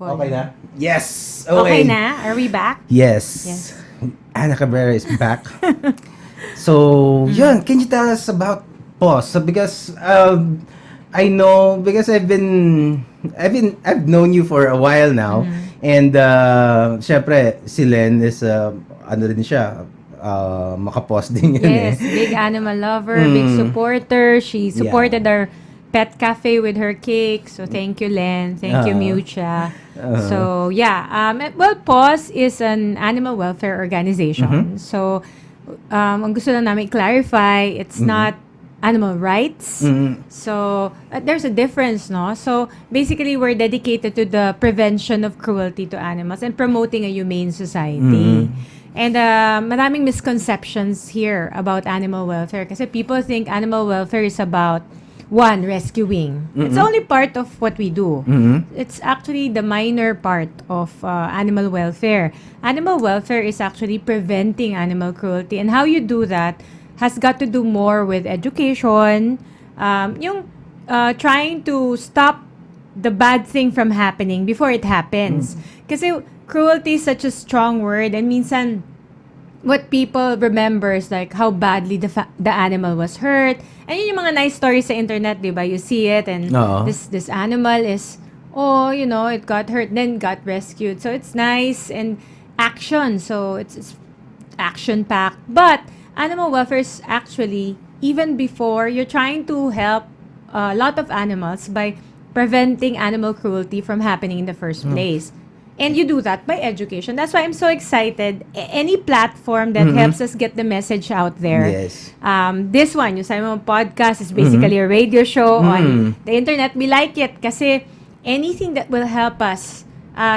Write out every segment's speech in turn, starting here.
Okay na? Yes! Okay na? Are we back? Yes. Yes. Anna Cabrera is back. So, yun. Can you tell us about PAWS? So, because I know, because I've known you for a while now. And, syempre, si Len is, ano din siya, maka-PAWS din yun Yes, big animal lover, big supporter. She supported our pet cafe with her cake. So, thank you, Len. Thank you, Mucha. So, yeah. Well, PAWS is an animal welfare organization. So, ang gusto lang namin clarify, it's not animal rights. So, there's a difference, no? So, basically, we're dedicated to the prevention of cruelty to animals and promoting a humane society. And maraming misconceptions here about animal welfare kasi people think animal welfare is about rescuing. It's only part of what we do. It's actually the minor part of animal welfare. Animal welfare is actually preventing animal cruelty. And how you do that has got to do more with education, trying to stop the bad thing from happening before it happens. Kasi cruelty is such a strong word, and minsan what people remember is like how badly the animal was hurt. And yun yung mga nice stories sa internet, di ba? You see it and this animal is, it got hurt, then got rescued. So it's nice and action. So it's action-packed. But animal welfare is actually, even before, you're trying to help a lot of animals by preventing animal cruelty from happening in the first place. And you do that by education. That's why I'm so excited. Any platform that helps us get the message out there. Yes. This one, yung Simon Podcast, is basically a radio show on the internet. We like it kasi anything that will help us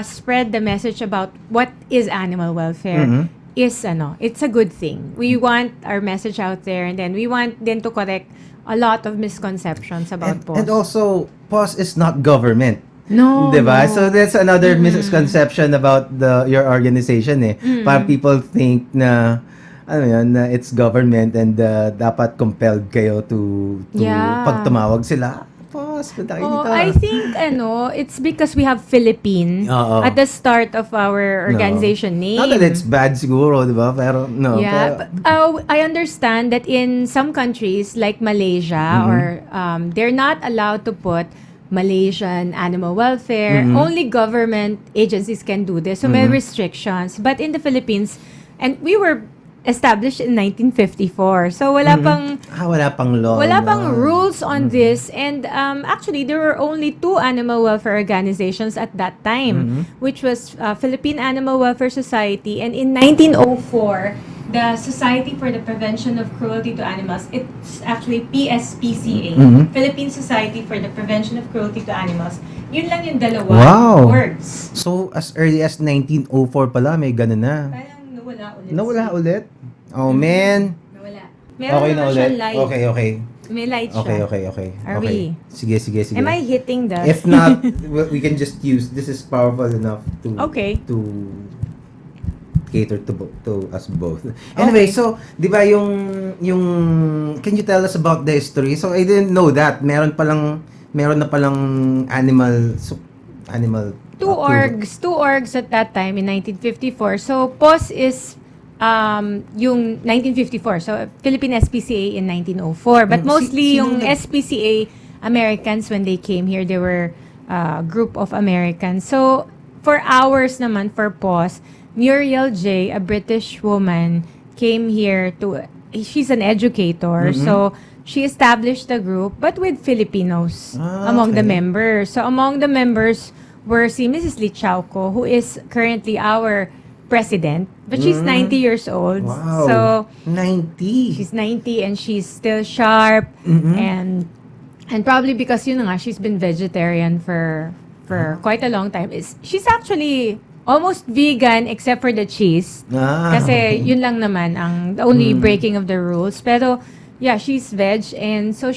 spread the message about what is animal welfare is, it's a good thing. We want our message out there, and then we want then to correct a lot of misconceptions about PAWS. And also, PAWS is not government. No. Diba? No. So that's another misconception about your organization Parang people think na na it's government and dapat compelled kayo to pag tumawag sila. PAWS, punta kayo dito. I think it's because we have Philippine at the start of our organization name. Not that it's bad siguro, diba? Pero no. Yeah, I understand that in some countries like Malaysia or they're not allowed to put Malaysian animal welfare. Only government agencies can do this. So may restrictions. But in the Philippines, and we were established in 1954. So wala pang law. Wala pang rules on this. And actually, there were only 2 animal welfare organizations at that time, which was Philippine Animal Welfare Society, and in 1904, the Society for the Prevention of Cruelty to Animals. It's actually PSPCA, Philippine Society for the Prevention of Cruelty to Animals. Yun lang yung dalawa words. So, as early as 1904 pala, may ganun na. Parang nawala ulit. Nawala ulit? Oh, man. Nawala. Meron Okay na naman ulit. siyang light. Okay. May light siya. Okay. Are we? Sige. Am I hitting the... If not, we can just use, this is powerful enough to cater to us both. Anyway, so, di ba yung, can you tell us about the history? So, I didn't know that. Meron na palang animal. Two orgs at that time in 1954. So, PAWS is yung 1954. So, Philippine SPCA in 1904. But mostly yung SPCA Americans, when they came here, they were a group of Americans. So, for hours naman, for PAWS, Muriel J., a British woman, came here she's an educator. So, she established a group, but with Filipinos among the members. So, among the members were si Mrs. Lichauco, who is currently our president, but she's 90 years old. Wow. So 90. She's 90 and she's still sharp, and probably because she's been vegetarian for quite a long time. She's actually almost vegan except for the cheese. Kasi yun lang naman ang the only breaking of the rules. Pero yeah, she's veg, and so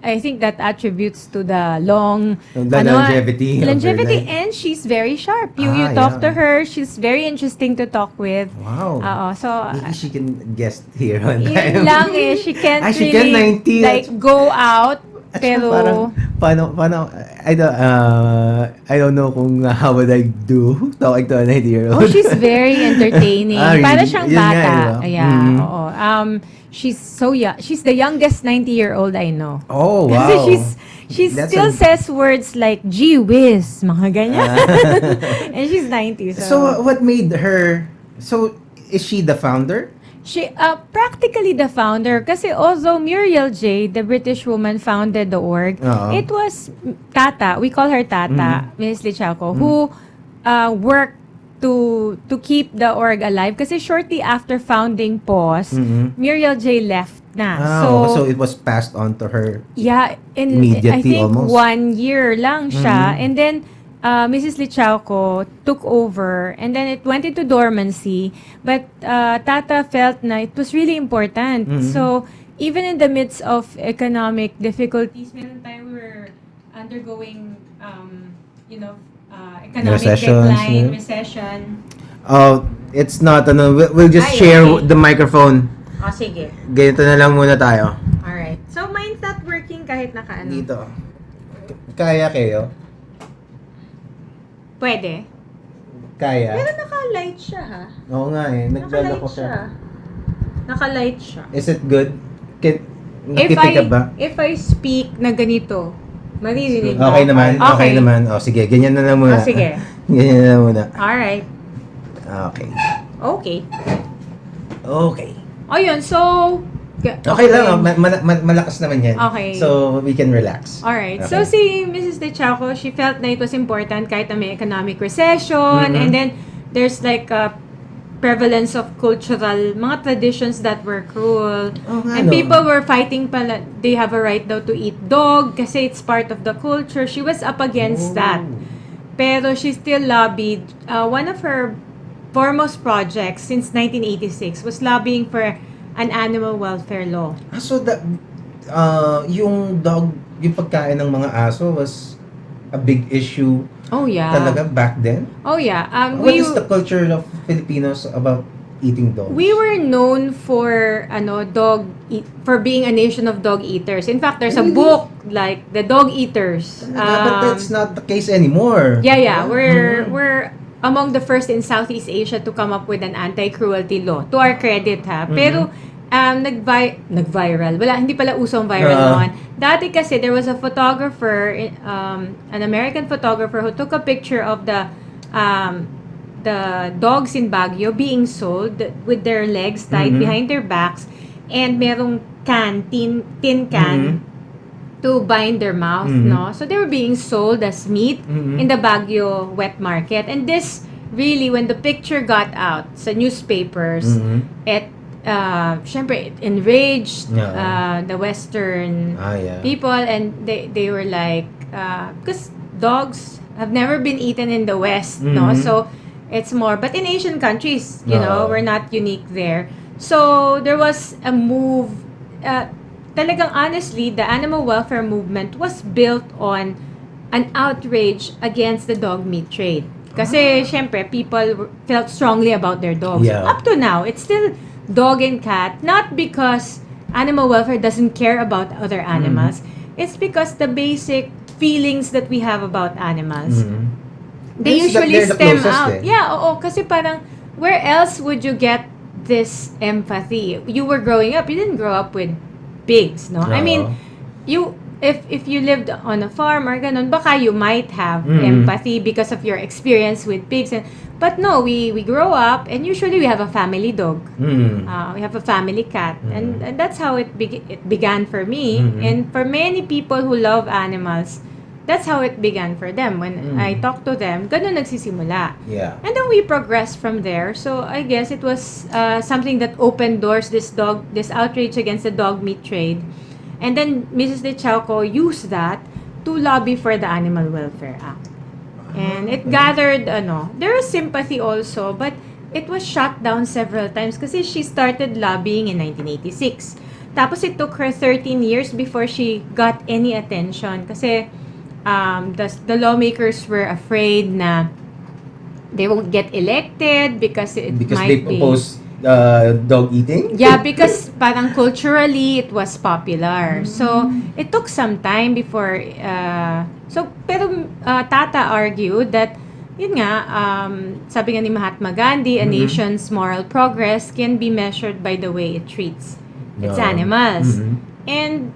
I think that attributes to the longevity and she's very sharp. You talk to her, she's very interesting to talk with. Wow. So maybe she can guest here one yun time. lang she can't she really can 90, like go out At Pero, paano, I don't know kung how would I do talking to a 90-year-old. oh, she's very entertaining. Ah, really? Para siyang Yun nga, bata. diba? Yeah, Mhm. oo. She's so young. She's the youngest 90-year-old I know. Oh, wow. Kasi she That's still a- says words like, gee whiz, mga ganyan. Ah. And she's 90, So, what made her... So, is she the founder? She practically the founder kasi although Muriel J, the British woman, founded the org, Oo. it was Tata, we call her Tata, Mrs. Lichaco, who worked to keep the org alive kasi shortly after founding PAWS, Muriel J left na. So, it was passed on to her. Yeah, in I Immediately, think almost. 1 year lang siya. And then Mrs. Lichauco took over and then it went into dormancy. But Tata felt na it was really important. So even in the midst of economic difficulties, meron tayo we're undergoing economic Recessions, decline, yeah. recession. Oh, it's not, we'll just Ay, share okay. the microphone. Oh, sige. Ganito na lang muna tayo. Alright. So mine's not working kahit nakaano. Dito. Kaya kayo? Pwede. Kaya? Pero naka-light siya ha. Oo nga eh. Nag-bell Naka-light ako siya. Naka-light siya. Is it good? If Nakipick up ba? I speak na ganito, maririnig ba? Okay naman. O, sige. Ganyan na lang muna. sige. Ganyan na lang muna. Alright. Okay. Okay. Okay. O yun, so... Okay lang. Malakas naman yan. Okay. So, we can relax. Alright. Okay. So, si Mrs. De Chaco, she felt na it was important kahit na may economic recession. And then, there's like a prevalence of cultural, mga traditions that were cruel. Oh, nga, And no? people were fighting pala, they have a right daw to eat dog kasi it's part of the culture. She was up against that. Pero she still lobbied. One of her foremost projects since 1986 was lobbying for an animal welfare law. So, yung pagkain ng mga aso was a big issue Oh yeah. talaga back then? Oh yeah. What is the culture of Filipinos about eating dogs? We were known for for being a nation of dog eaters. In fact, there's a Really? book like The Dog Eaters. But that's not the case anymore. Yeah. We're among the first in Southeast Asia to come up with an anti-cruelty law. To our credit ha. Pero nag-viral. Wala, hindi pala usong viral noon. Dati kasi there was a photographer, an American photographer who took a picture of the dogs in Baguio being sold with their legs tied behind their backs and merong tin can to bind their mouth, no? So they were being sold as meat in the Baguio wet market. And this really, when the picture got out sa newspapers, syempre, it enraged the Western people, and they were like, because dogs have never been eaten in the West, no? So it's more, but in Asian countries, you know, we're not unique there. So there was a move. Talagang honestly, the animal welfare movement was built on an outrage against the dog meat trade. Kasi, syempre, people felt strongly about their dogs. Yeah. Up to now, it's still dog and cat, not because animal welfare doesn't care about other animals. It's because the basic feelings that we have about animals, they usually they're the stem closest, out. eh. Yeah, oo, kasi parang, where else would you get this empathy? You were growing up, you didn't grow up with pigs, no? I mean, if you lived on a farm or ganun, baka you might have empathy because of your experience with pigs. But no, we grow up and usually we have a family dog. We have a family cat. And that's how it began for me. And for many people who love animals, that's how it began for them. When I talk to them, ganun nagsisimula. Yeah. And then we progressed from there. So I guess it was something that opened doors, this outrage against the dog meat trade. And then Mrs. De Chauco used that to lobby for the Animal Welfare Act. And it gathered, there was sympathy also, but it was shut down several times kasi she started lobbying in 1986. Tapos it took her 13 years before she got any attention kasi the lawmakers were afraid na they won't get elected because Because they might be... oppose dog eating? Yeah, because parang culturally it was popular. So it took some time before pero Tata argued that yun nga, sabi nga ni Mahatma Gandhi, a nation's moral progress can be measured by the way it treats its animals. And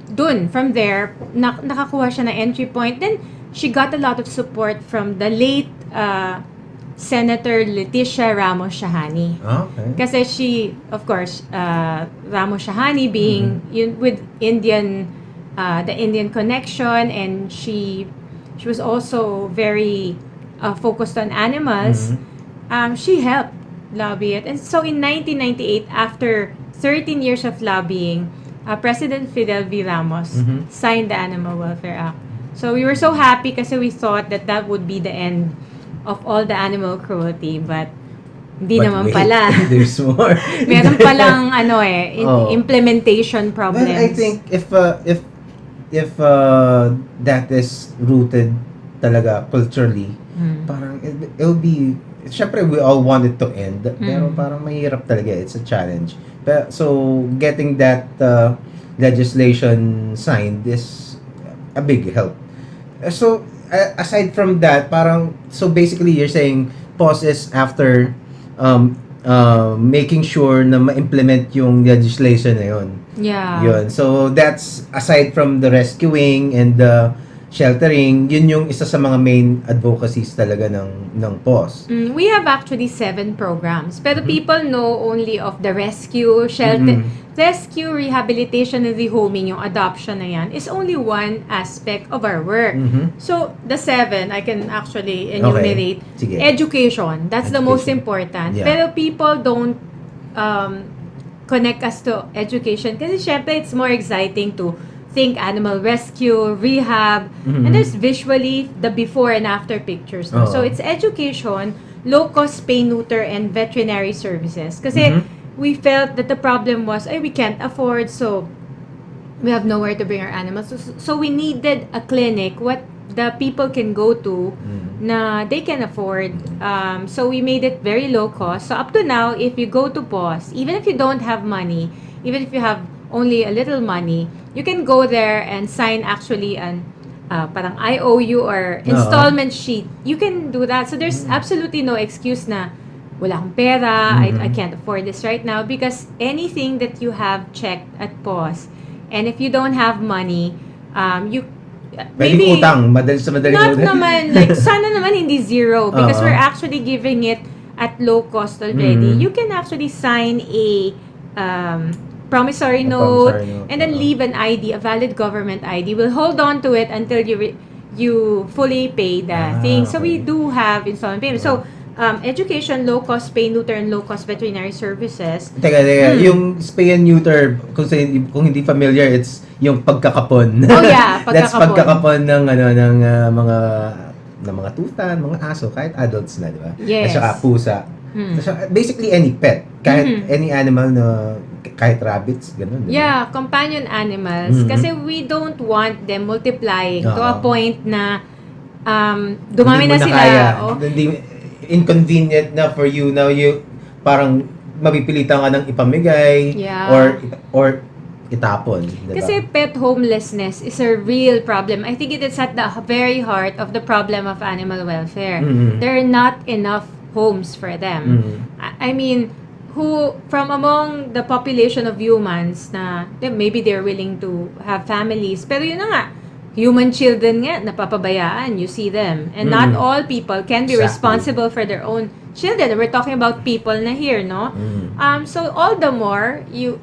from there, nakakuha siya ng entry point. Then, she got a lot of support from the late Senator Leticia Ramos Shahani. Okay. Kasi she, of course, Ramos Shahani being with Indian, the Indian connection, and she was also very focused on animals. She helped lobby it. And so in 1998, after 13 years of lobbying, President Fidel V. Ramos signed the Animal Welfare Act. So we were so happy kasi we thought that would be the end of all the animal cruelty, but hindi naman wait, pala. There's more. Meron palang implementation problems. Well, I think if that is rooted talaga culturally, parang it'll be, syempre we all want it to end, pero parang mahirap talaga, it's a challenge. So getting that legislation signed is a big help. So aside from that, parang, so basically you're saying PAWS is after making sure na ma-implement yung legislation na yun. Yeah. Yun. So that's aside from the rescuing and the sheltering, yun yung isa sa mga main advocacies talaga ng PAWS. We have actually 7 programs. Pero people know only of the rescue, shelter, rescue, rehabilitation, and rehoming, yung adoption na yan, is only one aspect of our work. So, the 7, I can actually enumerate. Okay. Sige. Education, that's the most important. Yeah. Pero people don't connect us to education kasi syempre it's more exciting to think animal rescue, rehab, and there's visually the before and after pictures. No? So it's education, low-cost spay, neuter, and veterinary services. Kasi we felt that the problem was, we can't afford, so we have nowhere to bring our animals. So we needed a clinic what the people can go to na they can afford. So we made it very low cost. So up to now, if you go to PAWS, even if you don't have money, even if you have only a little money, you can go there and sign actually an parang IOU or installment sheet. You can do that. So there's absolutely no excuse na wala akong pera, I can't afford this right now, because anything that you have checked at PAWS, and if you don't have money, you maybe pwedeng utang, madaling not utang. naman, like sana naman hindi zero, because we're actually giving it at low cost already. You can actually sign a promissory note, and then leave an ID, a valid government ID. We'll hold on to it until you fully pay the thing. So we do have installment payment. So education, low-cost spay, neuter, and low-cost veterinary services. Teka. Yung spay and neuter, kung hindi familiar, it's yung pagkakapon. Oh yeah, pagkakapon. That's pagkakapon ng mga tutan, mga aso, kahit adults na, di ba? Yes. At saka pusa. So, basically any pet, kahit any animal na, kahit rabbits, ganun. Diba? Yeah, companion animals. Kasi we don't want them multiplying to a point na dumami na sila. Hindi inconvenient na for you. Now you parang mapipilitan ka ng ipamigay or itapon. Diba? Kasi pet homelessness is a real problem. I think it is at the very heart of the problem of animal welfare. There are not enough homes for them. I mean, who from among the population of humans na maybe they're willing to have families, pero yun na nga, human children nga napapabayaan, you see them, and not all people can be responsible for their own children. We're talking about people na here, no? So all the more you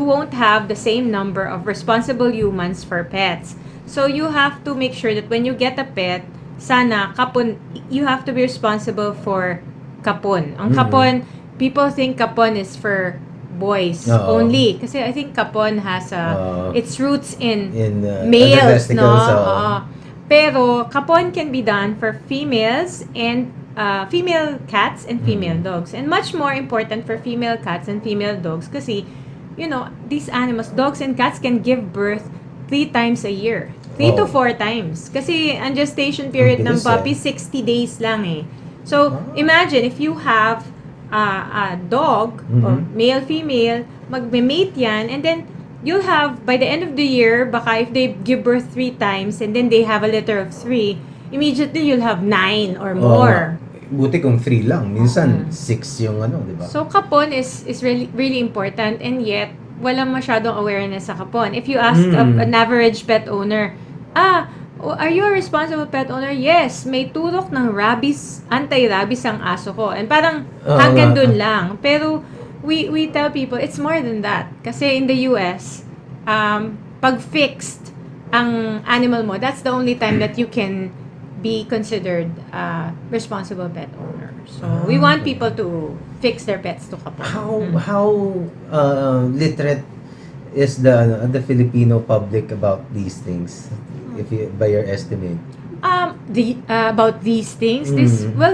won't have the same number of responsible humans for pets. So you have to make sure that when you get a pet, sana kapon, you have to be responsible for kapon. Ang kapon, people think kapon is for boys only. Kasi I think kapon has its roots in males, no? Pero kapon can be done for females and female cats and female dogs. And much more important for female cats and female dogs kasi, you know, these animals, dogs and cats can give birth 3 times a year. 3 to 4 times. Kasi ang gestation period ng puppy, 60 days lang eh. So, imagine if you have dog, or male, female, magme-mate yan, and then you'll have, by the end of the year, baka if they give birth 3 times, and then they have a litter of 3, immediately you'll have 9 or more. Buti kung 3 lang. Minsan, 6 yung di ba? So, kapon is really, really important, and yet, walang masyadong awareness sa kapon. If you ask an average pet owner, are you a responsible pet owner? Yes, may turok ng rabies, anti-rabies ang aso ko. And parang hanggang dun lang. Pero, we tell people, it's more than that. Kasi in the US, pag fixed ang animal mo, that's the only time that you can be considered a responsible pet owner. So, we want people to fix their pets to kapon. How literate is the Filipino public about these things, if you, by your estimate? About these things,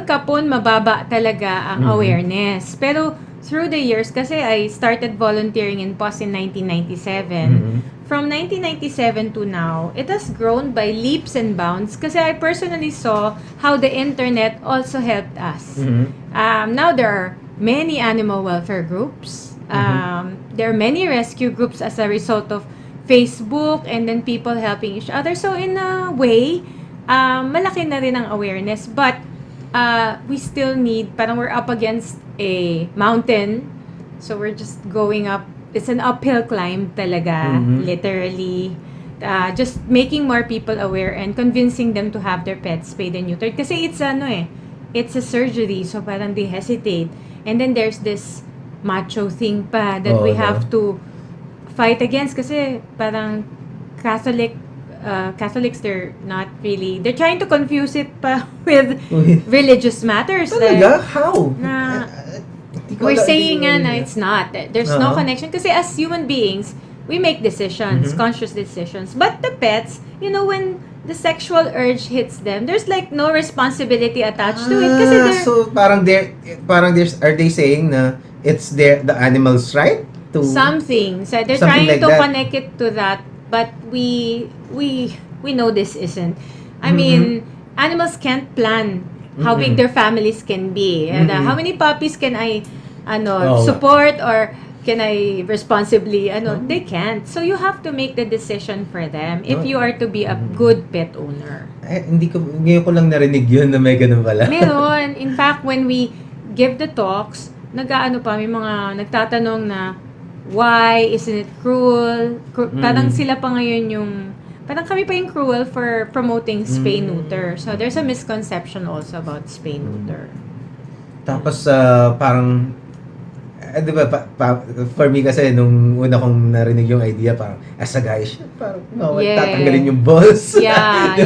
kapon, mababa talaga ang awareness. Pero, through the years, kasi I started volunteering in PAWS in 1997. From 1997 to now, it has grown by leaps and bounds kasi I personally saw how the internet also helped us. Now there are many animal welfare groups. There are many rescue groups as a result of Facebook and then people helping each other. So in a way, malaki na rin ang awareness. But we still need, parang we're up against a mountain. So we're just going up. It's an uphill climb talaga, literally. Just making more people aware and convincing them to have their pets spayed and neutered. Kasi it's it's a surgery. So parang they hesitate. And then there's this macho thing pa that we have to fight against. Kasi parang Catholics, they're not really, they're trying to confuse it pa with religious matters. Talaga? How? We're saying na it's not. There's no connection. Kasi as human beings, we make decisions, conscious decisions. But the pets, when the sexual urge hits them, there's like no responsibility attached to it. Kasi so parang are they saying na it's the animal's right to something. So they're something trying like to that. connect it to that, but we know this isn't. I mean, animals can't plan how big their families can be. And how many puppies can I support or can I responsibly they can't. So you have to make the decision for them if you are to be a good pet owner. Ngayon ko lang narinig yun na may ganun pala. Meron. In fact, when we give the talks, may mga nagtatanong na why isn't it cruel? Parang sila pa ngayon parang kami pa yung cruel for promoting spay-neuter. So, there's a misconception also about spay-neuter. Tapos, parang, di ba, for me kasi, nung una kong narinig yung idea, parang, as a guy, parang, tatanggalin yung balls. Yeah,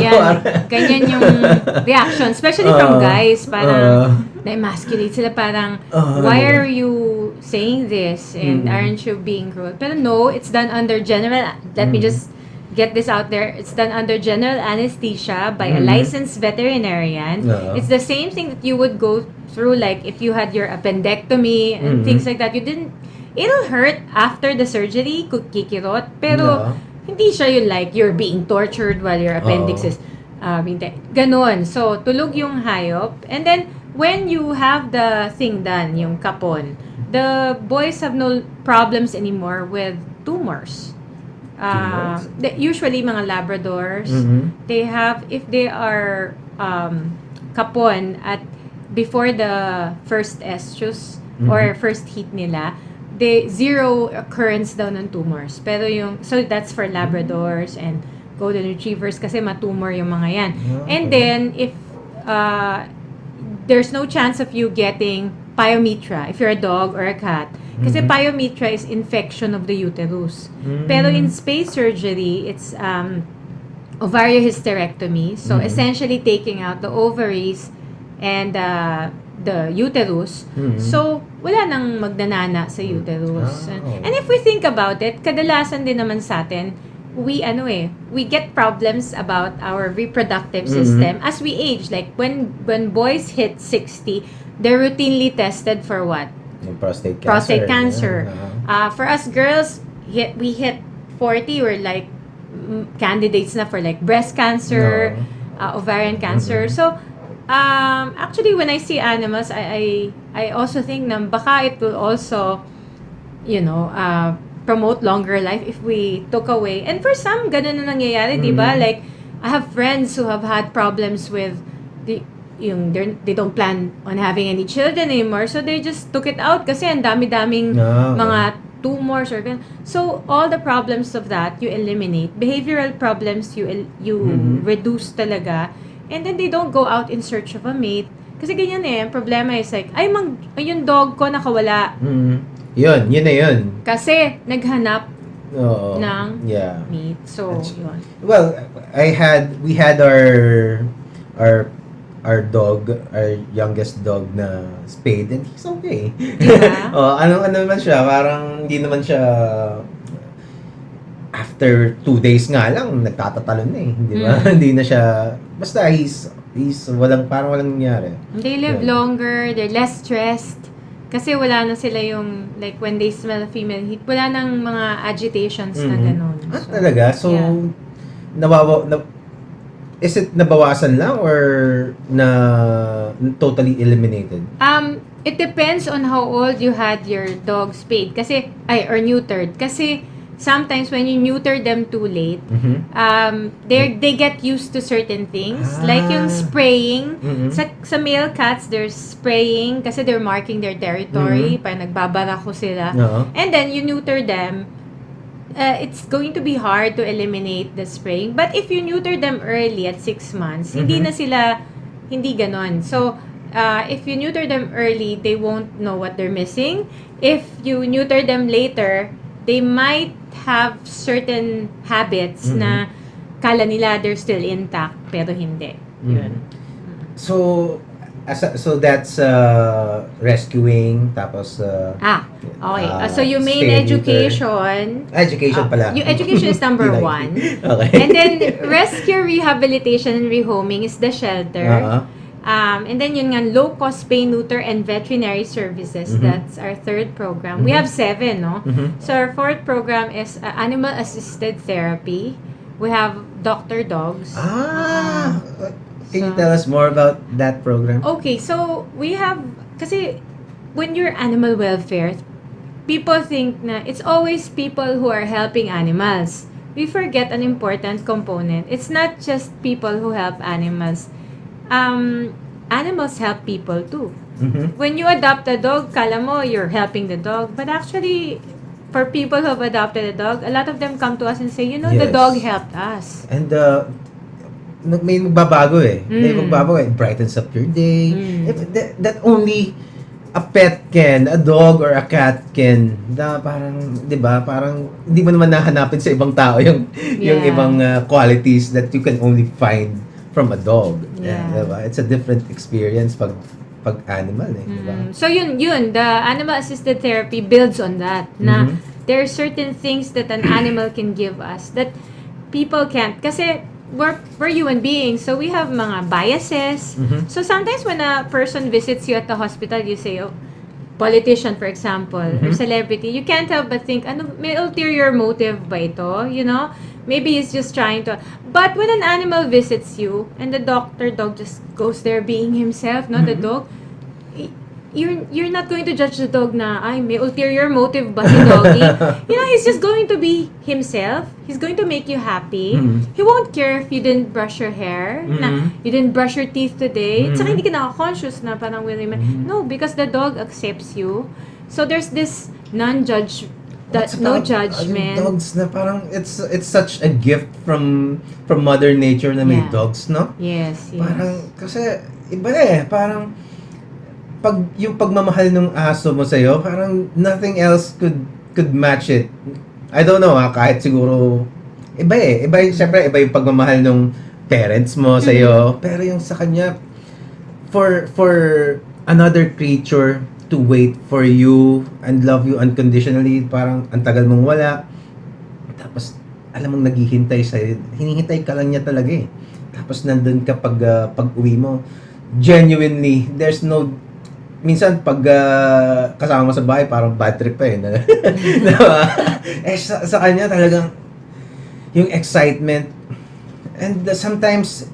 ganyan yung reaction, especially from guys, parang, na-emasculate sila, parang, why are you saying this? And aren't you being cruel? Pero no, it's done under let me just get this out there. It's done under general anesthesia by a licensed veterinarian. It's the same thing that you would go through, like if you had your appendectomy and things like that. It'll hurt after the surgery, kikirot, pero hindi siya yung like you're being tortured while your appendix is ganon. So, tulog yung hayop. And then, when you have the thing done, yung kapon, the boys have no problems anymore with tumors. Usually mga Labradors, they have, if they are kapon at before the first estrus or first heat nila, zero occurrence daw ng tumors. Pero so that's for Labradors and Golden Retrievers kasi matumor yung mga yan. And then, if there's no chance of you getting pyometra, if you're a dog or a cat, kasi pyometra is infection of the uterus. Pero in spay surgery, it's ovariohysterectomy. So, essentially taking out the ovaries and the uterus. So, wala nang magnanana sa uterus. And if we think about it, kadalasan din naman sa atin, we get problems about our reproductive system as we age. Like, when boys hit 60, they're routinely tested for what? Prostate cancer. For us girls, we hit 40, we're like candidates na for like breast cancer, ovarian cancer. So, actually, when I see animals, I I also think na baka it will also, promote longer life if we took away. And for some, ganun na nangyayari, di ba? Like, I have friends who have had problems with they don't plan on having any children anymore, so they just took it out kasi ang dami-daming mga tumors or ganun. So all the problems of that you eliminate. Behavioral problems you reduce talaga, and then they don't go out in search of a mate kasi ganyan ang problema is like yung dog ko nakawala. Yun na yun. Kasi naghanap ng mate. So yun. Well, we had our dog, our youngest dog na spayed, and he's okay. Yeah. Ano naman siya, parang hindi naman siya after 2 days nga lang nagtatatalon na di ba? Hindi na siya, basta he's parang walang nangyari. They live longer, they're less stressed. Kasi wala na sila yung, like, when they smell female heat, wala nang mga agitations na gano'n. So, talaga? So, is it nabawasan lang or totally eliminated? It depends on how old you had your dog spayed or neutered. Kasi sometimes when you neuter them too late, they get used to certain things. Like yung spraying. Sa male cats, they're spraying kasi they're marking their territory. Parang nagbabarako sila. And then you neuter them. It's going to be hard to eliminate the spraying. But if you neuter them early at 6 months, hindi ganon. So, if you neuter them early, they won't know what they're missing. If you neuter them later, they might have certain habits na kala nila they're still intact, pero hindi. Yun. So that's rescuing, tapos okay. So yung main education pala. Yung education is number 1. Okay. And then rescue, rehabilitation, and rehoming is the shelter. And then yun nga, low-cost spay, neuter, and veterinary services. That's our 3rd program. We have 7, no? So our 4th program is animal-assisted therapy. We have doctor dogs. Can you tell us more about that program? Okay, so we have, kasi when you're animal welfare, people think na it's always people who are helping animals. We forget an important component. It's not just people who help animals. Animals help people too. When you adopt a dog, kala mo you're helping the dog, but actually, for people who have adopted a dog, a lot of them come to us and say, the dog helped us. And may magbabago may magbabago it brightens up your day. If that only a pet can, a dog or a cat can, parang, di ba, parang hindi mo naman nahanapin sa ibang tao yung ibang qualities that you can only find from a dog. Diba? It's a different experience pag animal diba? So yun, the animal-assisted therapy builds on that. Na there are certain things that an animal can give us that people can't. Kasi we're human beings, so we have mga biases. So sometimes when a person visits you at the hospital, you say, politician, for example, or celebrity, you can't help but think, may ulterior motive ba ito? Maybe he's just trying to. But when an animal visits you, and the dog just goes there being himself, the dog, you're not going to judge the dog na, may ulterior motive ba si doggy? He's just going to be himself. He's going to make you happy. He won't care if you didn't brush your hair, na you didn't brush your teeth today. Saka hindi ka naka-conscious na parang no, because the dog accepts you. So there's this no judgment. Dogs na parang it's such a gift from Mother Nature na may dogs, no? Yes. Parang kasi iba parang yung pagmamahal ng aso mo sa'yo, parang nothing else could match it. I don't know kahit siguro iba syempre iba yung pagmamahal ng parents mo sa'yo, pero yung sa kanya for another creature to wait for you and love you unconditionally, parang ang tagal mong wala, tapos alam mong naghihintay sa'yo, hinihintay ka lang niya talaga tapos nandun ka pag uwi mo, genuinely, there's no, minsan pag kasama mo sa bahay, parang bad trip pa diba? Sa kanya talagang yung excitement, and sometimes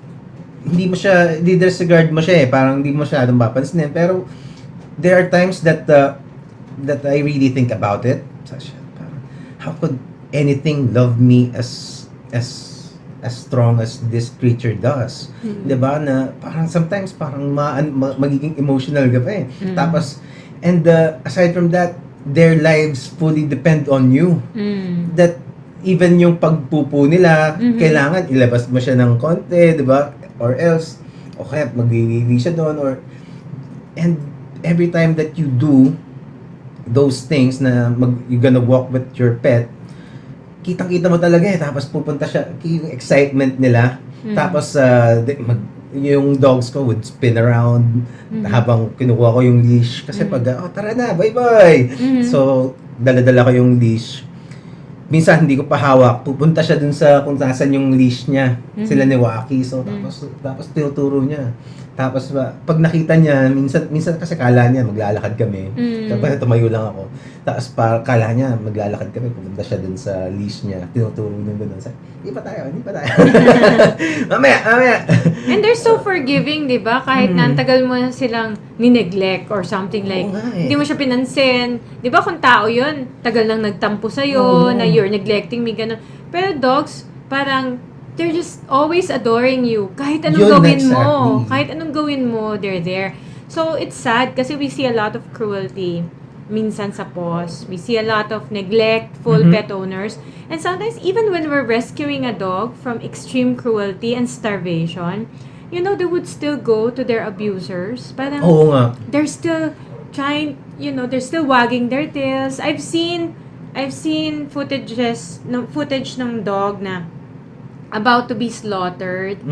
hindi disregard mo siya parang hindi mo masyadong mapapansin, pero there are times that that I really think about it. Such, parang, how could anything love me as strong as this creature does? 'Di ba? Na parang sometimes parang magiging emotional ka pa eh. Tapos and aside from that, their lives fully depend on you. That even yung pagpupo nila, kailangan ilabas mo siya ng konti, 'di ba? Or else okay, magwiwiwi siya doon or and every time that you do those things na you're gonna walk with your pet, kitang-kita mo talaga eh. Tapos pupunta siya, yung excitement nila. Tapos yung dogs ko would spin around habang kinukuha ko yung leash. Kasi pag, tara na, bye-bye. So, dala-dala ko yung leash. Minsan hindi ko pa hawak. Pupunta siya dun sa kung saan yung leash niya. Sila ni Waki. So, tapos tinuturo niya. Tapos pag nakita niya, minsan kasi kala niya maglalakad kami. Tapos tumayo lang ako. Tapos kala niya maglalakad kami, pupunta siya dun sa leash niya. Tinuturo niya dun. Hindi pa tayo. Mamaya. And they're so forgiving, di ba? Kahit na tagal mo na silang nineglect or something like, hindi mo siya pinansin. Di ba kung tao yun, tagal nang nagtampo sa'yo, na you're neglecting me, gano'n. Pero dogs, parang, they're just always adoring you. Kahit anong gawin mo, they're there. So, it's sad kasi we see a lot of cruelty minsan sa PAWS. We see a lot of neglectful pet owners. And sometimes, even when we're rescuing a dog from extreme cruelty and starvation, you know, they would still go to their abusers. Parang, they're still trying, you know, they're still wagging their tails. I've seen footage ng dog na about to be slaughtered,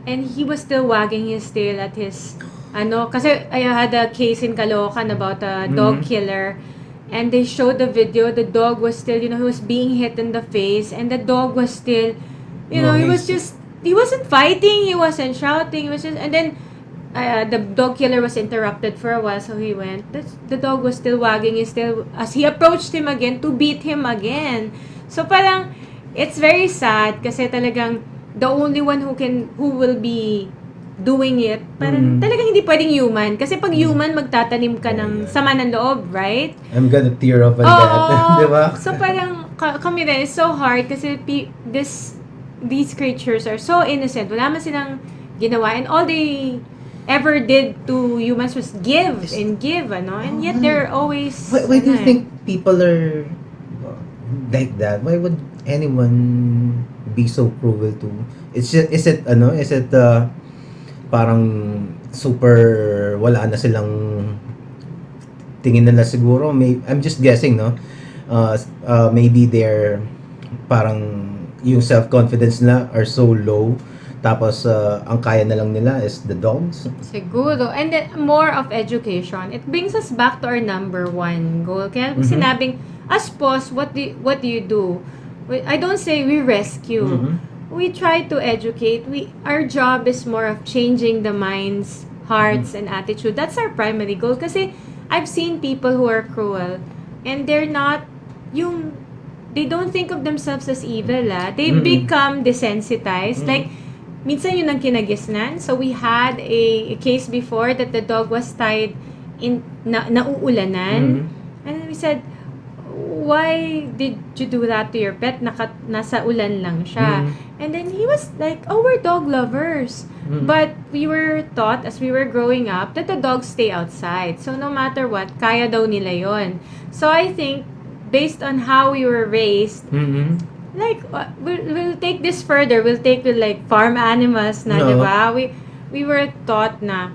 and he was still wagging his tail at his kasi I had a case in Caloocan about a dog killer, and they showed the video. The dog was still, you know, he was being hit in the face, and the dog was still, you know, he wasn't fighting, he wasn't shouting, he was just, and then the dog killer was interrupted for a while, so he went. The dog was still wagging his tail as he approached him again to beat him again. So parang it's very sad kasi talagang the only one who will be doing it, parang talagang hindi pwedeng human. Kasi pag human, magtatanim ka ng sama ng loob, right? I'm gonna tear up on that. Diba? So parang kami rin, it's so hard kasi these creatures are so innocent. Wala man silang ginawa, and all they ever did to humans was give and give, and yet they're always... Why do you think people are like that? Why would anyone be so cruel to... Is it parang super wala na silang tingin nila siguro? I'm just guessing, no? Maybe they're parang yung self-confidence nila are so low. Tapos, ang kaya na lang nila is the dogs. Siguro. And then, more of education. It brings us back to our number one goal. Kaya sinabing, as PAWS, what do you do? I don't say we rescue. We try to educate. Our job is more of changing the minds, hearts, and attitude. That's our primary goal. Kasi I've seen people who are cruel, and they're not they don't think of themselves as evil. They become desensitized. Like, minsan yun ang kinagisnan. So we had a case before that the dog was tied in nauulanan. And we said, why did you do that to your pet? Nasa ulan lang siya. And then he was like, we're dog lovers. But we were taught as we were growing up that the dogs stay outside. So no matter what, kaya daw nila yon. So I think, based on how we were raised, like, we'll take this further. We'll take to like farm animals na, diba? We were taught na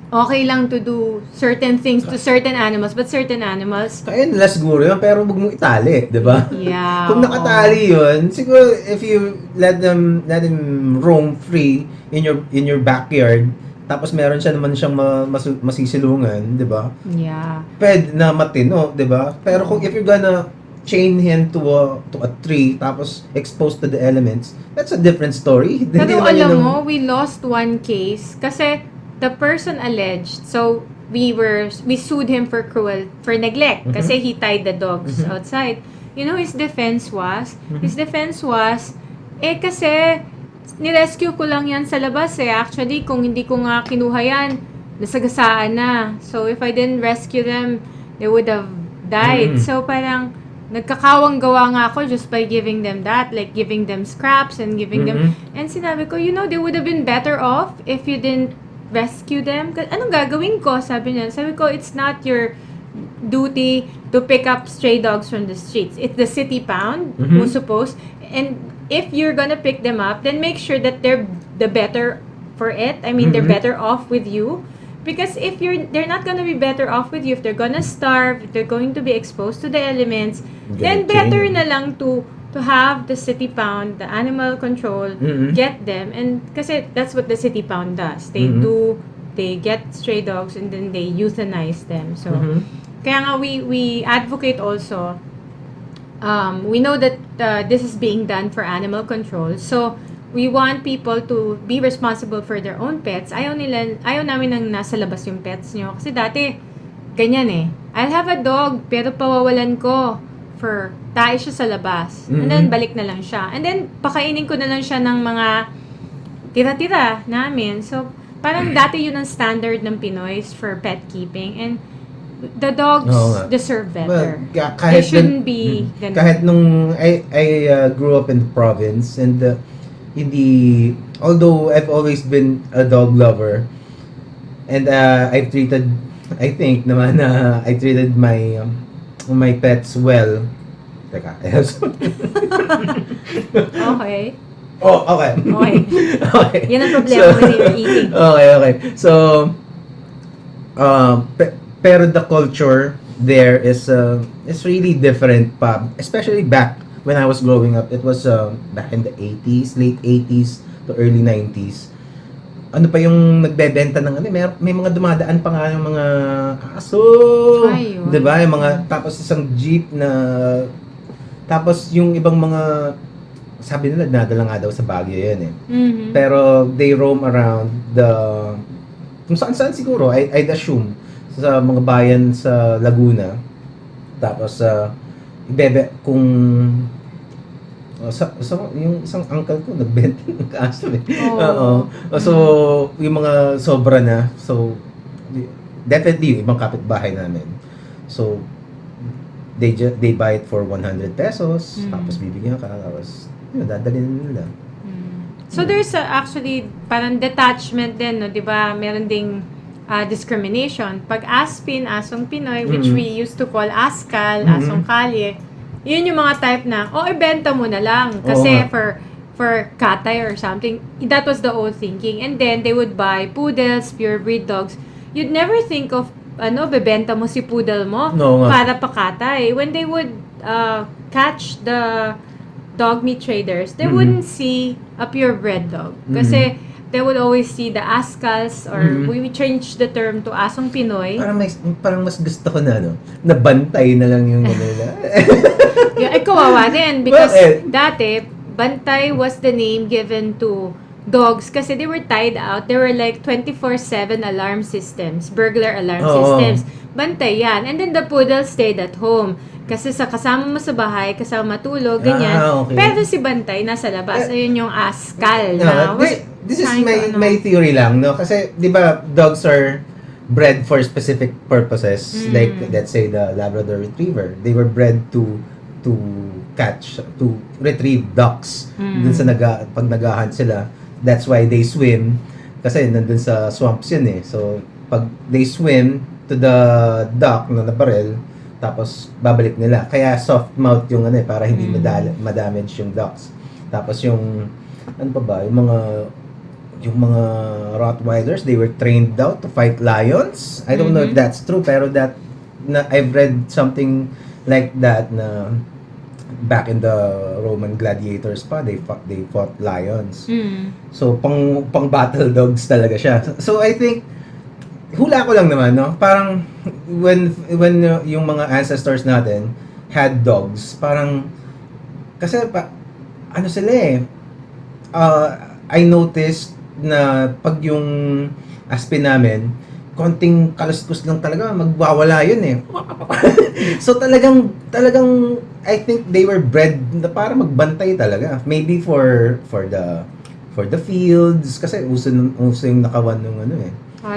okay lang to do certain things to certain animals, but certain animals... Kaya nila siguro yun, pero huwag mong itali, di ba? Yeah. Kung nakatali yun, siguro if you let them roam free in your backyard, tapos meron siya naman siyang masisilungan, di ba? Yeah. Pwede na matino, di ba? Pero kung if you're gonna chain him to a tree, tapos exposed to the elements, that's a different story. Pero alam mo, we lost one case kasi the person alleged, so we sued him for neglect kasi he tied the dogs outside. You know, his defense was kasi nirescue ko lang yan sa labas Actually, kung hindi ko nga kinuha yan, nasagasaan na. So, if I didn't rescue them, they would have died. Mm-hmm. So, parang, nagkakawang gawa nga ako just by giving them that, like giving them scraps and giving them, and sinabi ko, they would have been better off if you didn't rescue them. Anong gagawin ko? Sabi ko, it's not your duty to pick up stray dogs from the streets. It's the city pound who's supposed, and if you're gonna pick them up, then make sure that they're the better for it. I mean, they're better off with you. Because if they're not gonna be better off with you, if they're gonna starve, if they're going to be exposed to the elements, then better na lang to have the city pound, the animal control, get them. And kasi that's what the city pound does. They get stray dogs and then they euthanize them. So, kaya nga we advocate also, we know that this is being done for animal control. So, we want people to be responsible for their own pets. Ayaw namin nang nasa labas yung pets nyo. Kasi dati, ganyan eh. I'll have a dog, pero pawawalan ko for tayo siya sa labas. And then, balik na lang siya. And then, pakainin ko na lang siya ng mga tira-tira namin. So, parang dati yun ang standard ng Pinoys for pet keeping. And the dogs deserve better. Well, They shouldn't be ganun. Kahit nung I grew up in the province and although I've always been a dog lover and I treated my pets well. Teka, Okay. Oh, okay. Okay. Yan ang problema when you're eating. Okay. So, pero the culture there is really different pa, especially back when I was growing up. It was back in the 80s, late 80s to early 90s. Ano pa yung nagbebenta ng may mga dumadaan pa nga yung mga aso. Ayun. 'Di ba? Yung mga tapos isang jeep na tapos yung ibang mga sabi nila dinadala nga daw sa Baguio yan eh. Pero they roam around kung saan siguro, I'd assume sa mga bayan sa Laguna. Tapos kung yung isang uncle ko nagbenta ng aso eh. Oo. So yung mga sobra na. So definitely yung ibang kapitbahay namin. So they buy it for 100 pesos tapos bibigyan ka tapos dadalhin nila. So there's actually parang detachment din, no, 'di ba? Meron ding discrimination. Pag Aspin, asong Pinoy, which we used to call Askal, asong Kalye, yun yung mga type na, ibenta mo na lang. Kasi for katay or something, that was the old thinking. And then, they would buy poodles, pure breed dogs. You'd never think of, bebenta mo si poodle mo para pakatay. When they would catch the dog meat traders, they wouldn't see a purebred dog. Kasi, they would always see the Askals or we changed the term to Asong Pinoy. Parang mas gusto ko na nabantay na lang yung nila. Kawawa din because dati bantay was the name given to dogs kasi they were tied out. They were like 24/7 alarm systems, burglar alarm systems. Bantay yan. And then the poodle stayed at home. Kasi sa kasama mo sa bahay, kasama matulog, ganyan. Okay. Pero si Bantay nasa labas. Ayun yung Askal. This is my theory lang, no? Kasi, di ba, dogs are bred for specific purposes. Like, let's say, the Labrador Retriever. They were bred to retrieve ducks. Dun sa pag nag-hunt sila. That's why they swim. Kasi nandun sa swamps yun eh. So, pag they swim to the duck na nabarel, tapos babalik nila. Kaya soft mouth yung para hindi madamage yung ducks. Tapos yung ano pa ba, yung mga Rottweilers, they were trained out to fight lions. I don't know if that's true, pero I've read something like that na back in the Roman gladiators pa, they fought lions. So pang battle dogs talaga siya. So I think hula ko lang naman, no? Parang when yung mga ancestors natin had dogs, parang kasi ano sila eh. I noticed na pag yung Aspin namin, konting kaluskus lang talaga, magwawala yun eh. So talagang I think they were bred na para magbantay talaga. Maybe for the fields kasi uso yung nakawan ng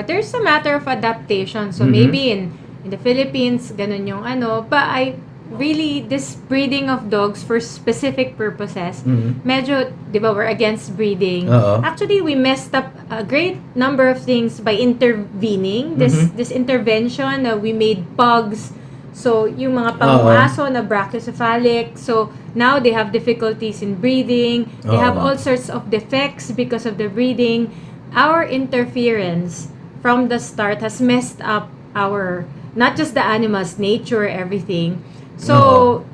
There's a matter of adaptation. So maybe in the Philippines, ganun yung ano. But this breeding of dogs for specific purposes, medyo, di ba, we're against breeding. Actually, we messed up a great number of things by intervening. This intervention, we made PAWS. So, yung mga panguaso na brachycephalic. So, now they have difficulties in breeding. They have all sorts of defects because of the breeding. Our interference from the start has messed up our, not just the animals, nature, everything. So,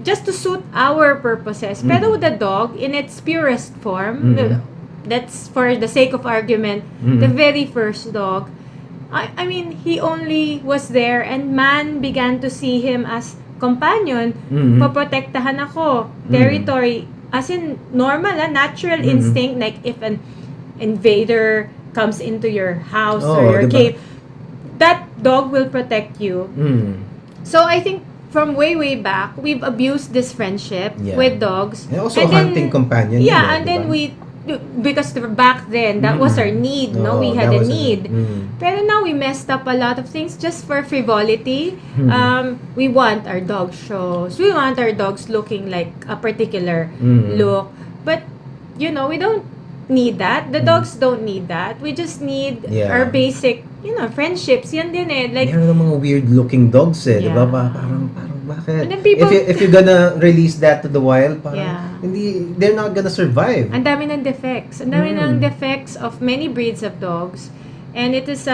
just to suit our purposes. Pero the dog, in its purest form, that's for the sake of argument, the very first dog, I mean, he only was there and man began to see him as companion. Poprotektahan ako. Territory. As in, normal, natural instinct. Like, if an invader comes into your house or your cave, that dog will protect you. So, I think, from way back, we've abused this friendship with dogs. And also hunting companion. Yeah, and then because back then, that was our need, no? We had a need. Pero now, we messed up a lot of things just for frivolity. We want our dog shows. We want our dogs looking like a particular look. But, we don't need that. The dogs don't need that. We just need our basic, friendships. Yan din eh. Like, meron ng mga weird-looking dogs eh, di ba? Parang bakit? And then people, if you're gonna release that to the wild, parang they're not gonna survive. Ang dami ng defects. Ang dami ng defects of many breeds of dogs. And it is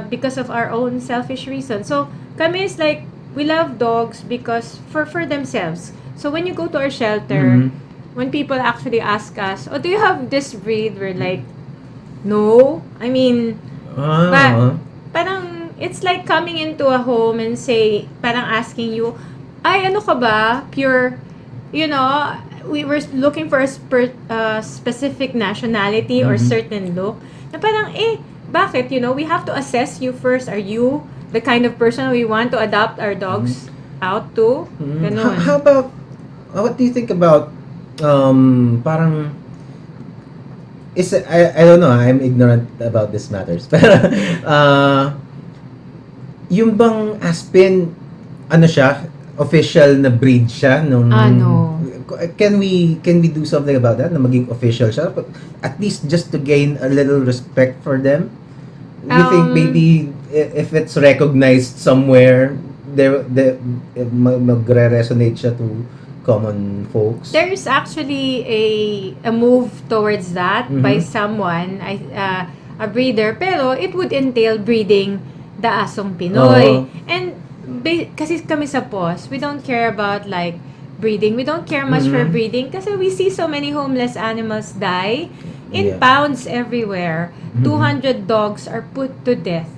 because of our own selfish reasons. So, kami is like, we love dogs because for themselves. So, when you go to our shelter, when people actually ask us, do you have this breed? We're like, no. I mean, but parang it's like coming into a home and parang asking you, ano ka ba? Pure, we were looking for a specific nationality or certain look. Na parang, bakit? We have to assess you first. Are you the kind of person we want to adopt our dogs out to? Ganun. How about, what do you think about, parang, I don't know, I'm ignorant about this matters. Pero, yung bang Aspen, siya, official na breed siya nung no. Can we do something about that na maging official siya, at least just to gain a little respect for them? You think maybe if it's recognized somewhere, magre-resonate siya to common folks? There's actually a move towards that by someone, a breeder, pero it would entail breeding the asong Pinoy. And kasi kami sa PAWS, we don't care about like breeding. We don't care much for breeding kasi we see so many homeless animals die in pounds everywhere. 200 dogs are put to death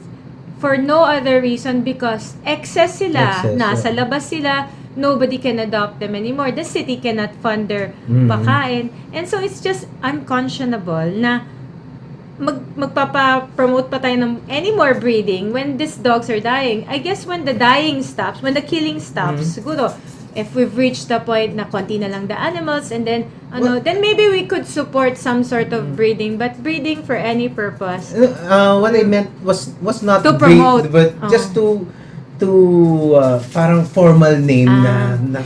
for no other reason because excess sila. Nasa labas sila. Nobody can adopt them anymore. The city cannot fund their pakain. And so it's just unconscionable na magpapa-promote pa tayo ng any more breeding when these dogs are dying. I guess when the dying stops, when the killing stops, siguro, if we've reached the point na konti na lang the animals and then, then maybe we could support some sort of breeding. But breeding for any purpose. What I meant was not to promote, but just to parang formal name na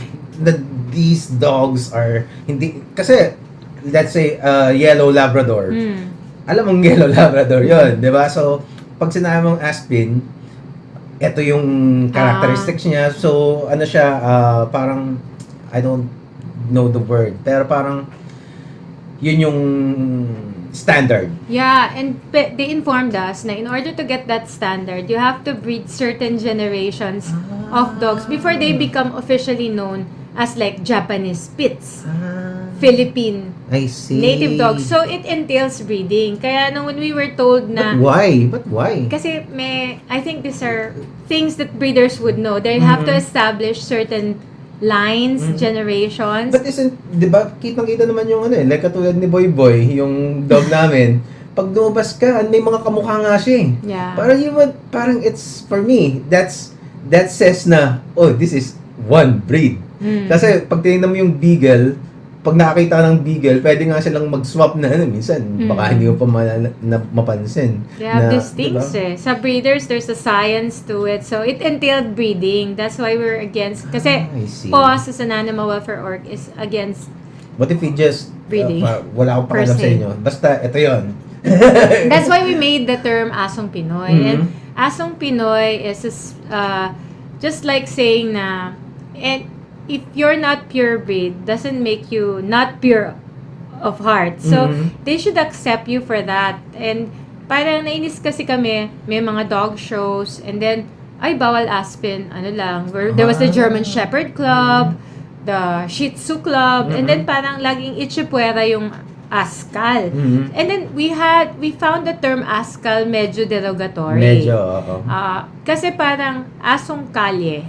these dogs are hindi kasi let's say yellow labrador. Alam mong yellow labrador 'yon, 'di ba? So pag sinabi mong Aspen, ito yung characteristics niya. So siya parang I don't know the word, pero parang yun yung standard. Yeah, and they informed us na in order to get that standard, you have to breed certain generations of dogs before they become officially known as like Japanese Spitz, Philippine native dogs. So it entails breeding. Kaya when we were told na But why? Kasi I think these are things that breeders would know. They have to establish certain lines, generations. But di ba, kitang-kita naman yung like katulad ni Boy Boy, yung dog namin. Pag lumabas ka, may mga kamukha nga siya. Yeah. Parang it's, for me, that says na, this is one breed. Kasi pag tinignan mo yung Beagle, pag nakakita ka ng beagle, pwede nga silang mag-swap na minsan. Baka hindi mo pa mapansin. They have na, these things Sa breeders, there's a science to it. So, it entailed breeding. That's why we're against. Kasi, I see. PAWS as an animal welfare org is against What if we just, breeding. wala akong pakialam Per sa se. inyo. Basta, ito yon. That's why we made the term Asong Pinoy. And Asong Pinoy is just like saying na, and if you're not purebred, doesn't make you not pure of heart. So, they should accept you for that. And parang nainis kasi kami, may mga dog shows, and then, ay, bawal Aspen, ano lang. There was the German Shepherd Club, the Shih Tzu Club, and then parang laging itchipuera yung Askal. And then we found the term Askal medyo derogatory. Medyo, oo. Kasi parang asong kalye.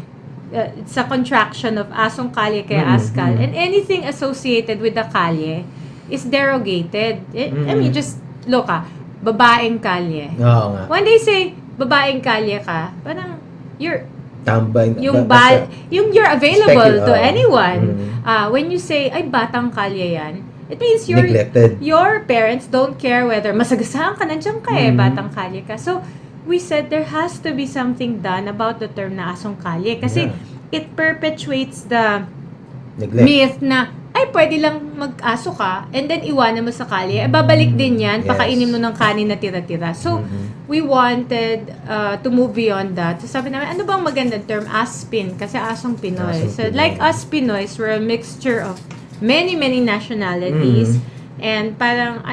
It's a contraction of asong kalye kaya Askal. And anything associated with the kalye is derogated. I mean, just look babaeng kalye. Oo nga. When they say babaeng kalye ka, parang you're Tambay. yung you're available to anyone. Mm. When you say ay batang kalye yan, it means Neglected. your parents don't care whether masagasaan ka nandiyan ka batang kalye ka. So we said there has to be something done about the term na asong kalye kasi it perpetuates the Neglect. myth na ay pwede lang mag-aso ka and then iwanan mo sa kalye. Babalik din yan, pakainin mo ng kanin na tira-tira. So we wanted to move beyond that. So sabi namin, ano bang magandang term? Aspin, kasi asong Pinoy. So like us Pinoys, we're a mixture of many nationalities. And parang,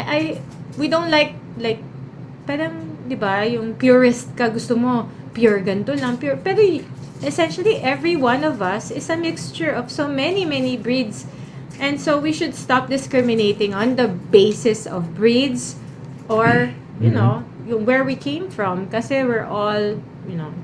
we don't like, parang, di ba, yung purist ka, gusto mo, pure ganito lang, pure. Pero essentially, every one of us is a mixture of so many breeds. And so we should stop discriminating on the basis of breeds or, you know, where we came from. Kasi we're all, you know,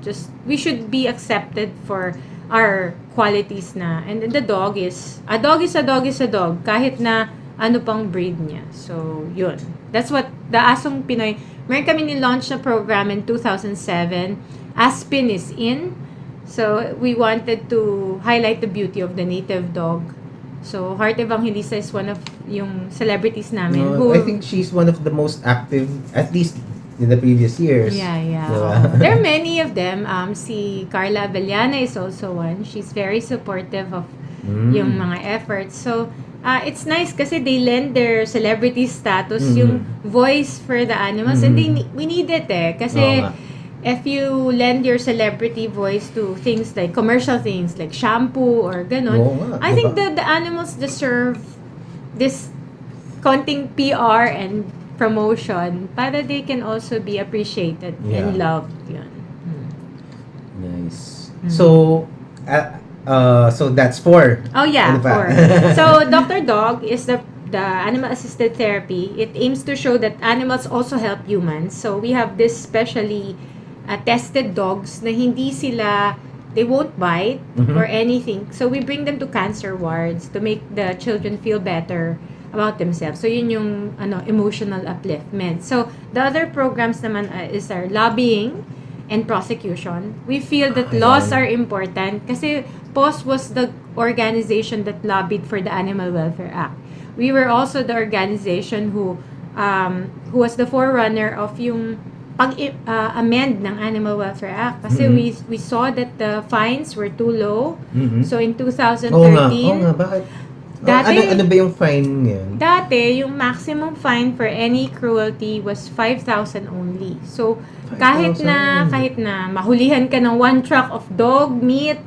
we should be accepted for our qualities na. And the dog is a dog, kahit na ano pang breed niya. So, yun. That's what the Asong Pinoy, meron kami ni-launch na program in 2007. Aspin is in. So, we wanted to highlight the beauty of the native dog. So, Heart Evangelista is one of yung celebrities namin. I think she's one of the most active, at least in the previous years. Yeah. Diba? There are many of them. Si Carla Abellana is also one. She's very supportive of yung mga efforts. So, it's nice kasi they lend their celebrity status, yung voice for the animals. And we need it kasi if you lend your celebrity voice to things like commercial things like shampoo or ganon, I think that the animals deserve this konting PR and promotion para they can also be appreciated and loved. Yun. Nice. So that's 4. Oh yeah, Ano pa? 4. So Dr. Dog is the animal assisted therapy. It aims to show that animals also help humans. So we have this specially tested dogs na they won't bite or anything. So we bring them to cancer wards to make the children feel better about themselves. So yun yung emotional upliftment. So the other programs naman is our lobbying and prosecution. We feel that laws are important kasi PAWS was the organization that lobbied for the Animal Welfare Act. We were also the organization who was the forerunner of yung pag-amend ng Animal Welfare Act kasi we saw that the fines were too low. So in 2013, bakit? Dati, ano ba yung fine ngayon? Dati, yung maximum fine for any cruelty was 5,000 only. So, kahit na mahulihan ka ng 1 truck of dog meat,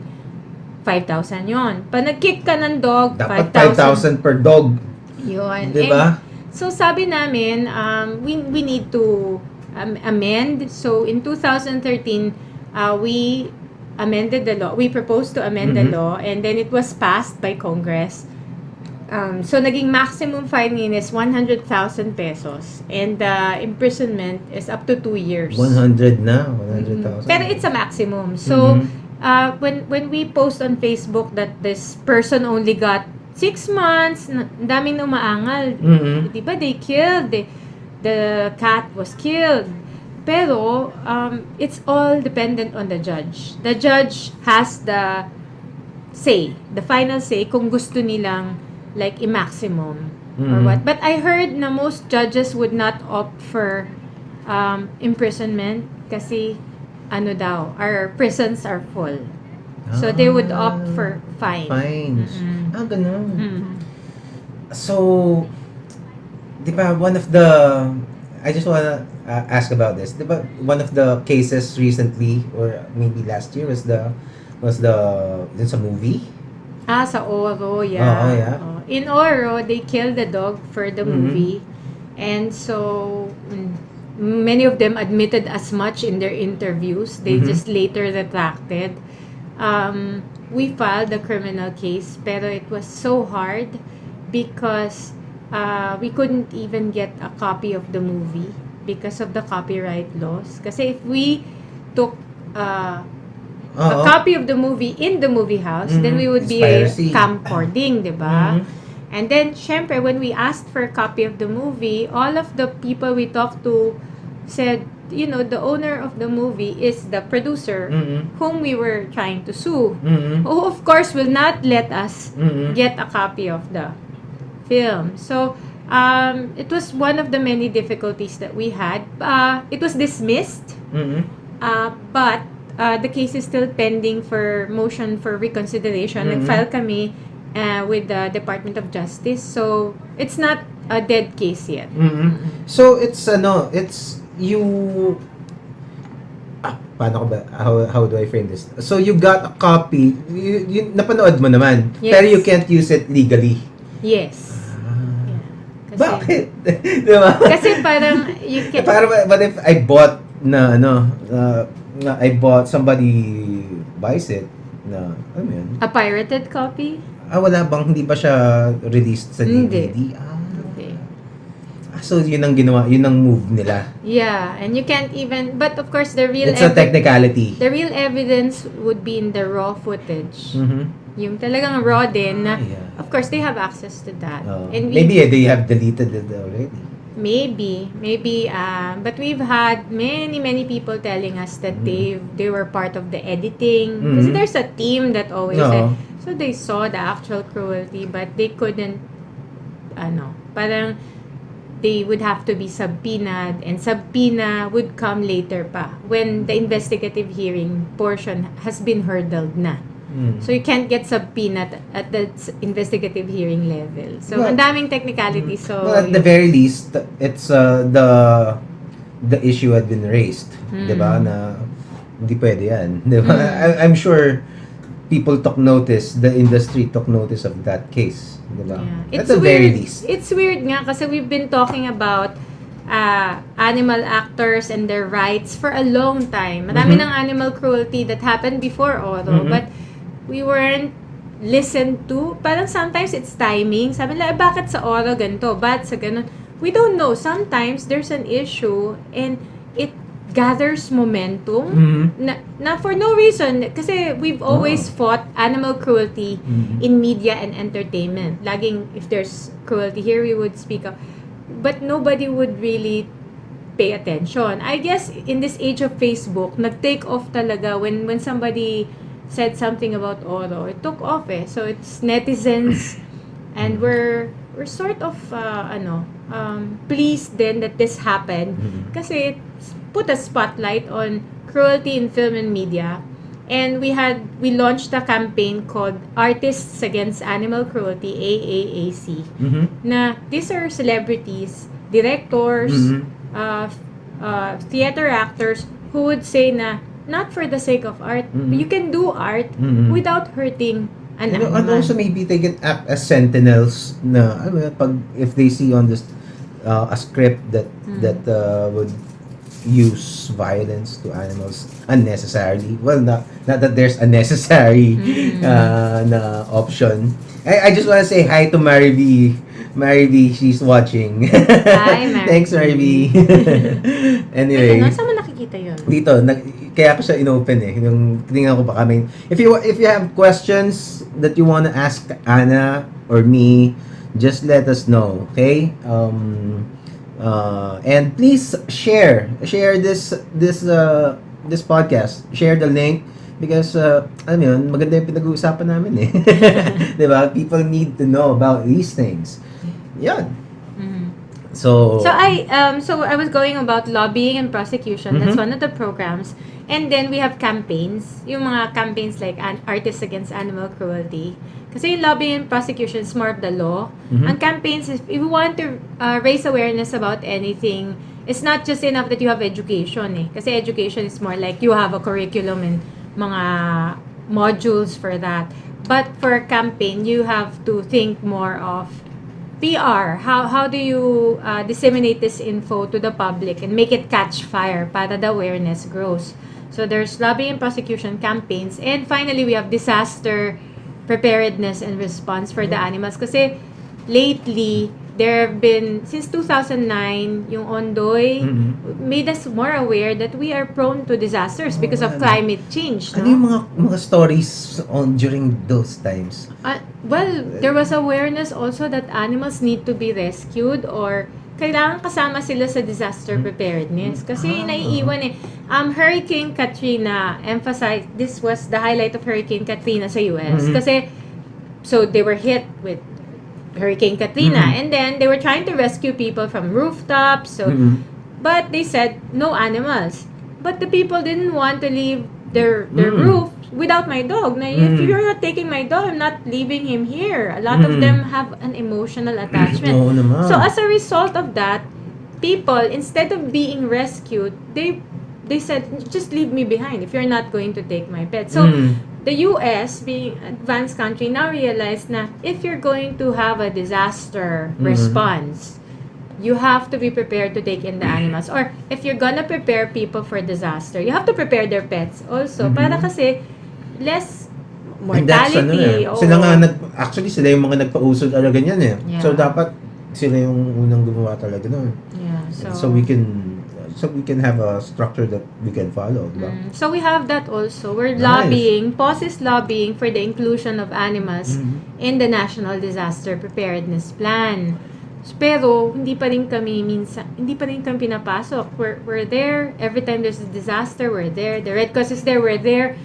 5,000 yon. Pag nag-kick ka ng dog, dapat 5,000 per dog. Yun. Diba? So, sabi namin, we need to amend. So, in 2013, we amended the law. We proposed to amend the law and then it was passed by Congress. So, naging maximum fine ngayon is 100,000 pesos. And the imprisonment is up to 2 years. 100,000. Pero it's a maximum. So, when we post on Facebook that this person only got 6 months, daming umaangal. Diba? They killed. The cat was killed. Pero, it's all dependent on the judge. The judge has the say, the final say, kung gusto nilang like a maximum or what. But I heard na most judges would not opt for imprisonment kasi ano daw, our prisons are full. So they would opt for fines. Ganun. Mm. So, di ba, one of the, I just wanna ask about this. Di ba, one of the cases recently, or maybe last year, was it's a movie? Sa Oro, yeah. Oo, yeah. In Oro, they killed the dog for the movie. And so, many of them admitted as much in their interviews. They just later retracted. We filed a criminal case, pero it was so hard because we couldn't even get a copy of the movie because of the copyright laws. Kasi if we took a copy of the movie in the movie house, then we would be camcording, di ba? And then, syempre, when we asked for a copy of the movie, all of the people we talked to said, you know, the owner of the movie is the producer whom we were trying to sue, who of course will not let us get a copy of the film. So, it was one of the many difficulties that we had. It was dismissed, but the case is still pending for motion for reconsideration. Nag-file kami with the Department of Justice. So, it's not a dead case yet. So, it's you... paano ko ba? How do I frame this? So, you got a copy. You napanood mo naman. Yes. Pero you can't use it legally. Yes. Kasi, Bakit? Diba? Kasi parang you can... What if I bought somebody buys it na, ano yun? A pirated copy? Wala bang, hindi ba siya released sa DVD? Hindi. So yun ang ginawa, yun ang move nila. Yeah, and you can't even, but of course the real It's a technicality. The real evidence would be in the raw footage. Yung talagang raw din, of course they have access to that. And maybe they have deleted it already. Maybe, but we've had many people telling us that they were part of the editing. Kasi there's a team that always so they saw the actual cruelty, but they couldn't, parang they would have to be subpoenaed, and subpoena would come later pa when the investigative hearing portion has been hurdled na. So you can't get subpoenaed at the investigative hearing level. So ang daming technicality. So well, at the very least, it's the issue had been raised, 'di ba? Na hindi pwede 'yan, 'di ba? I'm sure people took notice, the industry took notice of that case, 'di ba? Yeah. At the very least. It's weird nga kasi we've been talking about animal actors and their rights for a long time. Marami ng animal cruelty that happened before Oro, but we weren't listened to. Parang sometimes it's timing. Sabi nila, bakit sa Oro ganito? Bakit sa ganun? We don't know. Sometimes there's an issue and it gathers momentum na for no reason. Kasi we've always fought animal cruelty in media and entertainment. Laging, if there's cruelty here, we would speak up. But nobody would really pay attention. I guess in this age of Facebook, nag-take off talaga when somebody said something about Oro. It took off So it's netizens and we're sort of pleased then that this happened kasi it put a spotlight on cruelty in film and media. And we launched a campaign called Artists Against Animal Cruelty, AAAC. Na these are celebrities, directors, theater actors who would say na not for the sake of art. You can do art without hurting an animal. And also maybe they can act as sentinels na if they see on this a script that would use violence to animals unnecessarily. Well, not that there's a necessary na option. I just want to say hi to Mary B. Mary B, she's watching. Hi, Mary. Thanks, Mary B. Anyway. Saan mo nakikita yun? Dito, kaya ko siya inopen Yung tingnan ko pa kami. If you have questions that you want to ask Anna or me, just let us know, okay? And please share this podcast. Share the link Because, alam mo yun, maganda yung pinag-uusapan namin eh. Diba? People need to know about these things. Yan. So I was going about lobbying and prosecution. That's one of the programs. And then we have campaigns. Yung mga campaigns like Artists Against Animal Cruelty. Kasi yung lobbying and prosecution is more of the law. Ang campaigns, if you want to raise awareness about anything, it's not just enough that you have education eh. Kasi education is more like you have a curriculum and mga modules for that. But for a campaign, you have to think more of PR. How do you disseminate this info to the public and make it catch fire para the awareness grows? So there's lobbying and prosecution campaigns. And finally, we have disaster preparedness and response for the animals. Kasi lately, there have been, since 2009, yung Ondoy made us more aware that we are prone to disasters because of climate change. Ano yung mga stories during those times? Well, there was awareness also that animals need to be rescued or kailangan kasama sila sa disaster preparedness. Kasi naiiwan eh. Hurricane Katrina emphasized, this was the highlight of Hurricane Katrina sa US. Kasi, so they were hit with Hurricane Katrina and then they were trying to rescue people from rooftops. So, but they said, no animals. But the people didn't want to leave their roof without my dog. Now, if you're not taking my dog, I'm not leaving him here. A lot of them have an emotional attachment. Oo naman. So, as a result of that, people, instead of being rescued, they said, just leave me behind if you're not going to take my pet. So, the US, being an advanced country, now realized na if you're going to have a disaster response, you have to be prepared to take in the animals. Or if you're gonna prepare people for disaster, you have to prepare their pets also. Para kasi less mortality. Sila nga, actually, sila yung mga nagpa-usod talaga niyan eh. Yeah. So, dapat sila yung unang gumawa talaga nun. Yeah, So we can have a structure that we can follow, diba? So we have that also. We're Nice. lobbying, PAWS is lobbying for the inclusion of animals in the National Disaster Preparedness Plan. Pero hindi pa rin kami pinapasok. We're there every time there's a disaster, we're there. The Red Cross is there, we're there.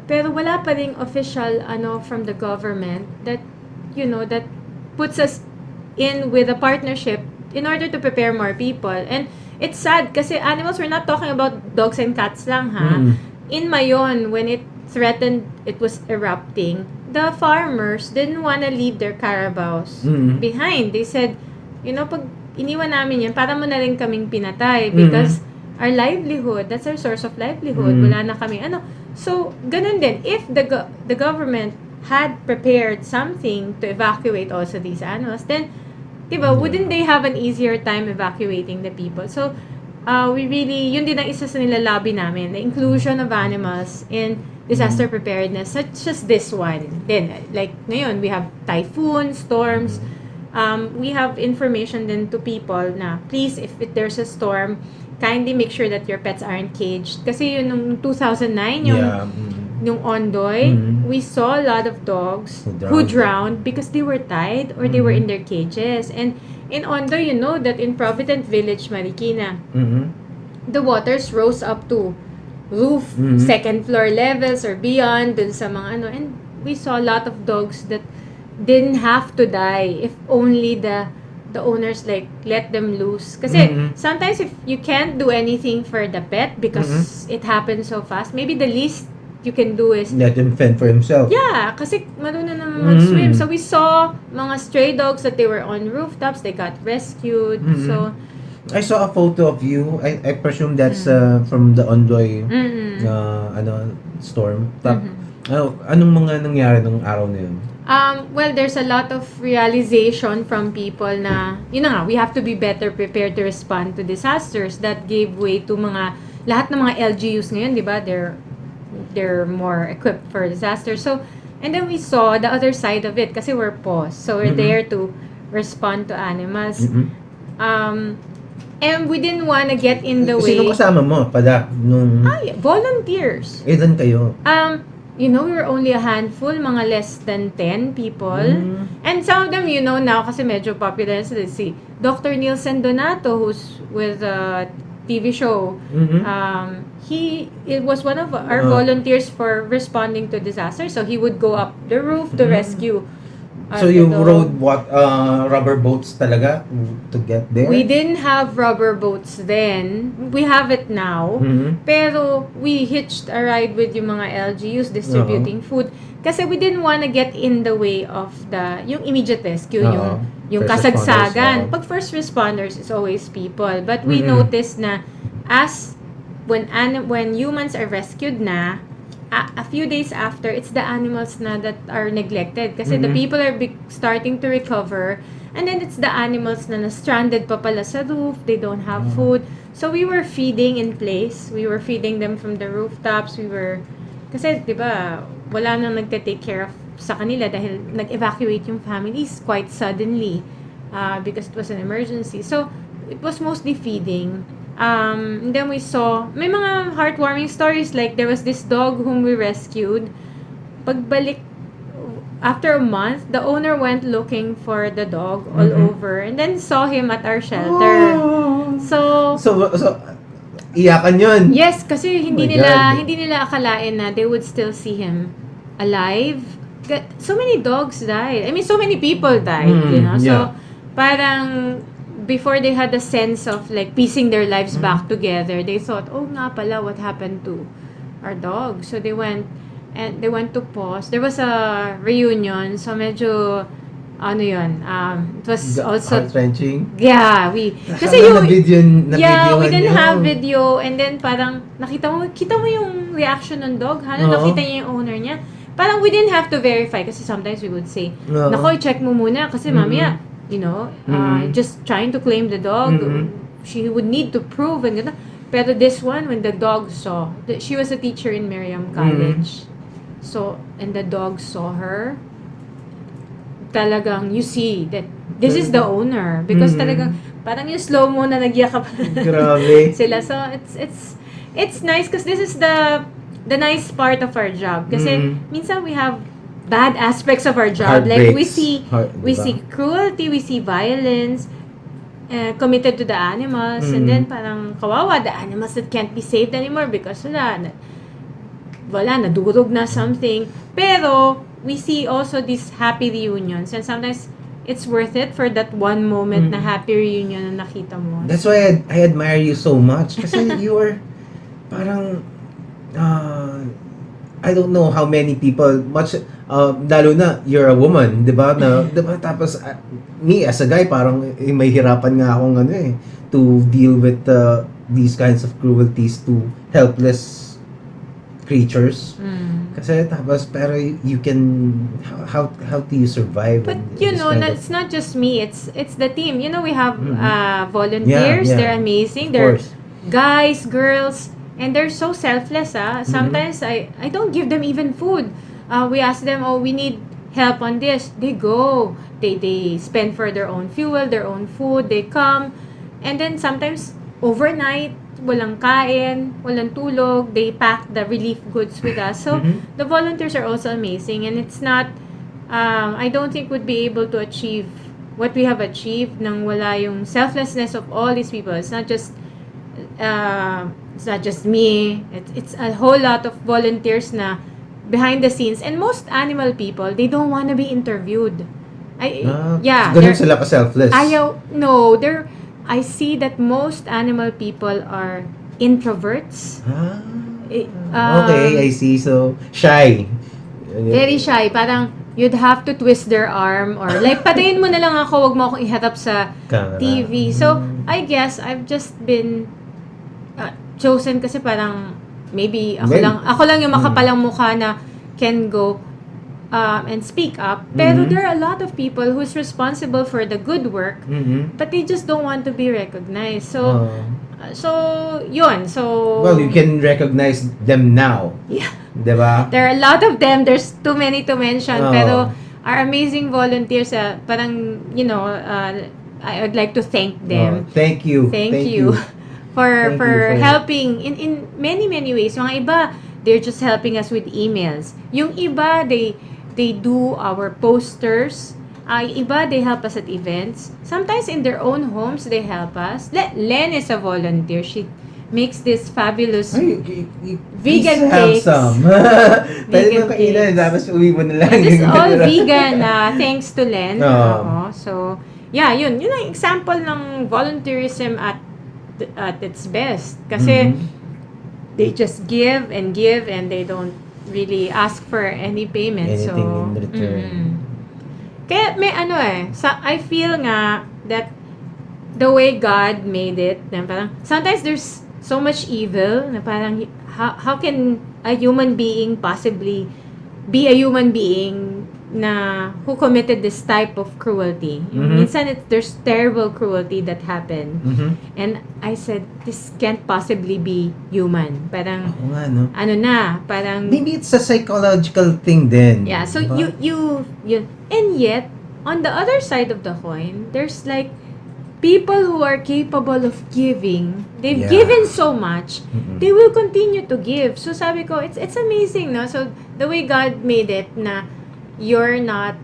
Pero wala pa ring official from the government that that puts us in with a partnership in order to prepare more people. And it's sad kasi animals, we're not talking about dogs and cats lang ha. In Mayon, when it threatened, it was erupting, the farmers didn't want to leave their carabaos behind. They said, pag iniwan namin yan, para mo na rin kaming pinatay because our livelihood, that's our source of livelihood. Wala na kami, So, ganun din. If the government had prepared something to evacuate also these animals, then diba, wouldn't they have an easier time evacuating the people? So, we really, yun din ang isa sa nilalobby namin, the inclusion of animals in disaster preparedness, such as this one. Then, like, ngayon, we have typhoons, storms. We have information then to people na, please, if there's a storm, kindly make sure that your pets aren't caged. Kasi yun, nung 2009, yung Ondoy, we saw a lot of dogs who drowned because they were tied or they were in their cages. And in Ondoy, you know that in Provident Village, Marikina, the waters rose up to roof, second floor levels or beyond, dun sa mga and we saw a lot of dogs that didn't have to die if only the owners let them loose. Kasi sometimes if you can't do anything for the pet because it happens so fast, maybe the least you can do is let him fend for himself. Yeah, kasi marunong naman mag-swim. So we saw mga stray dogs that they were on rooftops, they got rescued. So I saw a photo of you. I presume that's from the Ondoy storm. Anong mga nangyari nung araw na yun? Well, there's a lot of realization from people na, we have to be better prepared to respond to disasters. That gave way to lahat ng mga LGUs ngayon, di ba? They're more equipped for disasters. So, and then we saw the other side of it kasi we're PAWS. So, we're there to respond to animals. And we didn't want to get in the way. Sino kasama mo pala nung... volunteers. Ilan kayo? We were only a handful, mga less than 10 people. And some of them, now, kasi medyo popular si Dr. Nielsen Donato, who's with TV show. It was one of our Uh. volunteers for responding to disaster. So he would go up the roof to rescue. So you rode what rubber boats talaga to get there? We didn't have rubber boats then. We have it now. Pero we hitched a ride with yung mga LGUs distributing food. Kasi we didn't want to get in the way of yung immediate rescue, yung First kasagsagan. responders, Pag first responders, it's always people. But we noticed na when humans are rescued na, a few days after, it's the animals na that are neglected. Kasi the people are starting to recover. And then it's the animals na stranded pa pala sa roof. They don't have food. So we were feeding in place. We were feeding them from the rooftops. Kasi di ba, wala nang nagte-take care of sa kanila dahil nag-evacuate yung families quite suddenly because it was an emergency. So it was mostly feeding. And then we saw, may mga heartwarming stories, like there was this dog whom we rescued. Pagbalik, after a month, the owner went looking for the dog all over and then saw him at our shelter. So iyakan yun. yes, kasi hindi God. nila akalain na they would still see him alive. So many dogs died. I mean, so many people died, you know. So parang before they had a sense of like piecing their lives back together, they thought, oh nga pala, what happened to our dog? So they went to PAWS. There was a reunion, so medyo it was also Heart-wrenching. yeah, kasi we we didn't nyo. have video, and then parang kita mo yung reaction ng dog, nakita niya yung owner niya. Parang we didn't have to verify kasi sometimes we would say, nako, i-check mo muna kasi mamaya just trying to claim the dog, she would need to prove and gano'n. Pero this one, when the dog saw, she was a teacher in Miriam College. So, and the dog saw her, talagang you see that this is the owner because talagang parang yung slow mo na nagyakap Grabe. sila. So, it's nice because this is the nice part of our job. Kasi minsan we have bad aspects of our job. Like we see cruelty, we see violence committed to the animals, and then parang kawawa, the animals that can't be saved anymore because wala, nadurog na something. Pero we see also these happy reunions, and sometimes it's worth it for that one moment na happy reunion na nakita mo. That's why I admire you so much. Kasi you are parang I don't know how many people, lalo na, you're a woman, di ba? Diba? Tapos, me as a guy, parang may hirapan nga akong to deal with these kinds of cruelties to helpless creatures. Kasi tapos, pero you can, how do you survive? But it's not just me, it's the team. We have volunteers, they're amazing. They're guys, girls, and they're so selfless. Sometimes I don't give them even food. We ask them, we need help on this. They go. They spend for their own fuel, their own food. They come. And then sometimes overnight, walang kain, walang tulog. They pack the relief goods with us. So the volunteers are also amazing. And it's not, I don't think would be able to achieve what we have achieved nang wala yung selflessness of all these people. It's not just me. It's a whole lot of volunteers na behind the scenes. And most animal people, they don't want to be interviewed. Ganun sila ka-selfless. I see that most animal people are introverts. Okay, I see. So, shy. Very shy. Parang you'd have to twist their arm or like, patayin mo na lang ako, wag mo akong iharap sa Camera. TV. So, I guess I've just been chosen kasi parang maybe ako lang yung makapalang mukha na can go and speak up. Pero there are a lot of people who's responsible for the good work, but they just don't want to be recognized. So, yun. So, well, you can recognize them now. Yeah. Diba? There are a lot of them. There's too many to mention. Pero our amazing volunteers, parang, I would like to thank them. Thank you. Thank you. For helping in many ways. Mga iba, they're just helping us with emails. Yung iba, they do our posters. Iba, they help us at events. Sometimes in their own homes, they help us. Len is a volunteer. She makes this fabulous vegan have cakes. some. Pwede Vegan mo kainan, cakes. tapos uwi mo na lang. And this is yung all natira. vegan, thanks to Len. Oo. So, yeah, yun ang example ng volunteerism at its best. Kasi, they just give and they don't really ask for any payment. Anything so, in return. Kaya may I feel nga that the way God made it, na parang, sometimes there's so much evil, na parang, how can a human being possibly be a human being na who committed this type of cruelty? Minsan, there's terrible cruelty that happened. And I said, this can't possibly be human. Parang, Oo nga, no? parang... Maybe it's a psychological thing then. Yeah, so diba? you and yet on the other side of the coin, there's like people who are capable of giving. They've given so much, they will continue to give. So sabi ko, it's amazing, no? So the way God made it na you're not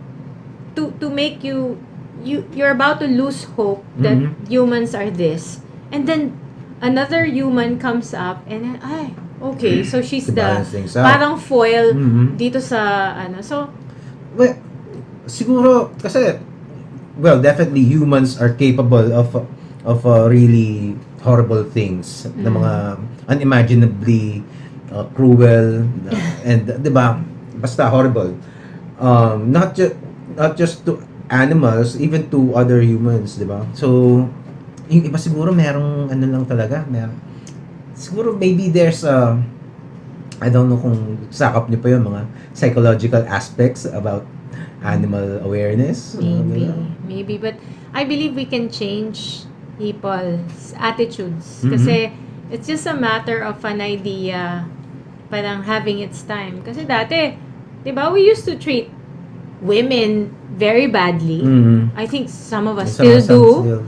to make you're about to lose hope that humans are this. And then another human comes up and okay, so she's To the balance things out. parang foil dito sa So Well, siguro, kasi, well, definitely humans are capable of really horrible things. Na mga unimaginably cruel, and, di ba, basta horrible. Not just to animals, even to other humans, di ba? So, yung iba siguro merong lang talaga, siguro maybe there's I don't know kung sakap niyo pa yung mga psychological aspects about animal awareness. Maybe, but I believe we can change people's attitudes. Kasi it's just a matter of an idea, parang having its time. Kasi dati, di ba, we used to treat women very badly. I think some of us still do.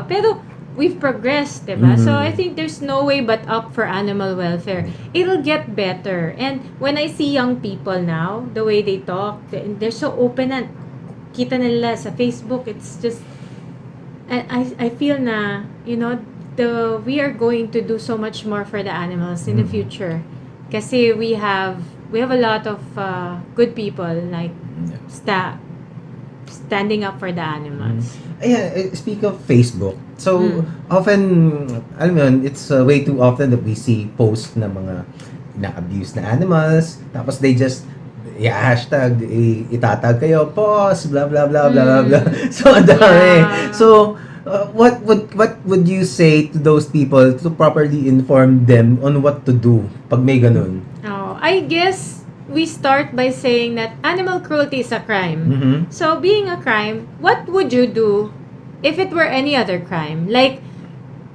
Pero we've progressed, diba? So I think there's no way but up for animal welfare. It'll get better. And when I see young people now, the way they talk, they're so open and kita nila sa Facebook. It's just, I feel na, we are going to do so much more for the animals in the future. Kasi we have a lot of good people like standing up for the animals. Speak of Facebook. So, often, alam mo yun, it's way too often that we see posts na mga na-abuse na animals, tapos they just hashtag, itatag kayo, PAWS, blah, blah, blah, blah, blah. So, ang dami. So, what would you say to those people to properly inform them on what to do pag may ganun? I guess we start by saying that animal cruelty is a crime. So, being a crime, what would you do if it were any other crime? Like,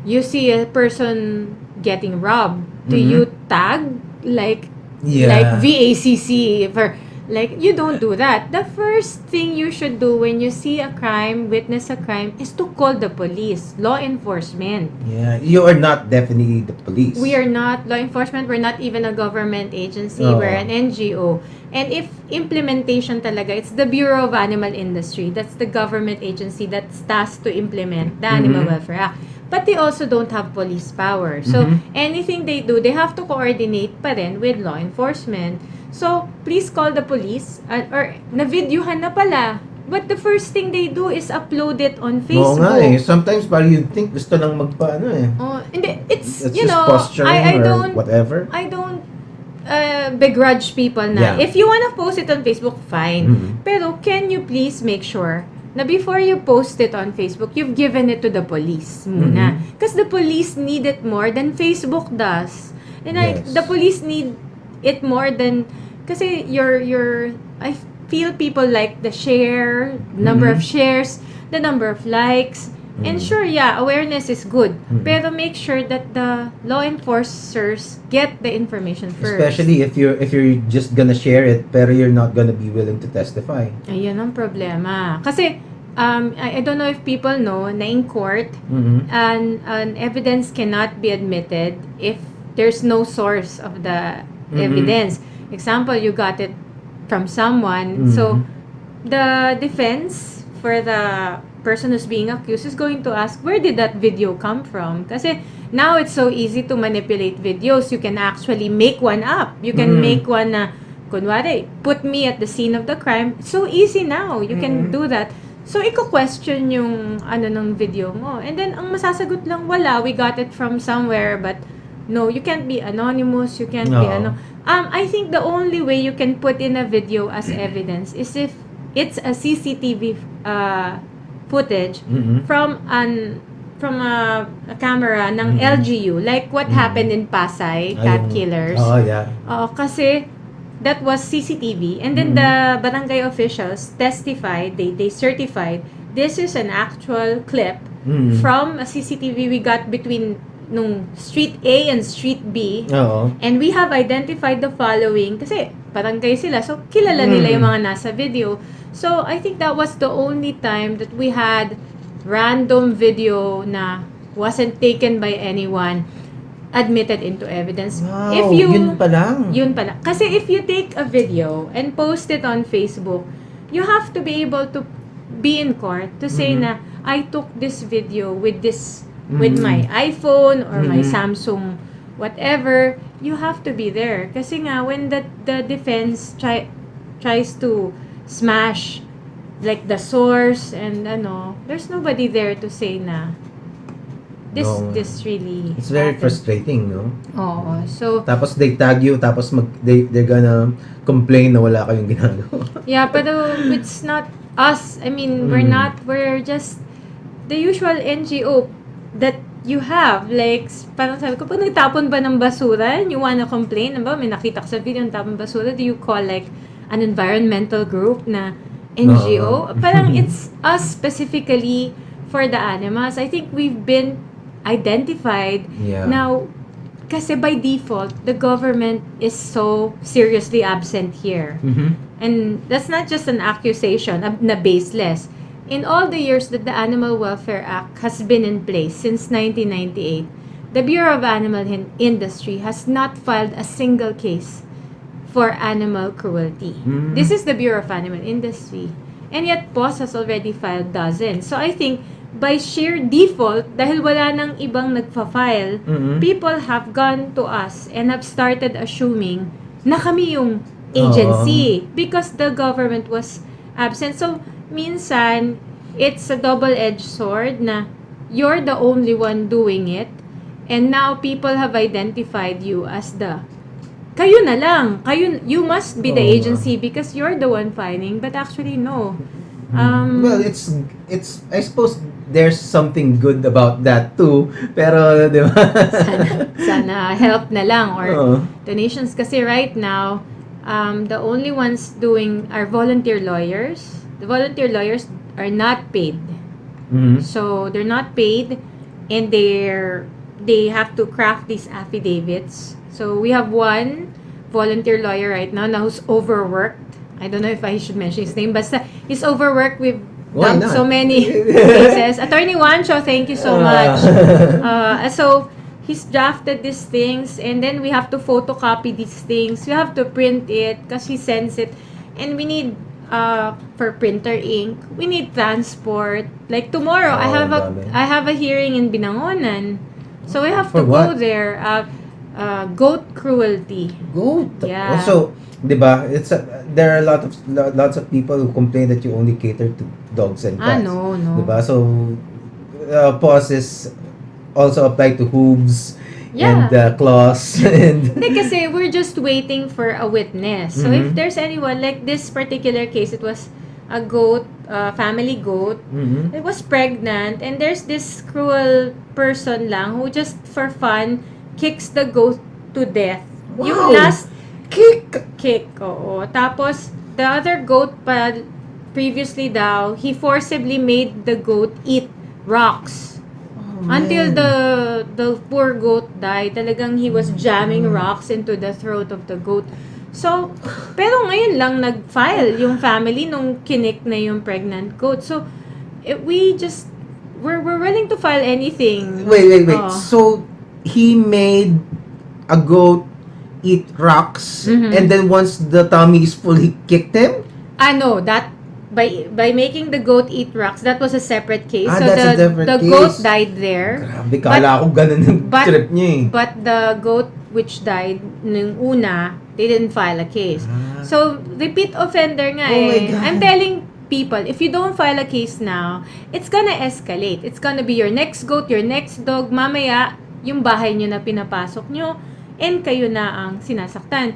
you see a person getting robbed. Do you tag? Like VACC for... Like, you don't do that. The first thing you should do when you see a crime, witness a crime, is to call the police, law enforcement. Yeah, you are not definitely the police. We are not law enforcement. We're not even a government agency. We're an NGO. And if implementation talaga, it's the Bureau of Animal Industry. That's the government agency that's tasked to implement the Animal Welfare Act. But they also don't have police power. So, anything they do, they have to coordinate pa rin with law enforcement. So, please call the police or na-videohan na pala. But the first thing they do is upload it on Facebook. Oo nga Sometimes parang you think gusto lang magpaano Oh, hindi. It's just posturing I or don't, whatever. I don't begrudge people na. If you wanna post it on Facebook, fine. Pero can you please make sure na before you post it on Facebook, you've given it to the police muna. Because the police need it more than Facebook does. And the police need it more than... Kasi I feel people like the share, number of shares, the number of likes. And sure, awareness is good. Pero make sure that the law enforcers get the information first. Especially if you're just gonna share it, pero you're not gonna be willing to testify. Ayun ang problema. Kasi, I don't know if people know na in court, an evidence cannot be admitted if there's no source of the evidence. Example, you got it from someone. So, the defense for the person who's being accused is going to ask, where did that video come from? Kasi now it's so easy to manipulate videos. You can actually make one up. You can make one na, kunwari, put me at the scene of the crime. It's so easy now. You can do that. So, iko-question yung ng video mo. And then, ang masasagot lang, wala, we got it from somewhere, but no, you can't be anonymous, you can't be I think the only way you can put in a video as evidence is if it's a CCTV footage from a camera ng LGU, like what happened in Pasay, cat killers. Oh, yeah. Kasi that was CCTV, and then the barangay officials testified, they certified this is an actual clip from a CCTV we got between nung street A and street B. And we have identified the following kasi barangay sila, so kilala nila yung mga nasa video. So I think that was the only time that we had random video na wasn't taken by anyone admitted into evidence. Wow, if you, yun pa lang. Yun pa lang. Kasi if you take a video and post it on Facebook, you have to be able to be in court to say na, I took this video with my iPhone or my Samsung whatever. You have to be there. Kasi nga, when the defense tries to smash like the source and there's nobody there to say na, this really it's very happened. frustrating, no? Oo. So tapos they tag you, tapos they're gonna complain na wala kayong ginagawa. yeah, pero it's not us. I mean, we're just the usual NGO that you have. Like, parang sabi ko, pag nagtapon ba ng basura, you wanna complain, ba? May nakita ko sa video, nagtapon basura, do you call like an environmental group na NGO? Parang it's us specifically for the animals. I think we've been identified now kasi by default the government is so seriously absent here, and that's not just an accusation na baseless. In all the years that the Animal Welfare Act has been in place since 1998, the Bureau of Animal Industry has not filed a single case for animal cruelty. This is the Bureau of Animal Industry, and yet PAWS has already filed dozens. So I think by sheer default, dahil wala nang ibang nagfa-file, people have gone to us and have started assuming na kami yung agency because the government was absent. So, minsan, it's a double-edged sword na you're the only one doing it, and now people have identified you as kayo na lang. You must be the agency because you're the one filing, but actually, no. Well, it's I suppose there's something good about that too. Pero, di ba? sana help na lang or donations. Kasi right now, the only ones doing are volunteer lawyers. The volunteer lawyers are not paid. So, they're not paid and they have to craft these affidavits. So, we have one volunteer lawyer right now who's overworked. I don't know if I should mention his name, but he's overworked with so many cases. Attorney Wancho, thank you so much. So, he's drafted these things, and then we have to photocopy these things. We have to print it because he sends it. And we need, for printer ink, we need transport. Like tomorrow, I have a hearing in Binangonan. So, we have to go there. Goat cruelty. Goat? Yeah. Also, diba, there are lots of people who complain that you only cater to dogs and cats. No. Diba? So, PAWS is also applied to hooves and claws. Hindi, kasi we're just waiting for a witness. So, if there's anyone, like this particular case, it was a goat, family goat. It was pregnant, and there's this cruel person lang who just for fun kicks the goat to death. Wow. Yung last kick, oo. Tapos, the other goat pa, previously daw, he forcibly made the goat eat rocks. Until the poor goat died, talagang he was jamming rocks into the throat of the goat. So, pero ngayon lang nag-file yung family nung kinik na yung pregnant goat. So, we're willing to file anything. Wait. So, he made a goat eat rocks, and then once the tummy is full, he kicked him? No, that by making the goat eat rocks, that was a separate case. So That's a different the case. goat died there. Grabe, kala ko ganun yung trip niya eh. But the goat which died nung una, they didn't file a case. So, repeat offender nga Oh my God. I'm telling people, if you don't file a case now, it's gonna escalate. It's gonna be your next goat, your next dog. Mamaya, yung bahay nyo na pinapasok nyo, and kayo na ang sinasaktan.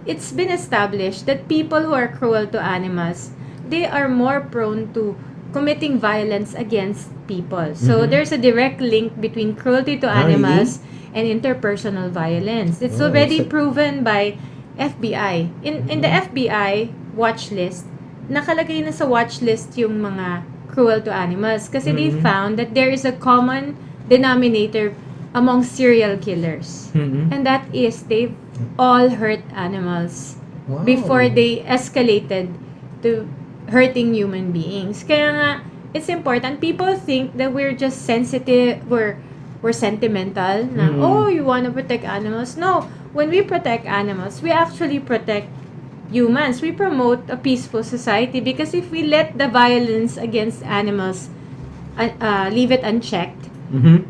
It's been established that people who are cruel to animals, they are more prone to committing violence against people. So, there's a direct link between cruelty to animals and interpersonal violence. It's already proven by FBI. In the FBI watch list, nakalagay na sa watch list yung mga cruel to animals kasi they found that there is a common denominator among serial killers. And that is they've all hurt animals before they escalated to hurting human beings. Kaya nga, it's important. People think that we're just sensitive, we're sentimental na, oh, you want to protect animals. No, when we protect animals, we actually protect humans. We promote a peaceful society because if we let the violence against animals leave it unchecked,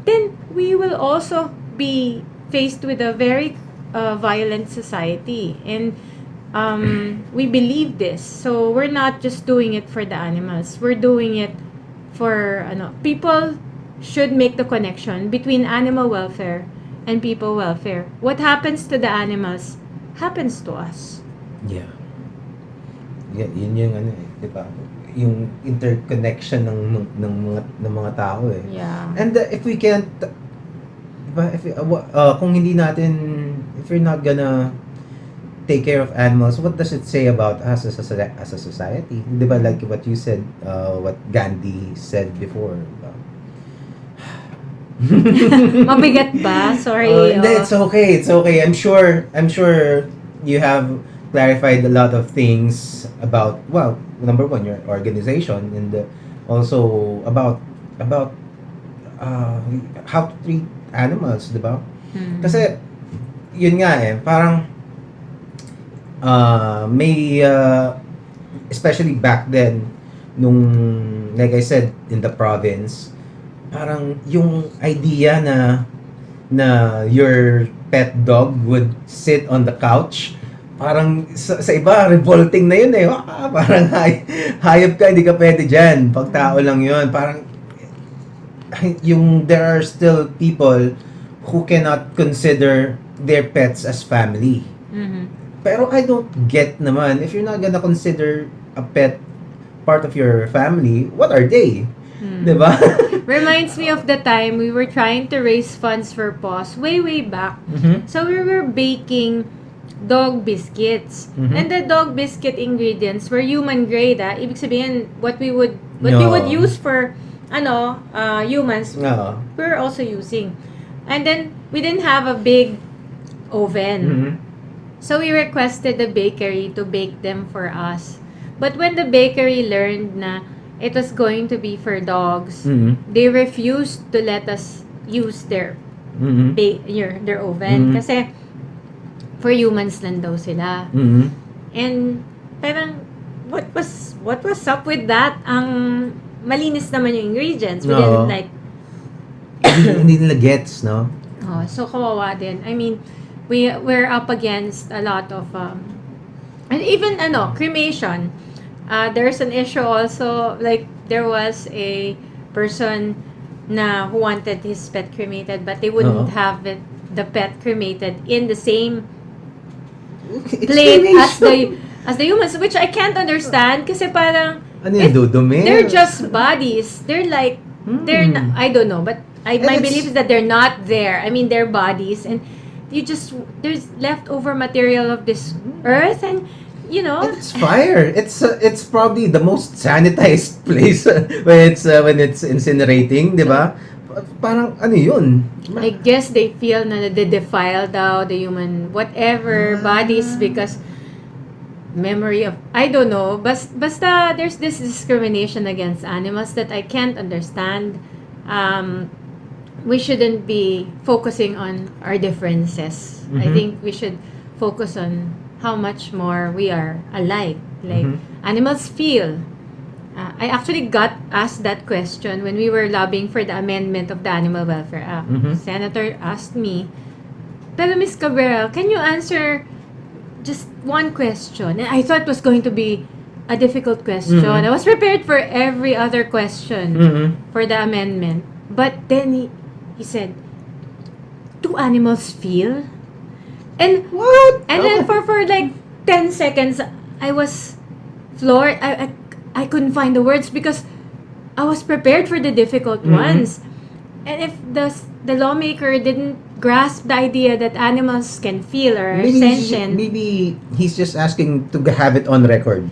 then we will also be faced with a very violent society. And we believe this. So we're not just doing it for the animals. We're doing it for people should make the connection between animal welfare and people welfare. What happens to the animals happens to us. Yeah. Yun yung di ba? Yung interconnection ng mga tao eh. Yeah. And if we can't, diba, kung hindi natin, if we're not gonna take care of animals, what does it say about us as a society? Diba, like what you said, what Gandhi said before. Mabigat ba? Sorry. Hindi, it's okay. It's okay. I'm sure you have clarified a lot of things about, well, number one, your organization, and also about how to treat animals, di ba? Kasi yun nga parang may especially back then nung, like I said, in the province, parang yung idea na your pet dog would sit on the couch, parang sa iba revolting na yun parang hayop ka, hindi ka pwede dyan, pag tao lang yun. Parang there are still people who cannot consider their pets as family. Pero I don't get naman, if you're not gonna consider a pet part of your family, what are they? Diba? Reminds me of the time we were trying to raise funds for PAWS way back. So we were baking dog biscuits. And the dog biscuit ingredients were human grade. Ibig sabihin, what we would use for humans, we were also using. And then we didn't have a big oven. So we requested the bakery to bake them for us. But when the bakery learned na it was going to be for dogs, they refused to let us use their oven kasi for humans lang daw sila. And parang what was up with that? Ang malinis naman yung ingredients. We didn't like hindi nila gets, no? So kawawa din. I mean, we're up against a lot of and even cremation. There's an issue also, like there was a person who wanted his pet cremated, but they wouldn't have the pet cremated in the same plate as the humans, which I can't understand kasi parang they're just bodies. They're like they're not, I don't know, but my belief is that they're not there. I mean, they're bodies, and there's leftover material of this earth, and it's fire. It's probably the most sanitized place when it's incinerating, di ba? Parang yun? I guess they feel na they defile daw the human whatever bodies because memory of, I don't know, basta there's this discrimination against animals that I can't understand. We shouldn't be focusing on our differences. I think we should focus on how much more we are alike. Like animals feel. I actually got asked that question when we were lobbying for the amendment of the Animal Welfare Act. Senator asked me, pero Ms. Cabrera, can you answer just one question? And I thought it was going to be a difficult question. I was prepared for every other question for the amendment. But then he said, do animals feel? And What? And then for like 10 seconds, I was floored. I couldn't find the words because I was prepared for the difficult ones. And if the lawmaker didn't grasp the idea that animals can feel or are sentient, Maybe he's just asking to have it on record.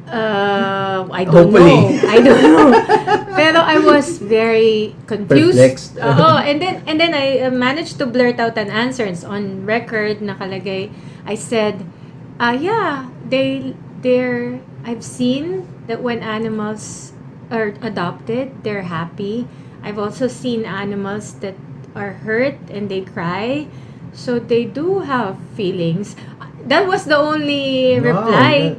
I don't Hopefully. know. I don't know. Pero I was very confused. Perplexed. And then I managed to blurt out an answer. It's on record, nakalagay. I said, yeah, I've seen that when animals are adopted, they're happy. I've also seen animals that are hurt and they cry. So they do have feelings. That was the only reply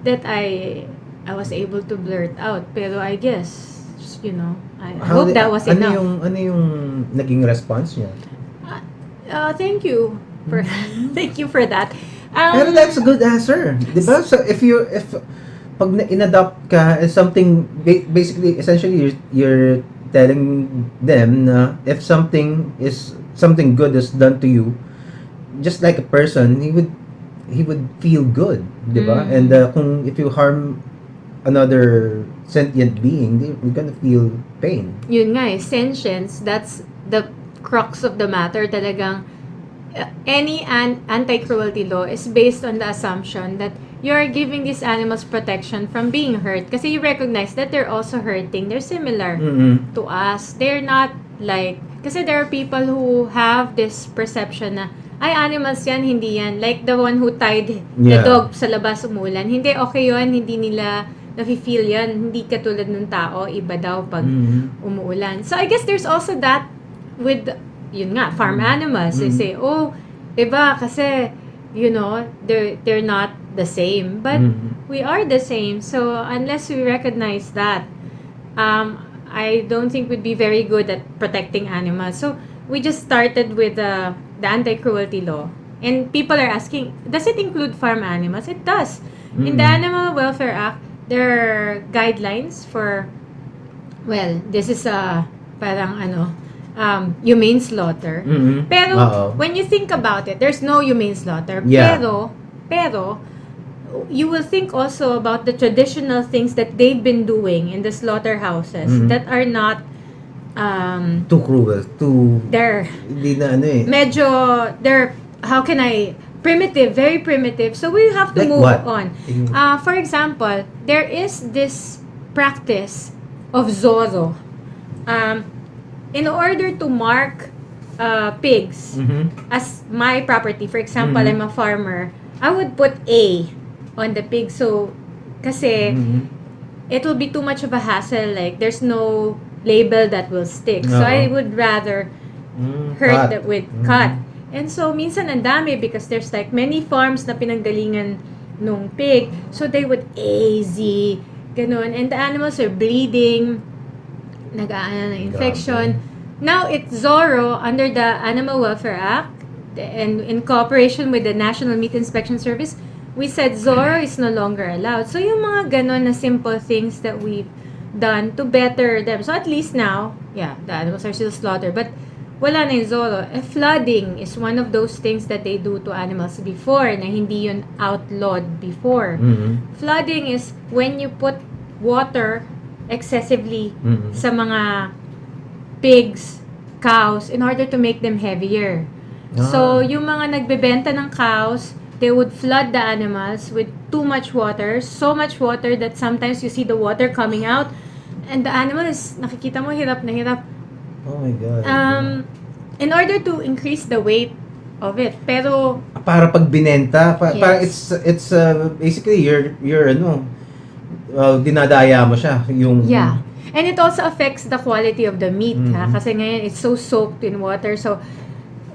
that I was able to blurt out. Pero I guess, I hope that was enough. Ano yung naging response niya? Thank you for thank you for that. Pero that's a good answer. Diba? So if pag in-adopt ka as something, basically, essentially, you're telling them na if something good is done to you, just like a person, he would feel good, diba? And kung if you harm another sentient being, you're gonna feel pain. Yun nga sentience, that's the crux of the matter. Talagang any anti-cruelty law is based on the assumption that you're giving these animals protection from being hurt. Kasi you recognize that they're also hurting. They're similar to us. They're not like... Kasi there are people who have this perception na, ay, animals yan, hindi yan. Like the one who tied the dog sa labas umulan. Hindi, okay yun. Hindi nila nafe-feel yan. Hindi katulad ng tao. Iba daw pag umuulan. So I guess there's also that with, yun nga, farm animals. They say, oh, iba kasi, they're not the same. But we are the same. So unless we recognize that, I don't think we'd be very good at protecting animals. So we just started with the anti-cruelty law. And people are asking, does it include farm animals? It does. In the Animal Welfare Act, there are guidelines for, well, this is parang humane slaughter. Pero when you think about it, there's no humane slaughter. Pero you will think also about the traditional things that they've been doing in the slaughterhouses that are not too cruel, they're hindi na medyo they're, how can I, primitive, very primitive. So we have to like move what? on. For example, there is this practice of Zorro. In order to mark pigs as my property, for example, I'm a farmer, I would put A on the pig. So, kasi it will be too much of a hassle. Like, there's no label that will stick. So, I would rather hurt that with cut. And so, minsan ang dami because there's like many farms na pinanggalingan nung pig. So, they would AZ, ganun. And the animals are bleeding, nag-aano ng infection. Now, it's Zorro under the Animal Welfare Act and in cooperation with the National Meat Inspection Service, we said Zorro is no longer allowed. So, yung mga ganon na simple things that we've done to better them. So, at least now, the animals are still slaughtered. But, wala na yung Zorro. Flooding is one of those things that they do to animals before na hindi yun outlawed before. Flooding is when you put water excessively sa mga pigs, cows, in order to make them heavier. So, yung mga nagbebenta ng cows, they would flood the animals with too much water, so much water that sometimes you see the water coming out, and the animal is, nakikita mo, hirap na hirap. Oh my God. In order to increase the weight of it. Pero, para pag binenta, para Yes. it's basically you're dinadaya mo siya, yung and it also affects the quality of the meat, kasi ngayon it's so soaked in water, so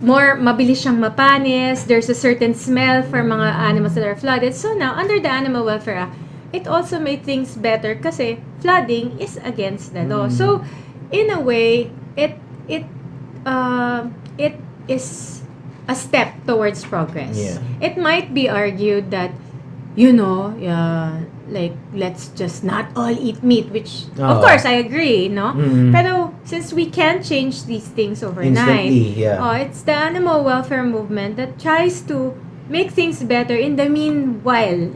more mabilis siyang mapanis. There's a certain smell for mga animals that are flooded. So now, under the Animal Welfare Act, it also made things better kasi flooding is against the law. So, in a way, it it is a step towards progress. Yeah. It might be argued that, like, let's just not all eat meat, which, of course, I agree, no? Pero, since we can't change these things overnight, instantly, yeah. it's the animal welfare movement that tries to make things better in the meanwhile.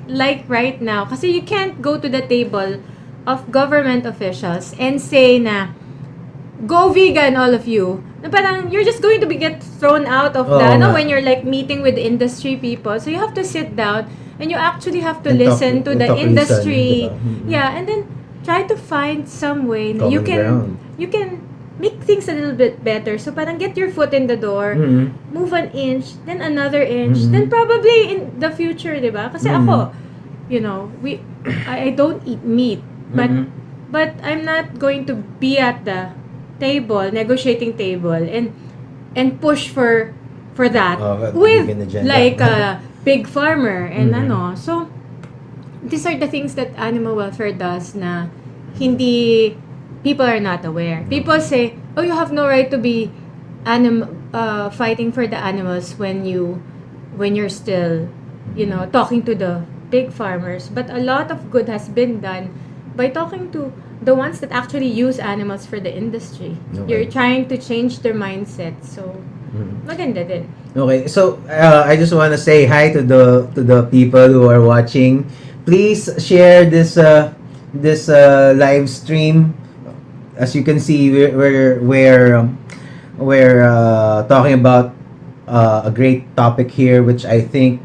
Like right now. Kasi you can't go to the table of government officials and say na, go vegan, all of you. Na parang, you're just going to get thrown out of when you're like meeting with industry people. So you have to sit down and you actually have to listen to the industry. Yeah, and then try to find some way na you can make things a little bit better. So parang get your foot in the door, move an inch, then another inch, then probably in the future, di ba? Kasi ako, I don't eat meat, but I'm not going to be at the negotiating table, and push for that with like a big farmer and So these are the things that animal welfare does na hindi people are not aware. People say, "Oh, you have no right to be fighting for the animals when you're still, talking to the big farmers." But a lot of good has been done by talking to the ones that actually use animals for the industry. You're trying to change their mindset. So, maganda din. Okay, so I just want to say hi to the people who are watching. Please share this live stream. As you can see, we're talking about a great topic here, which I think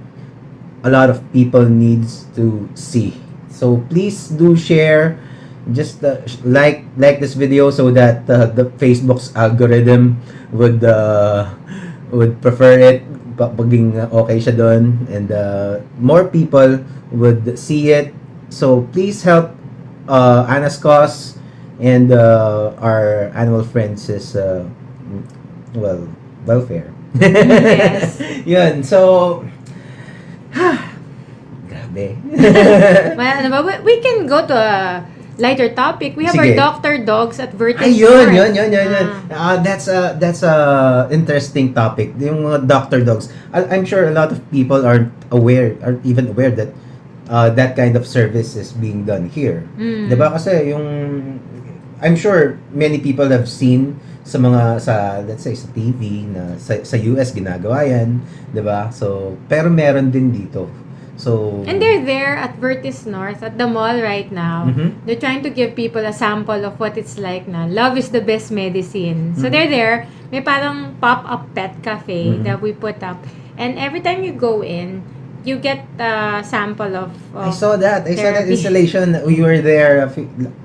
a lot of people needs to see. So please do share. Just like this video so that the Facebook's algorithm would prefer it, paging okay siya doon, and more people would see it. So please help Anna's cause and our animal friends is welfare. Yes. Yun. So grabe. Well, we can go to a lighter topic. We have Sige. our doctor dogs at Vertis. Ayun. That's a interesting topic. Yung mga doctor dogs. I'm sure a lot of people aren't even aware that that kind of service is being done here. Diba? Kasi I'm sure many people have seen let's say sa TV na sa US ginagawa yan, 'di ba? So, pero meron din dito. So, and they're there at Vertis North at the mall right now. They're trying to give people a sample of what it's like na love is the best medicine. So they're there. May parang pop-up pet cafe that we put up. And every time you go in, you get a sample of I saw that therapy. installation. We were there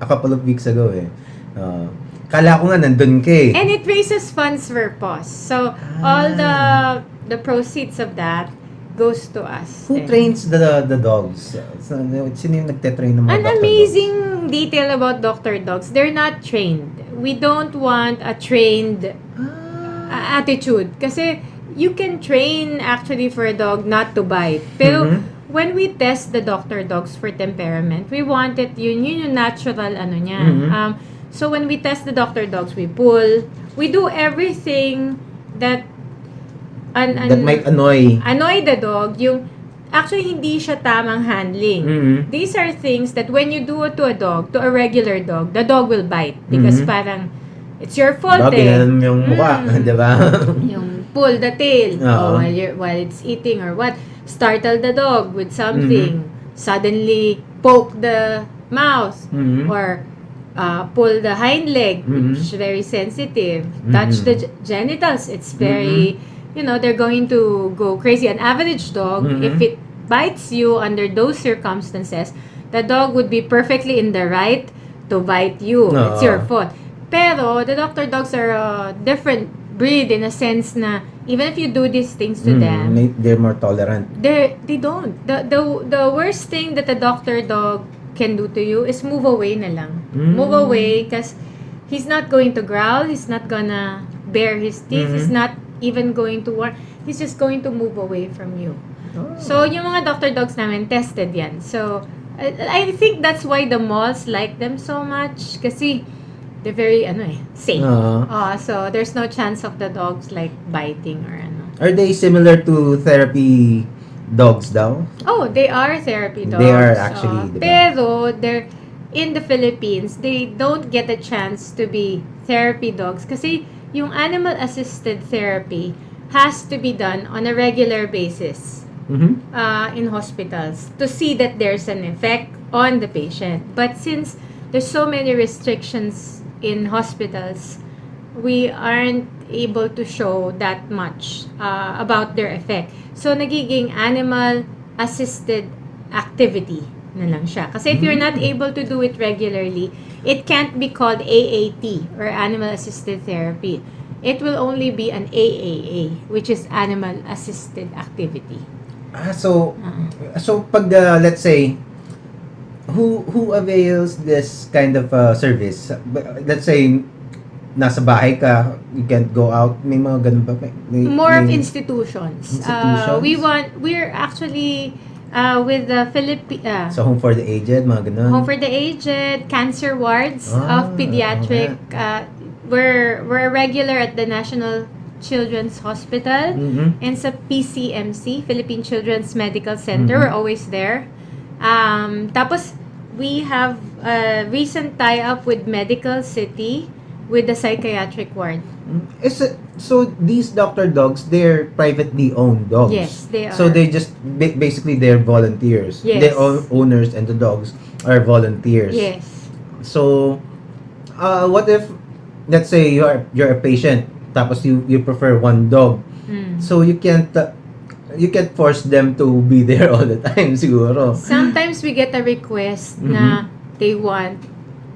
a couple of weeks ago eh. Kala ko nga nandun ka eh. And it raises funds for PAWS. So all the proceeds of that goes to us. Who trains the dogs? Sino yung nagte-train ng mga An doctor amazing detail about doctor dogs. They're not trained. We don't want a trained attitude. Kasi you can train actually for a dog not to bite. Pero when we test the doctor dogs for temperament, we want it yun yung natural niya. So when we test the doctor dogs, we pull. We do everything that that might annoy the dog. Yung actually hindi siya tamang handling. These are things that when you do it to a dog, to a regular dog, the dog will bite because parang it's your fault Ginanon yung mukha, di ba? Yung pull the tail while it's eating or what, startle the dog with something, suddenly poke the mouth or pull the hind leg, which is very sensitive, touch the genitals, it's very they're going to go crazy. An average dog, if it bites you under those circumstances, the dog would be perfectly in the right to bite you. It's your fault. Pero the doctor dogs are a different breed in a sense na even if you do these things to them, they're more tolerant. They don't. The worst thing that a doctor dog can do to you is move away na lang. Move away because he's not going to growl, he's not gonna bare his teeth, he's not even going to work. He's just going to move away from you. So, yung mga doctor dogs namin, tested yan. So, I think that's why the malls like them so much. Kasi they're very, safe. So there's no chance of the dogs like biting or ano. Are they similar to therapy dogs daw? Oh, they are therapy dogs. They are actually, diba? Pero they're in the Philippines, they don't get a chance to be therapy dogs kasi yung animal assisted therapy has to be done on a regular basis in hospitals to see that there's an effect on the patient. But since there's so many restrictions in hospitals, we aren't able to show that much about their effect. So, nagiging animal assisted activity na lang siya. Kasi if you're not able to do it regularly, it can't be called AAT or animal assisted therapy. It will only be an AAA, which is animal assisted activity. So pag let's say who avails this kind of service? Let's say nasa bahay ka, you can't go out, may mga ganun ba? More of institutions. We're actually with the Philippine so home for the aged, mga ganun. Home for the aged, cancer wards of pediatric. We're regular at the National Children's Hospital and sa PCMC, Philippine Children's Medical Center. We're always there. Tapos we have a recent tie-up with Medical City with the psychiatric ward. So these doctor dogs, they're privately owned dogs. Yes, they are. So they just basically they're volunteers. Yes. The owners and the dogs are volunteers. Yes. So what if, let's say you're a patient, tapos you prefer one dog. So you can't force them to be there all the time siguro. Sometimes we get a request na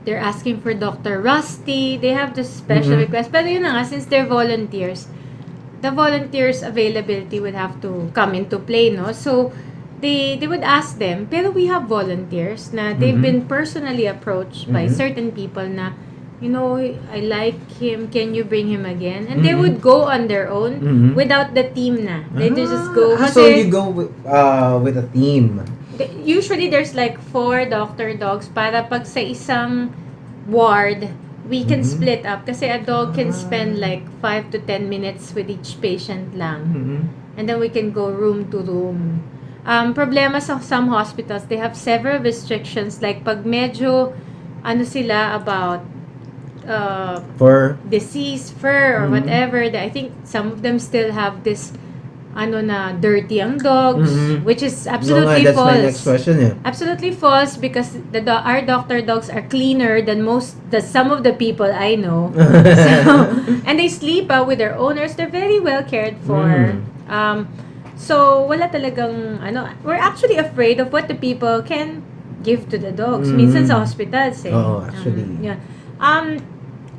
they're asking for Dr. Rusty. They have the special request. Pero yun na nga, since they're volunteers, the volunteers availability would have to come into play, no? So, they would ask them, pero we have volunteers na they've been personally approached by certain people na, I like him, can you bring him again? And they would go on their own without the team na. They just go. So you go with a team. Usually there's like 4 doctor dogs para pag sa isang ward, we can split up kasi a dog can spend like 5 to 10 minutes with each patient lang. And then we can go room to room. Problema sa some hospitals, they have several restrictions like pag medyo sila about For disease, fur, or whatever. I think some of them still have this dirty ang dogs, which is absolutely that's false. my next question, yeah. Absolutely false because our doctor dogs are cleaner than some of the people I know. And they sleep with their owners. They're very well cared for. So wala talagang we're actually afraid of what the people can give to the dogs. Minsan sa hospitals actually. yeah.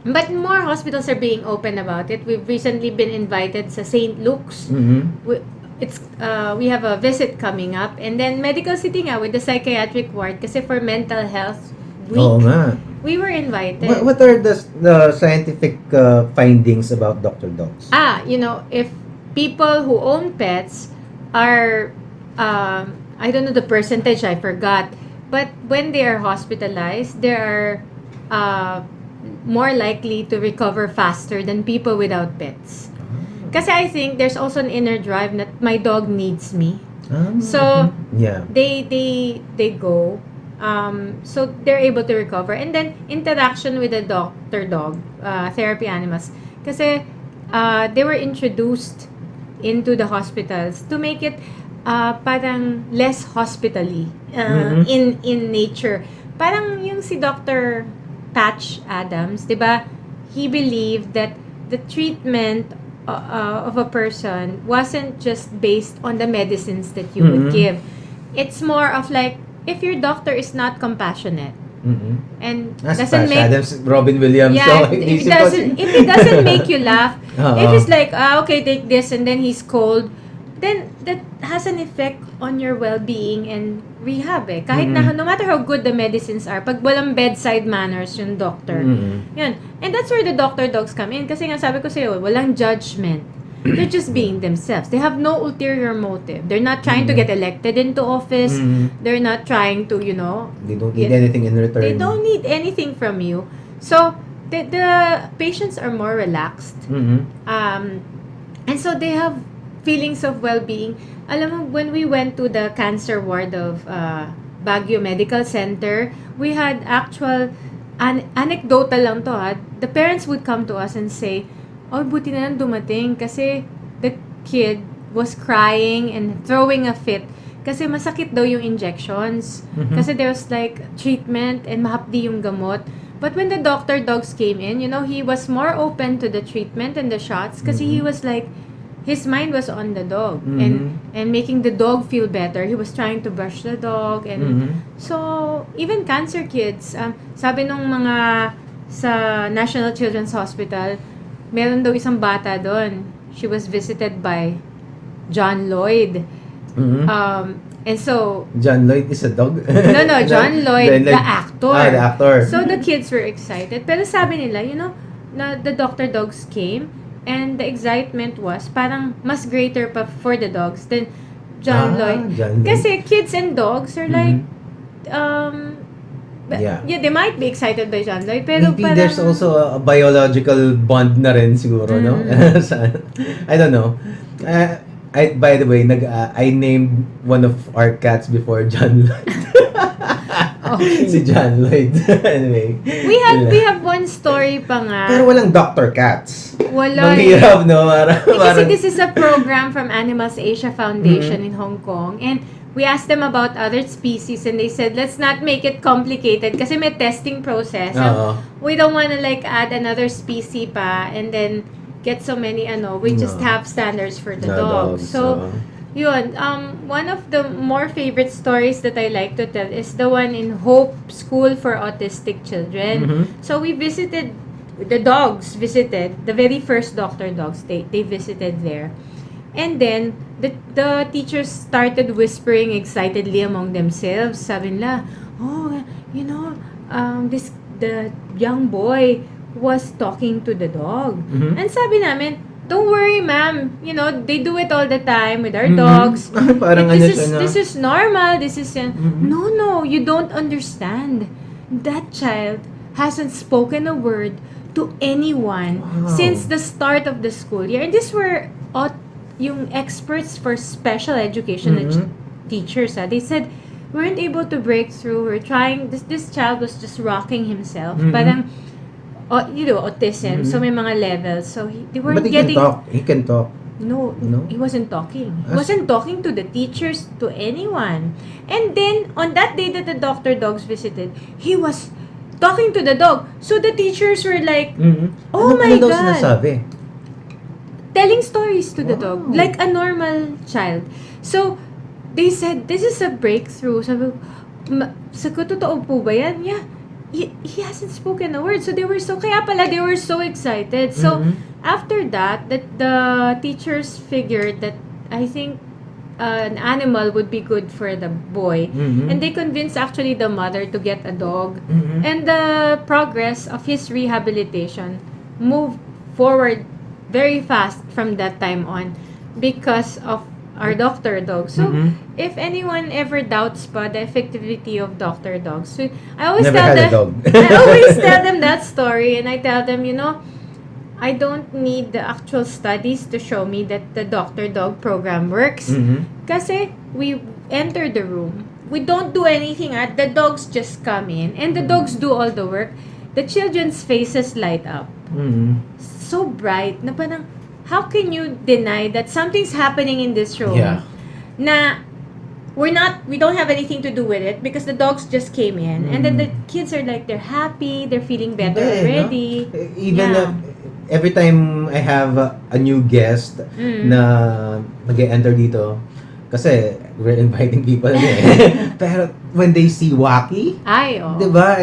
But more hospitals are being open about it. We've recently been invited sa St. Luke's. We have a visit coming up. And then Medical City nga with the psychiatric ward kasi for mental health week. We were invited. What are the scientific findings about doctor dogs? If people who own pets are I don't know the percentage, I forgot. But when they are hospitalized, they are more likely to recover faster than people without pets. Kasi I think there's also an inner drive that my dog needs me. So they go. So they're able to recover. And then interaction with the doctor dog, therapy animals. Kasi they were introduced into the hospitals to make it parang less hospitally in nature. Parang yung si Dr. Patch Adams, diba? He believed that the treatment of a person wasn't just based on the medicines that you would give. It's more of like, if your doctor is not compassionate and doesn't make Adams, Robin Williams, if it doesn't make you laugh, if it's like, okay, take this, and then he's cold, then that has an effect on your well-being and rehab kahit na no matter how good the medicines are, pag walang bedside manners yung doctor, yun. And that's where the doctor dogs come in kasi nga sabi ko sa'yo, walang judgment. they're just being themselves. They have no ulterior motive. They're not trying to get elected into office. They're not trying to, They don't need anything in return. they don't need anything from you. So, the patients are more relaxed. And so they have feelings of well-being. Alam mo, when we went to the cancer ward of Baguio Medical Center, we had actual, anecdotal lang to ha, the parents would come to us and say, oh, buti na lang dumating kasi the kid was crying and throwing a fit kasi masakit daw yung injections. Kasi there was like treatment and mahapdi yung gamot. But when the doctor dogs came in, he was more open to the treatment and the shots kasi he was like, his mind was on the dog and making the dog feel better. He was trying to brush the dog and so even cancer kids, sabi nung mga sa National Children's Hospital, meron daw isang bata doon. She was visited by John Lloyd. And so John Lloyd is a dog? No, John Lloyd, the actor. The actor. So the kids were excited. Pero sabi nila, na the doctor dogs came and the excitement was parang mas greater pa for the dogs than John Lloyd. John Lloyd. Kasi kids and dogs are like, yeah, they might be excited by John Lloyd, pero maybe parang, there's also a biological bond na rin siguro, no? I don't know. By the way, I named one of our cats before John Lloyd. okay. Si John Lloyd. Anyway. We have one story pa nga. Pero walang doctor cats. Wala. Manghirap, no? Kasi this is a program from Animals Asia Foundation in Hong Kong, and we asked them about other species and they said, let's not make it complicated kasi may testing process. We don't want to like add another species pa and then get so many, we just have standards for the dogs. So, yun, one of the more favorite stories that I like to tell is the one in Hope School for Autistic Children. So, we visited, the dogs visited, the very first doctor dogs, they visited there. And then, the teachers started whispering excitedly among themselves. Sabi nila, the young boy was talking to the dog. And sabi namin, don't worry, ma'am. They do it all the time with our dogs. Parang this is normal. This is no, you don't understand. That child hasn't spoken a word to anyone since the start of the school year. And these were yung experts for special education teachers. They said we weren't able to break through. We're trying. This child was just rocking himself. Parang autism. So may mga levels. So they weren't but getting. He can talk. No, he wasn't talking. He wasn't talking to the teachers, to anyone. And then on that day that the doctor dogs visited, he was talking to the dog. So the teachers were like, "Oh my ano daw God!" sinasabi? Telling stories to the dog like a normal child. So they said, "This is a breakthrough." Sabi ko, sa totoo po ba yan? Yeah. He hasn't spoken a word. So they were they were so excited. So after that, the teachers figured that I think an animal would be good for the boy. And they convinced actually the mother to get a dog. And the progress of his rehabilitation moved forward very fast from that time on because of our doctor dogs. So, if anyone ever doubts pa the effectivity of doctor dogs, so I always Never tell had a them, dog. I always tell them that story, and I tell them, I don't need the actual studies to show me that the doctor dog program works. Kasi we enter the room, we don't do anything, the dogs just come in, and the dogs do all the work. The children's faces light up. So bright, na parang, how can you deny that something's happening in this room? Yeah. Na we don't have anything to do with it because the dogs just came in. And then the kids are like, they're happy, they're feeling better already. No? Even every time I have a new guest na mag-enter dito, kasi we're inviting people pero when they see Waki, diba?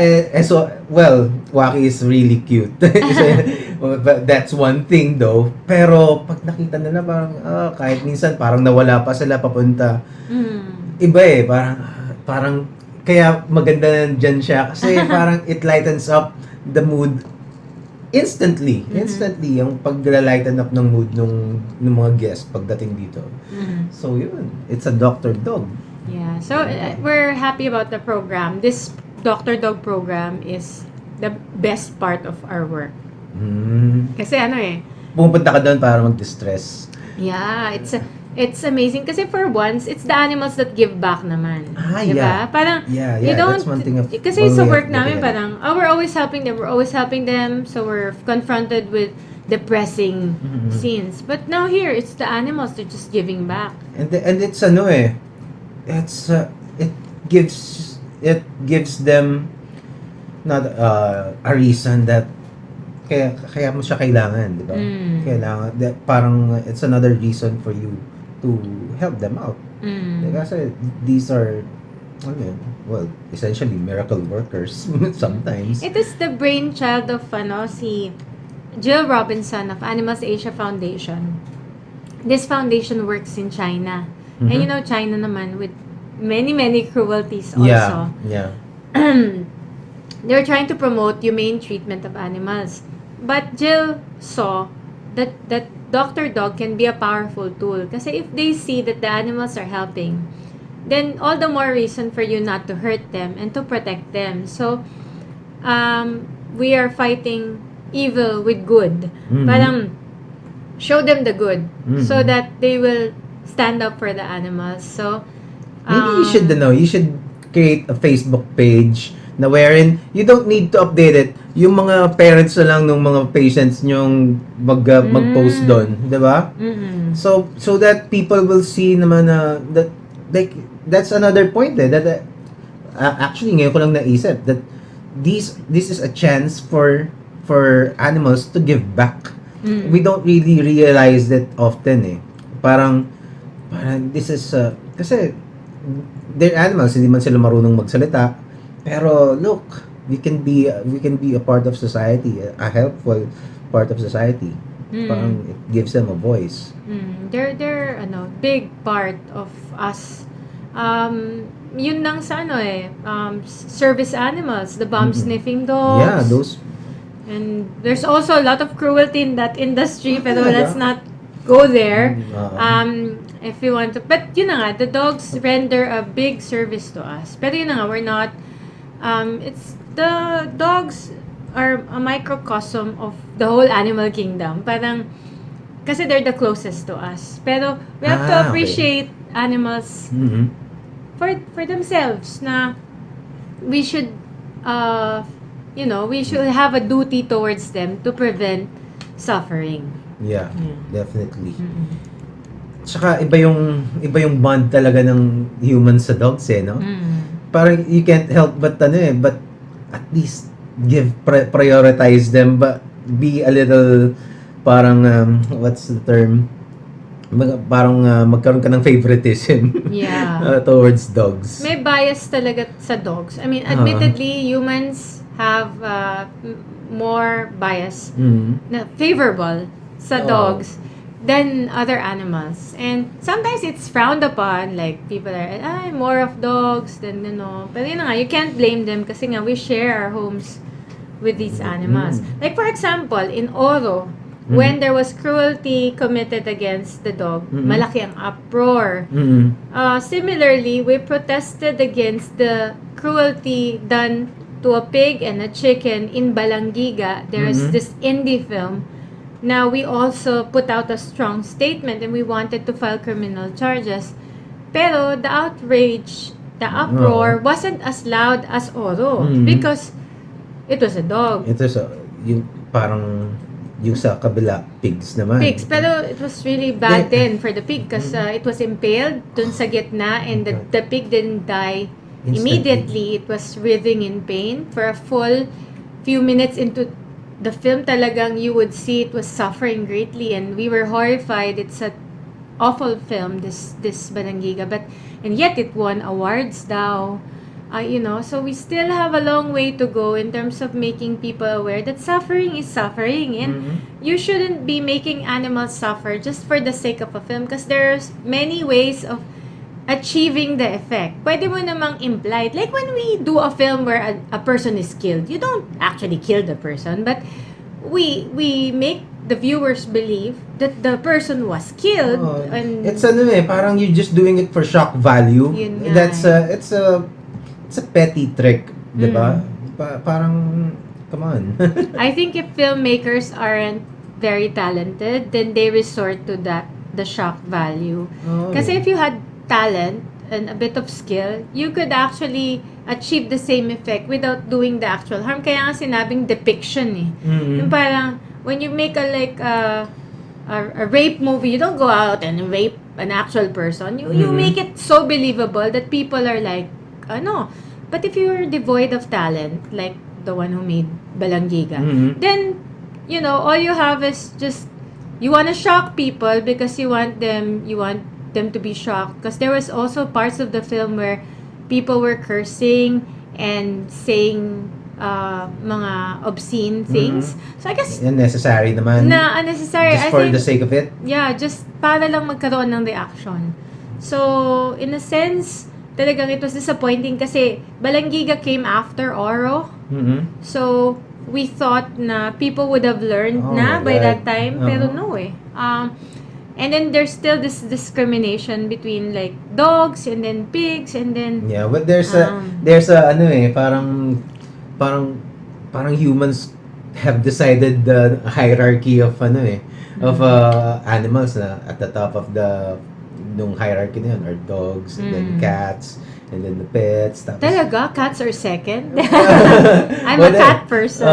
So, Waki is really cute. But that's one thing though. Pero pag nakita nila parang kahit minsan parang nawala pa sila papunta. Iba parang kaya maganda dyan siya kasi parang it lightens up the mood instantly, yung pag-lighten up ng mood ng mga guests pagdating dito. So yun, it's a doctor dog. Yeah. So we're happy about the program. This Doctor Dog program is the best part of our work. Kasi Pumupunta ka doon para mag-distress. yeah, it's amazing kasi for once, it's the animals that give back naman. Diba? Parang, you don't, that's one thing kasi sa one way work of namin, looking at it. parang, we're always helping them, so we're confronted with depressing scenes. But now here, it's the animals, they're just giving back. And it's it's it gives them not a reason that kaya mo siya kailangan, di ba? Kailangan parang it's another reason for you to help them out. Kasi these are essentially miracle workers sometimes. It is the brainchild of si Jill Robinson of Animals Asia Foundation. This foundation works in China. And you know, China naman with many cruelties also. Yeah. They're trying to promote humane treatment of animals. But Jill saw that Dr. Dog can be a powerful tool. Kasi if they see that the animals are helping, then all the more reason for you not to hurt them and to protect them. So, we are fighting evil with good. Parang, show them the good so that they will stand up for the animals. So, maybe you should create a Facebook page na wherein you don't need to update it. Yung mga parents na lang ng mga patients nyong mag-post doon, 'di ba? So that people will see naman na that like that's another point that actually ngayon ko lang naisip that this is a chance for animals to give back. We don't really realize that often Parang this is kasi they're animals, hindi man sila marunong magsalita. Pero look, we can be a part of society, a helpful part of society. Parang it gives them a voice. They're big part of us. Yun lang sa service animals, the bomb sniffing dogs. Yeah, those. And there's also a lot of cruelty in that industry, pero let's not go there. If you want to, but yun na nga, the dogs render a big service to us. Pero yun na nga, we're not. It's the dogs are a microcosm of the whole animal kingdom. Parang, kasi they're the closest to us. Pero we have to appreciate animals for themselves. Na we should, we should have a duty towards them to prevent suffering. Yeah. Definitely. Tsaka iba yung bond talaga ng humans sa dogs no? Parang you can't help but at least prioritize them, but be a little parang what's the term, parang magkaroon ka ng favoritism towards dogs. May bias talaga sa dogs. I mean, admittedly, humans have more bias na favorable sa dogs than other animals. And sometimes it's frowned upon, like people are more of dogs than pero yun nga, you can't blame them kasi nga we share our homes with these animals. Like for example, in Oro, when there was cruelty committed against the dog, malaki ang uproar. Similarly, we protested against the cruelty done to a pig and a chicken in Balangiga. There's this indie film. Now, we also put out a strong statement and we wanted to file criminal charges. Pero the outrage, the uproar wasn't as loud as Oro because it was a dog. Ito yung parang yung sa kabila, pigs naman. Pigs, pero it was really bad then for the pig because it was impaled dun sa gitna and the pig didn't die immediately. It was writhing in pain for a full few minutes into the film. Talagang you would see it was suffering greatly and we were horrified. It's an awful film, this Balangiga, and yet it won awards daw. So we still have a long way to go in terms of making people aware that suffering is suffering and you shouldn't be making animals suffer just for the sake of a film because there's many ways of achieving the effect. Pwede mo namang implied. Like when we do a film where a person is killed, you don't actually kill the person, but we make the viewers believe that the person was killed, Oh, and it's parang you're just doing it for shock value. Yun nga That's it's a petty trick, 'di ba? Mm. Parang come on. I think if filmmakers aren't very talented, then they resort to the shock value. Oh, Kasi if you had talent and a bit of skill, you could actually achieve the same effect without doing the actual harm. Kaya nga sinabing depiction eh. Yung parang, when you make a rape movie, you don't go out and rape an actual person. You make it so believable that people are like, ano. But if you're devoid of talent, like the one who made Balanggiga, then, all you have is just, you want to shock people because you want them to be shocked. Because there was also parts of the film where people were cursing and saying mga obscene things. So I guess Unnecessary naman. unnecessary. Just I for think, the sake of it. yeah, just para lang magkaroon ng reaction. So in a sense, talagang it was disappointing kasi Balanggiga came after Oro. So we thought na people would have learned by that time, pero no eh. And then there's still this discrimination between like dogs and then pigs and then but there's a parang humans have decided the hierarchy of animals na at the top of nung hierarchy na yun are dogs and then cats and then the pets. Tapos, talaga? Cats are second? I'm a cat person.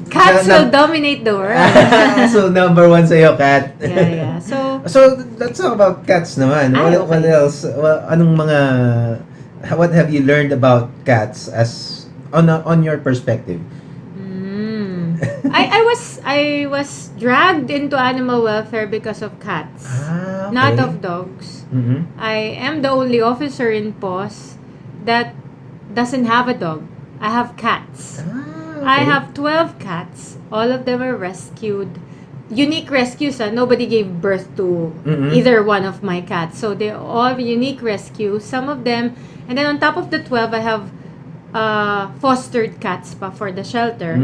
Cats will dominate the world. So number one sa'yo, cat. Yeah. So let's talk about cats naman. Okay. What else? What have you learned about cats as on your perspective? I was dragged into animal welfare because of cats, Okay. not of dogs. I am the only officer in PAWS that doesn't have a dog. I have cats. Okay. I have 12 cats. All of them are rescued. Unique rescues. Nobody gave birth to either one of my cats. So they're all unique rescues. Some of them, and then on top of the 12, I have fostered cats pa for the shelter.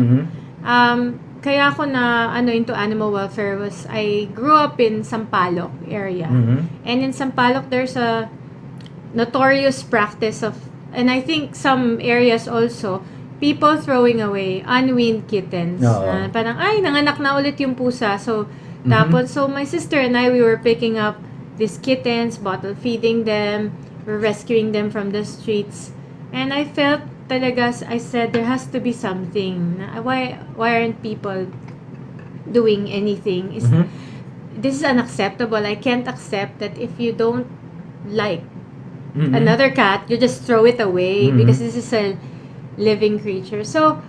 Kaya ako na into animal welfare was I grew up in Sampaloc area. And in Sampaloc there's a notorious practice of, and I think some areas also, people throwing away unweaned kittens. Parang nanganak na ulit yung pusa. So tapos so my sister and I, we were picking up these kittens, bottle feeding them, we're rescuing them from the streets. And I felt talaga, I said, there has to be something. Why aren't people doing anything? This is unacceptable. I can't accept that if you don't like another cat, you just throw it away because this is a living creature. So,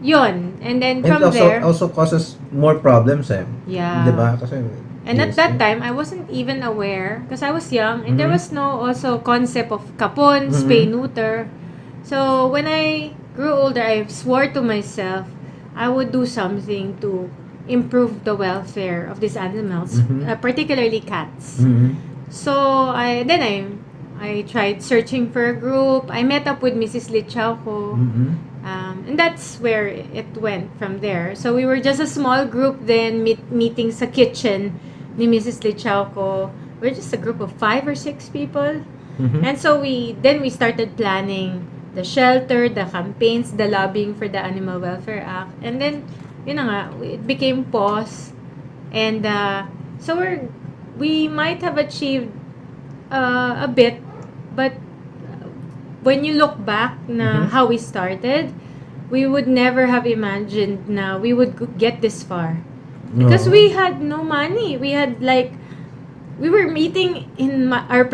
yun. And then from there... also causes more problems Yeah. Diba? Kasi, and at that time, I wasn't even aware because I was young and there was no also concept of kapon, spay, neuter. So, when I grew older, I swore to myself I would do something to improve the welfare of these animals, particularly cats. So, I tried searching for a group. I met up with Mrs. Lichauco. And that's where it went from there. So, we were just a small group then, meeting sa kitchen ni Mrs. Lichauco. We're just a group of 5 or 6 people. And so, we started planning the shelter, the campaigns, the lobbying for the Animal Welfare Act. And then, it became PAWS. And so we might have achieved a bit, but when you look back na how we started, we would never have imagined na we would get this far. Because we had no money. We had we were meeting in at our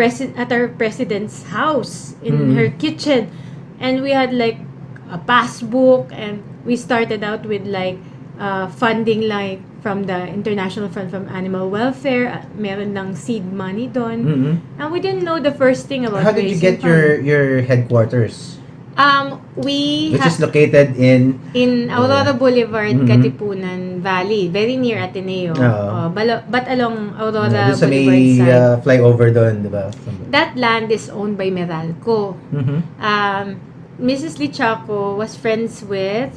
president's house, in her kitchen. And we had a passbook, and we started out with funding from the International Fund from Animal Welfare. Meron ng seed money doon. And we didn't know the first thing about how did you get your headquarters? Which is located in Aurora Boulevard, Katipunan Valley, very near Ateneo. But along Aurora sa may Boulevard side. flyover doon, diba? That land is owned by Meralco. Mrs. Lichauco was friends with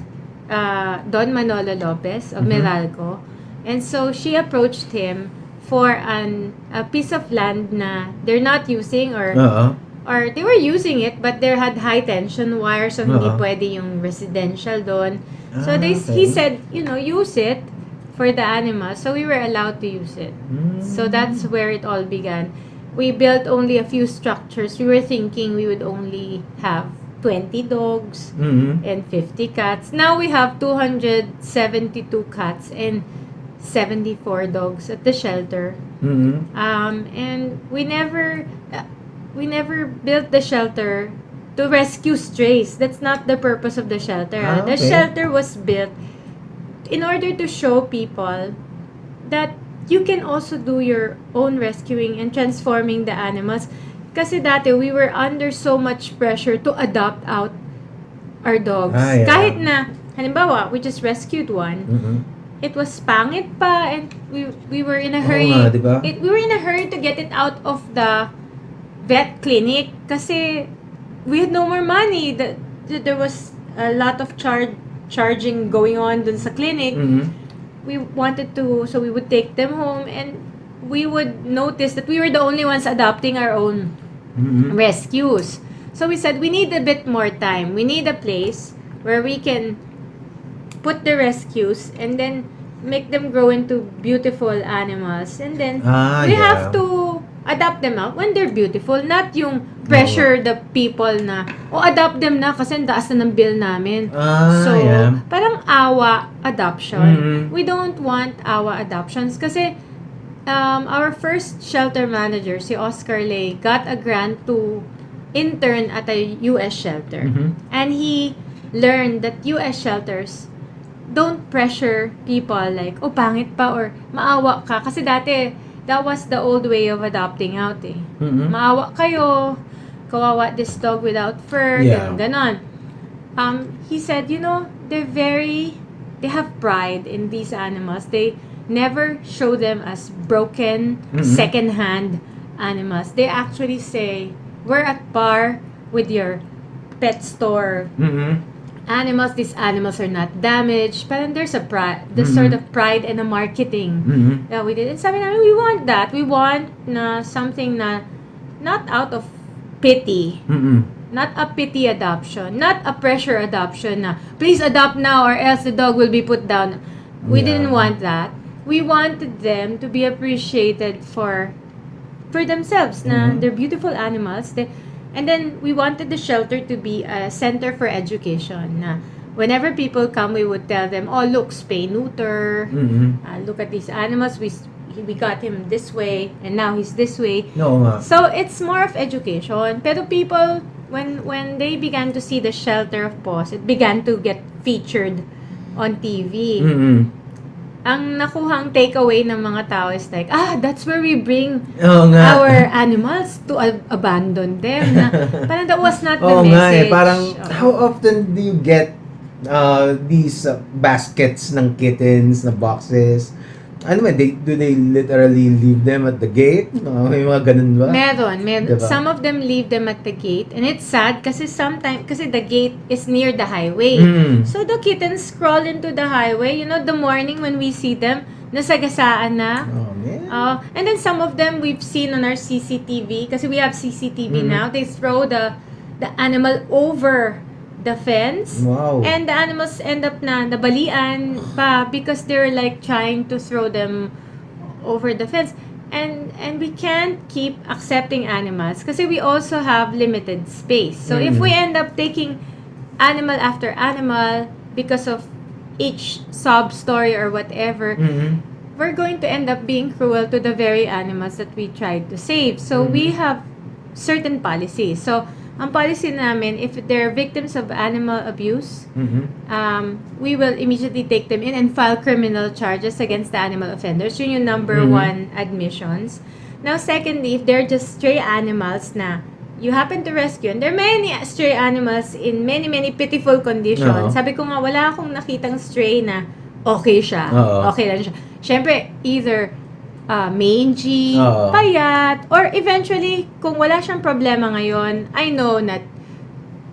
Don Manolo Lopez of Mhm. Meralco. And so she approached him for a piece of land na they're not using Oo. or they were using it but there had high tension wire so hindi Oo. pwede yung residential doon. So he Okay. said, use it for the animals. So we were allowed to use it. So that's where it all began. We built only a few structures. We were thinking we would only have 20 dogs Mhm. and 50 cats. Now we have 272 cats and 74 dogs at the shelter. Mhm. And we never built the shelter to rescue strays. That's not the purpose of the shelter. The Okay. shelter was built in order to show people that you can also do your own rescuing and transforming the animals. Kasi dati, we were under so much pressure to adopt out our dogs. Yeah. Kahit na, halimbawa, we just rescued one, Mhm. it was pangit pa and we were in a Oo hurry. nga, di ba? We were in a hurry to get it out of the vet clinic kasi we had no more money. There was a lot of charging going on dun sa clinic. Mhm. We wanted to, so we would take them home and we would notice that we were the only ones adopting our own Mhm. rescues. So we said we need a bit more time. We need a place where we can put the rescues and then make them grow into beautiful animals and then we have to adopt them out when they're beautiful, not yung pressure the people na adopt them na kasi ang taas na ng bill namin. So parang awa adoption. We don't want awa adoptions kasi our first shelter manager, si Oscar Lay, got a grant to intern at a US shelter. And he learned that US shelters don't pressure people like, pangit pa or maawa ka. Kasi dati, that was the old way of adopting out eh. Maawa kayo, kawawa this dog without fur, ganon. He said, they have pride in these animals. They never show them as broken, second-hand animals. They actually say, we're at par with your pet store animals. These animals are not damaged. Parang there's a pride, the sort of pride and a marketing that we did. And sabi namin, we want that. We want na something na not out of pity. Not a pity adoption. Not a pressure adoption na, please adopt now or else the dog will be put down. We didn't want that. We wanted them to be appreciated for themselves na they're beautiful animals. And then we wanted the shelter to be a center for education na whenever people come, we would tell them, look, spay, neuter, look at these animals, we got him this way and now he's this way. So it's more of education. Pero people, when they began to see the shelter of PAWS, it began to get featured on TV. Ang nakuhang takeaway ng mga tao is like, that's where we bring our animals to abandon them. Na, parang that was not the message. Parang, how often do you get these baskets ng kittens, na boxes? Ano ba, do they literally leave them at the gate? May mga ganun ba? Meron. Diba? Some of them leave them at the gate. And it's sad kasi kasi the gate is near the highway. So the kittens crawl into the highway. The morning when we see them, nasagasaan na. And then some of them we've seen on our CCTV kasi we have CCTV now. They throw the animal over the fence. And the animals end up na nabalian pa because they're like trying to throw them over the fence. And we can't keep accepting animals kasi we also have limited space. So if we end up taking animal after animal because of each sob story or whatever, we're going to end up being cruel to the very animals that we tried to save. So we have certain policies. So ang policy namin, if they're victims of animal abuse, we will immediately take them in and file criminal charges against the animal offenders. Yun yung number one admissions. Now, secondly, if they're just stray animals na you happen to rescue, and there are many stray animals in many, many pitiful conditions. Sabi ko nga, wala akong nakitang stray na okay siya. Okay lang siya. Siyempre, either mangy, payat, or eventually, kung wala siyang problema ngayon, I know that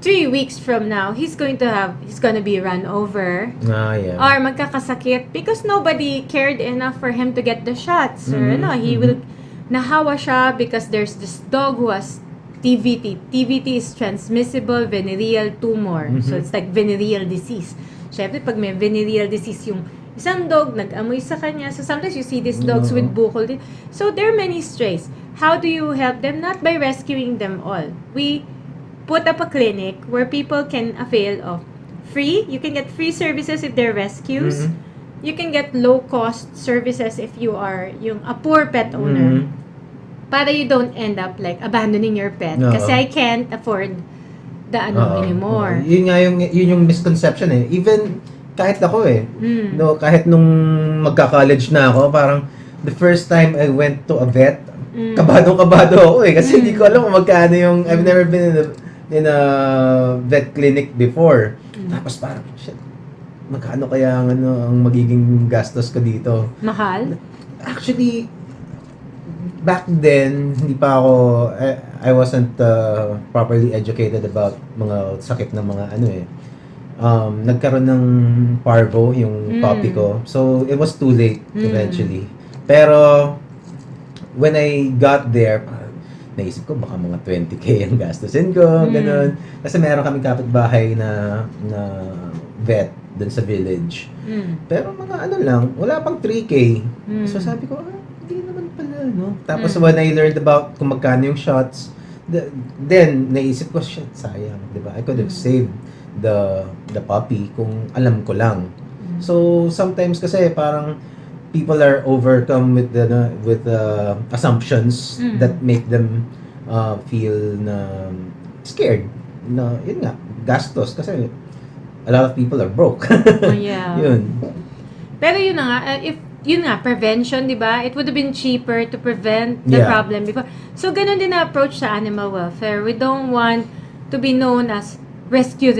3 weeks from now, he's gonna be run over. Yeah. Or magkakasakit because nobody cared enough for him to get the shots. Or he will nahawa siya because there's this dog who has TVT. TVT is transmissible venereal tumor. So it's like venereal disease. Syempre, pag may venereal disease yung isang dog, nag-amoy sa kanya. So sometimes you see these dogs with bukol. So there are many strays. How do you help them? Not by rescuing them all. We put up a clinic where people can avail of free. You can get free services if they're rescues. You can get low-cost services if you are a poor pet owner. Para you don't end up like abandoning your pet. Kasi I can't afford the anymore. Yun nga yung misconception eh. Even kahit ako no, kahit nung magka-college na ako, parang the first time I went to a vet, kabado ako kasi hindi ko alam kung magkano yung I've never been in a vet clinic before. Tapos parang shit, magkano kaya ang magiging gastos ko dito? Mahal? Actually, back then, hindi pa ako, I wasn't properly educated about mga sakit ng mga nagkaroon ng parvo yung puppy ko. So, it was too late eventually. Pero, when I got there, naisip ko baka mga 20k ang gastusin ko, ganun. Kasi meron kaming kapitbahay na vet dun sa village. Pero mga lang, wala pang 3k. So, sabi ko, hindi naman pala, no? Tapos, when I learned about kung magkano yung shots, then, naisip ko, shit, sayang, di ba? I could have saved the puppy kung alam ko lang. So sometimes kasi parang people are overcome with assumptions that make them feel na scared na yun nga gastos kasi a lot of people are broke. Yun. Pero yun na nga, if yun nga, prevention, di ba? It would have been cheaper to prevent the problem before. So ganun din na approach sa animal welfare. We don't want to be known as rescue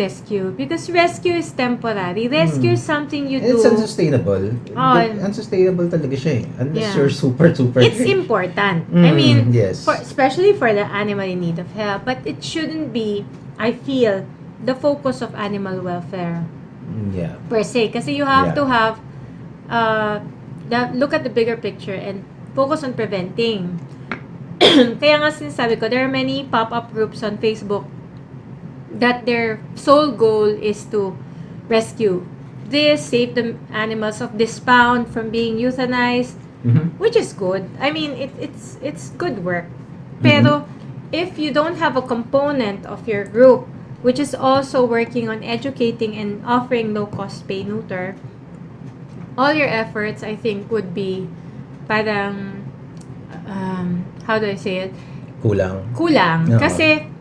because rescue is temporary. Rescue is something you do. It's unsustainable. Unsustainable talaga siya unless you're super it's important. I mean, yes. Especially for the animal in need of help, but it shouldn't be, I feel, the focus of animal welfare per se, kasi you have to have look at the bigger picture and focus on preventing. Kaya nga sinasabi ko, there are many pop-up groups on Facebook that their sole goal is to rescue this, save the animals of this pound from being euthanized, which is good. I mean, it's good work. Pero if you don't have a component of your group which is also working on educating and offering low-cost spay neuter, all your efforts, I think, would be parang how do I say it? Kulang. Kasi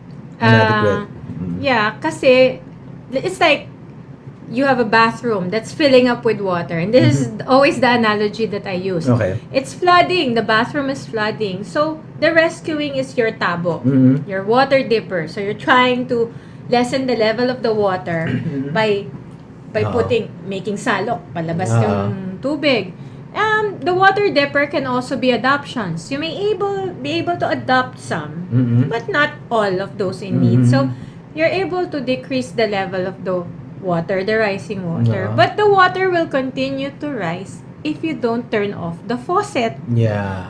kasi it's like you have a bathroom that's filling up with water. And this is always the analogy that I use. Okay. It's flooding. The bathroom is flooding. So, the rescuing is your tabo, your water dipper. So, you're trying to lessen the level of the water by making salok, palabas yung tubig. The water dipper can also be adoptions. You may be able to adopt some, but not all of those in need. So, you're able to decrease the level of the water, the rising water. But the water will continue to rise if you don't turn off the faucet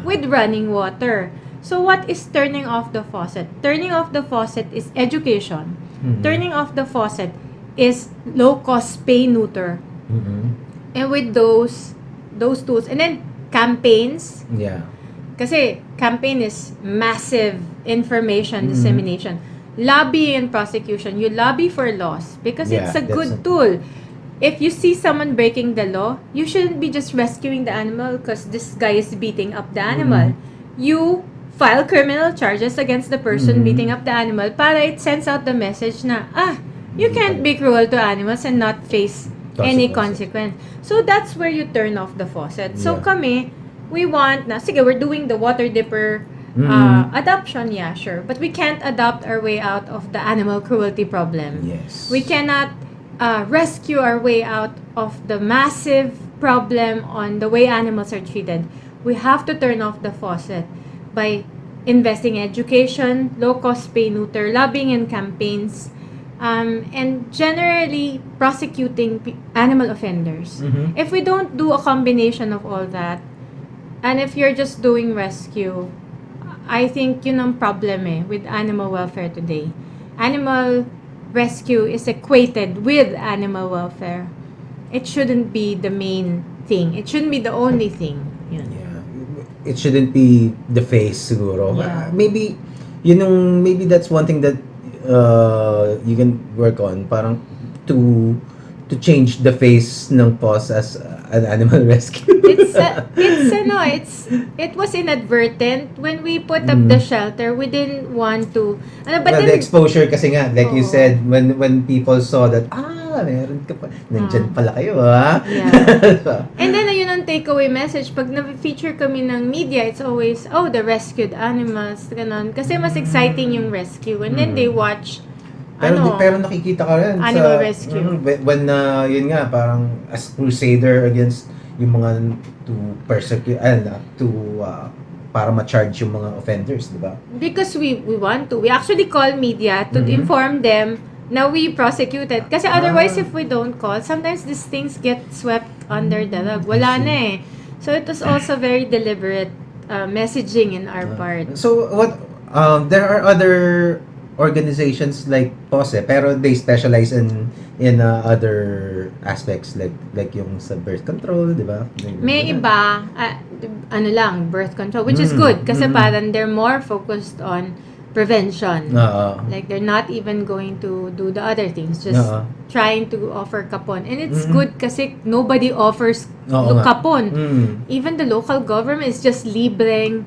with running water. So, what is turning off the faucet? Turning off the faucet is education. Turning off the faucet is low-cost spay neuter. And with those tools, and then campaigns. Kasi campaign is massive information dissemination. Lobbying and prosecution. You lobby for laws because it's a good tool. If you see someone breaking the law, you shouldn't be just rescuing the animal because this guy is beating up the animal. You file criminal charges against the person beating up the animal para it sends out the message na, you can't be cruel to animals and not face any consequence. So that's where you turn off the faucet. So kami, we want na, sige, we're doing the water dipper adoption, sure. But we can't adopt our way out of the animal cruelty problem. Yes. We cannot rescue our way out of the massive problem on the way animals are treated. We have to turn off the faucet by investing in education, low-cost spay neuter, lobbying and campaigns, and generally prosecuting animal offenders. Mhm. If we don't do a combination of all that, and if you're just doing rescue, I think yun ang problem with animal welfare today. Animal rescue is equated with animal welfare. It shouldn't be the main thing. It shouldn't be the only thing. Yun. Yeah. It shouldn't be the face siguro. Yeah. Maybe maybe that's one thing that you can work on, parang to change the face ng PAWS as an animal rescue. It was inadvertent when we put up the shelter. We didn't want to. But Well, then, the exposure kasi nga, like you Oo. said, when people saw that, meron ka pa, nandyan pala kayo, ha? Yeah. And then, yun ang takeaway message. Pag na-feature kami ng media, it's always, the rescued animals, ganun. Kasi mas exciting yung rescue. And then they watch, Pero nakikita ka rin animal rescue. When yun nga, parang as crusader against yung mga to persecute, para ma-charge yung mga offenders, di ba? Because we want to. We actually call media to inform them na we prosecuted. Kasi otherwise, if we don't call, sometimes these things get swept under the rug. Wala na So it was also very deliberate messaging in our part. So what there are other organizations like PAWS pero they specialize in other aspects like yung sa birth control, di ba? May iba, birth control, which is good kasi parang they're more focused on prevention. Like they're not even going to do the other things, just trying to offer kapon. And it's good kasi nobody offers kapon. Even the local government is just libreng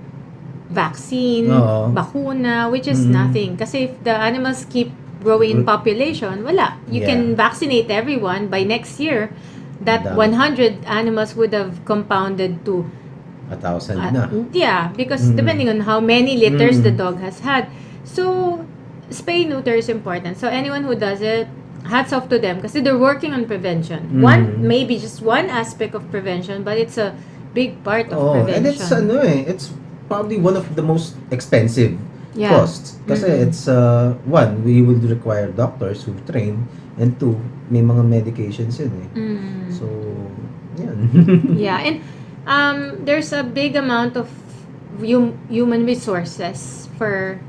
vaccine, bakuna, which is nothing. Kasi if the animals keep growing in population, wala. You can vaccinate everyone by next year. That 100 animals would have compounded to 1,000 na. Yeah, because depending on how many litters the dog has had. So, spay neuter is important. So, anyone who does it, hats off to them kasi they're working on prevention. Maybe just one aspect of prevention, but it's a big part of prevention. And it's probably one of the most expensive costs. Kasi it's, one, we would require doctors who train, and two, may mga medications yun So, yan. Yeah, and there's a big amount of human resources for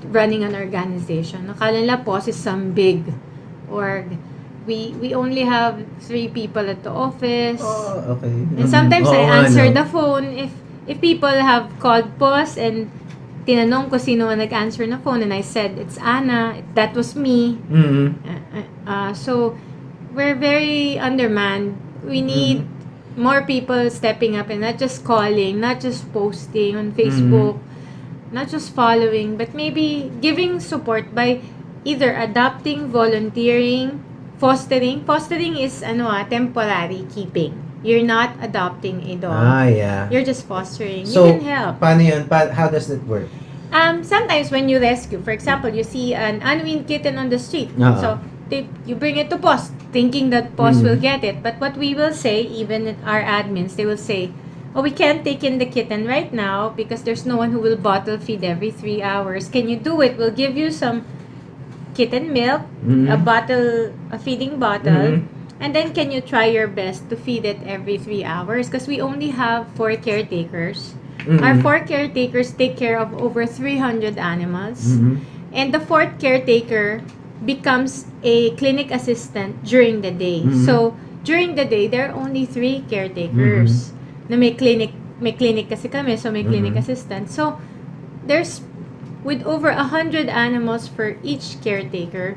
running an organization. Nakala nila PAWS is some big org. We only have 3 people at the office. Okay. And sometimes I answer the phone if people have called PAWS and tinanong ko sino ang nag-answer na phone and I said, it's Anna, that was me. So, we're very undermanned. We need more people stepping up and not just calling, not just posting on Facebook, not just following, but maybe giving support by either adopting, volunteering, fostering. Fostering is temporary keeping. You're not adopting a dog. You're just fostering. So, you can help. Paano yun? How does that work? Sometimes when you rescue, for example, you see an unweaned kitten on the street. So, you bring it to PAWS, thinking that PAWS will get it. But what we will say, even our admins, they will say, we can't take in the kitten right now because there's no one who will bottle feed every 3 hours. Can you do it? We'll give you some kitten milk, a feeding bottle, and then can you try your best to feed it every 3 hours? Because we only have 4 caretakers. Our 4 caretakers take care of over 300 animals. And the 4th caretaker becomes a clinic assistant during the day. So, during the day, there are only 3 caretakers. Na may clinic kasi kami, so may clinic assistant. So, there's, with over 100 animals for each caretaker,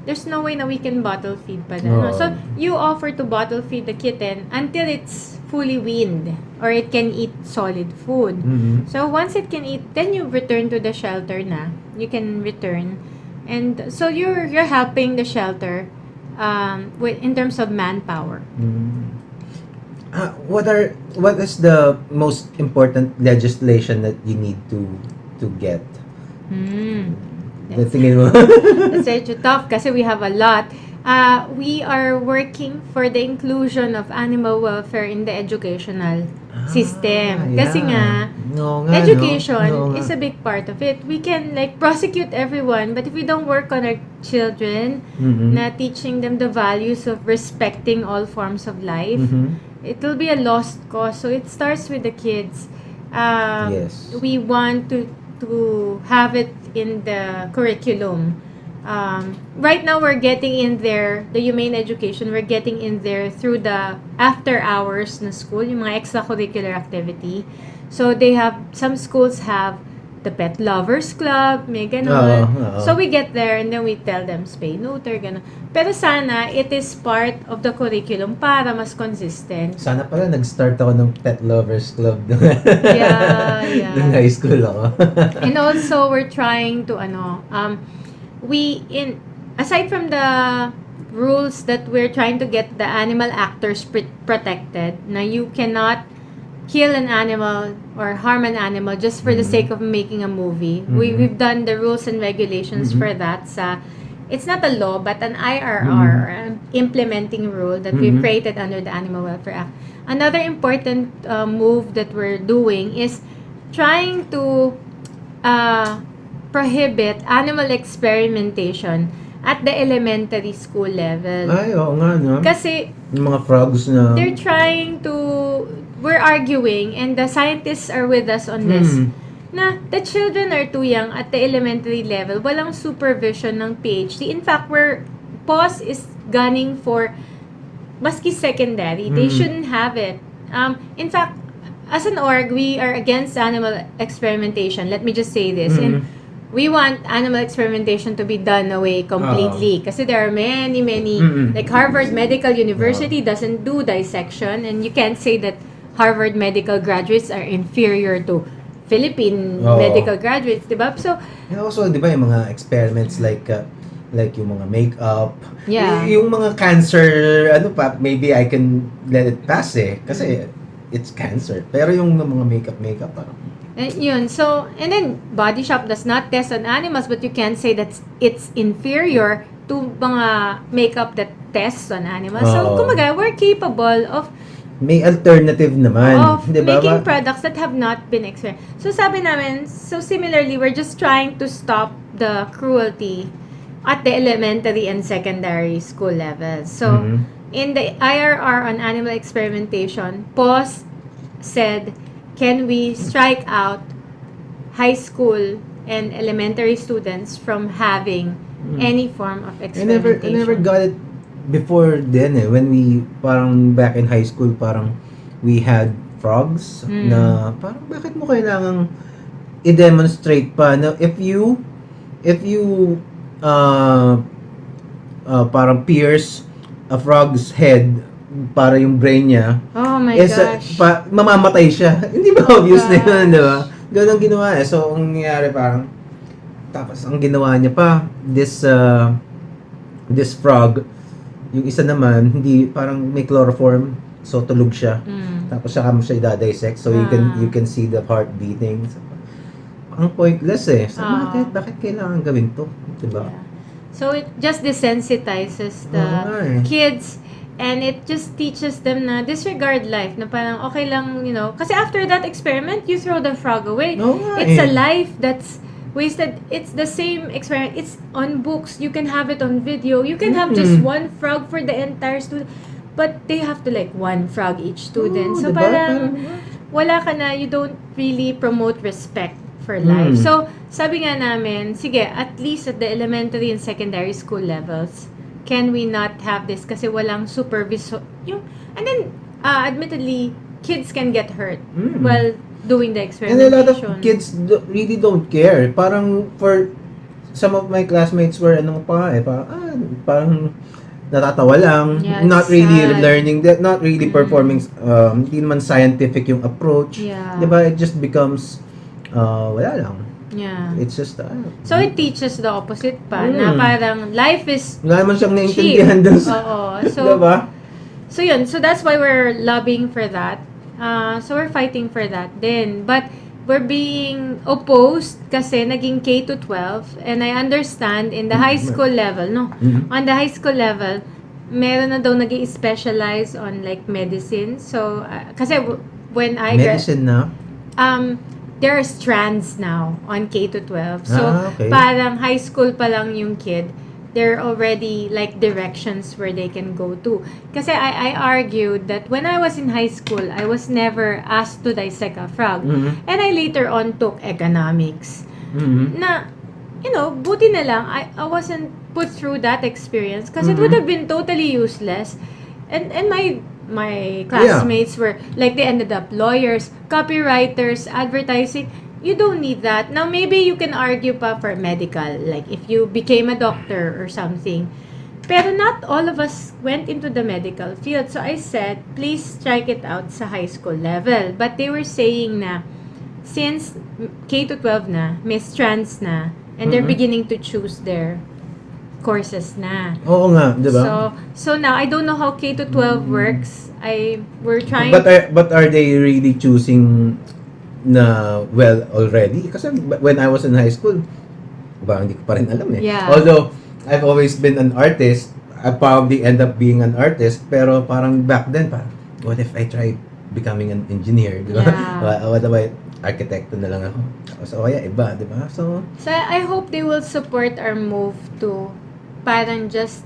there's no way na we can bottle feed pa na. So, you offer to bottle feed the kitten until it's fully weaned or it can eat solid food. So, once it can eat, then you return to the shelter na. You can return. And so, you're helping the shelter in terms of manpower. What is the most important legislation that you need to get? Tingin mo? That's very tough kasi we have a lot. We are working for the inclusion of animal welfare in the educational system. Kasi nga, No nga, education no? is a big part of it. We can like prosecute everyone, but if we don't work on our children, Mm-hmm. na teaching them the values of respecting all forms of life, Mm-hmm. it will be a lost cause. So it starts with the kids. Yes. We want to have it in the curriculum. Right now, we're getting in there, the humane education, we're getting in there through the after hours na school, yung mga extracurricular activity. So, some schools have the pet lovers club, may ganon. Oo. So, we get there and then we tell them spay, neuter, ganon. Pero sana, it is part of the curriculum para mas consistent. Sana pala nag-start ako ng Pet Lovers Club Yeah. nung high school ako. And also, we're trying to, aside from the rules that we're trying to get the animal actors protected, na you cannot kill an animal or harm an animal just for the sake of making a movie. We've done the rules and regulations for that. It's not a law, but an IRR, or an implementing rule that we've created under the Animal Welfare Act. Another important move that we're doing is trying to prohibit animal experimentation at the elementary school level. Ay, oo nga, no? Kasi Yung mga frogs na... we're arguing, and the scientists are with us on this, na the children are too young at the elementary level. Walang supervision ng PhD. In fact, PAWS is gunning for maski secondary. They shouldn't have it. In fact, as an org, we are against animal experimentation. Let me just say this. And we want animal experimentation to be done away completely. Kasi there are many, like Harvard Medical University doesn't do dissection, and you can't say that Harvard medical graduates are inferior to Philippine medical graduates, diba? So, and also, di ba, yung mga experiments like yung mga makeup, Yeah. yung mga cancer, maybe I can let it pass kasi it's cancer. Pero yung mga makeup, parang... yun. So, and then, Body Shop does not test on animals, but you can't say that it's inferior to mga makeup that tests on animals. So, kumbaga, we're capable of may alternative naman. Diba? making products that have not been experimented. So, sabi namin, similarly, we're just trying to stop the cruelty at the elementary and secondary school levels. So, in the IRR on animal experimentation, PAWS said, can we strike out high school and elementary students from having any form of experimentation? I never got it before then when we parang back in high school, parang we had frogs na parang bakit mo kailangang i-demonstrate pa na if you parang pierce a frog's head para yung brain niya, oh my gosh, mamamatay siya. Hindi ba obvious na yun, di ba? Ganun ang ginawa So, ang nangyayari parang tapos ang ginawa niya pa this frog, yung isa naman hindi, parang may chloroform, so tulog siya. Tapos saka mo siya i-dissect, so you can see the heart beating. So, ang pointless So, bakit kailangan gawin to, diba? Yeah. So it just desensitizes the kids, and it just teaches them na disregard life, na parang okay lang, kasi after that experiment you throw the frog away. It's a life that's wasted. It's the same experiment. It's on books. You can have it on video. You can have just one frog for the entire student. But they have to like one frog each student. So diba? parang wala ka na, you don't really promote respect for life. So sabi nga namin, sige, at least at the elementary and secondary school levels, can we not have this? Kasi walang supervision. And then, admittedly, kids can get hurt while doing the experimentation. And a lot of kids really don't care. Parang for some of my classmates were parang natatawa lang, not really learning, not really performing, hindi naman scientific yung approach. Diba? It just becomes wala lang. It's just so it teaches the opposite pa, na parang life is wala naman siyang naiintindihan dun sa so diba? So yun, so that's why we're lobbying for that. So we're fighting for that din. But we're being opposed kasi naging K to 12, and I understand in the high school level, on the high school level, meron na daw nag-i-specialize on like medicine. So kasi when I medicine na? there are strands now on K to 12. So, okay. parang high school pa lang yung kid, there are already like directions where they can go to. Kasi I argued that when I was in high school, I was never asked to dissect a frog. Mhm. And I later on took economics. Mhm. Na, buti na lang, I wasn't put through that experience kasi it Mhm. would have been totally useless. And my classmates were like, they ended up lawyers, copywriters, advertising. You don't need that. Now maybe you can argue pa for medical, like if you became a doctor or something. Pero not all of us went into the medical field. So I said, please strike it out sa high school level. But they were saying na since K to 12 na, may strands na, and they're Mhm. beginning to choose their courses na. Oo nga, 'di ba? So now I don't know how K to 12 works. We're trying. But are they really choosing na well already? Kasi when I was in high school, hindi ko pa rin alam eh. Yeah. Although I've always been an artist, I probably end up being an artist, pero parang back then what if I try becoming an engineer, di ba? Yeah. What about architect na lang ako? So kaya iba, di ba? So I hope they will support our move to parang just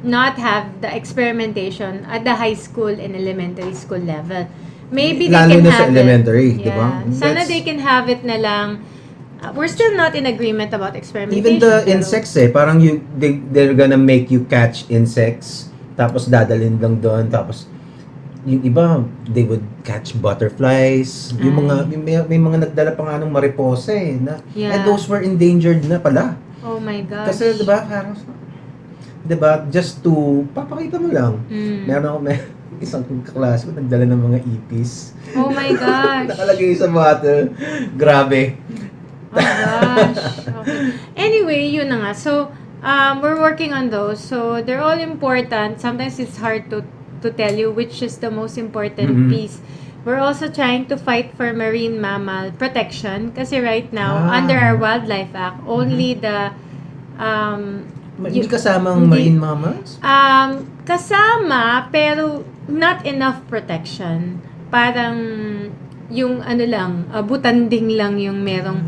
not have the experimentation at the high school and elementary school level. Maybe they lalo can na have sa elementary, it. di ba? Yeah. Sana they can have it na lang. We're still not in agreement about experimentation. Even the pero- insects parang they're gonna make you catch insects, tapos dadalhin lang doon, tapos yung iba, they would catch butterflies, yung mga, may mga nagdala pa nga ng mariposa na, Yeah. and those were endangered na pala. Oh my gosh. Kasi diba, parang, diba, just to, papakita mo lang. Meron ako, isang kaklase ko, nagdala ng mga ipis. Oh my gosh. Nakalagay sa bottle. Grabe. Oh gosh. Okay. Anyway, yun na nga. So, we're working on those. So, they're all important. Sometimes it's hard to tell you which is the most important piece. We're also trying to fight for marine mammal protection kasi right now, under our Wildlife Act, only the Hindi kasamang hindi- marine mammals? kasama pero not enough protection. Parang yung butanding lang yung merong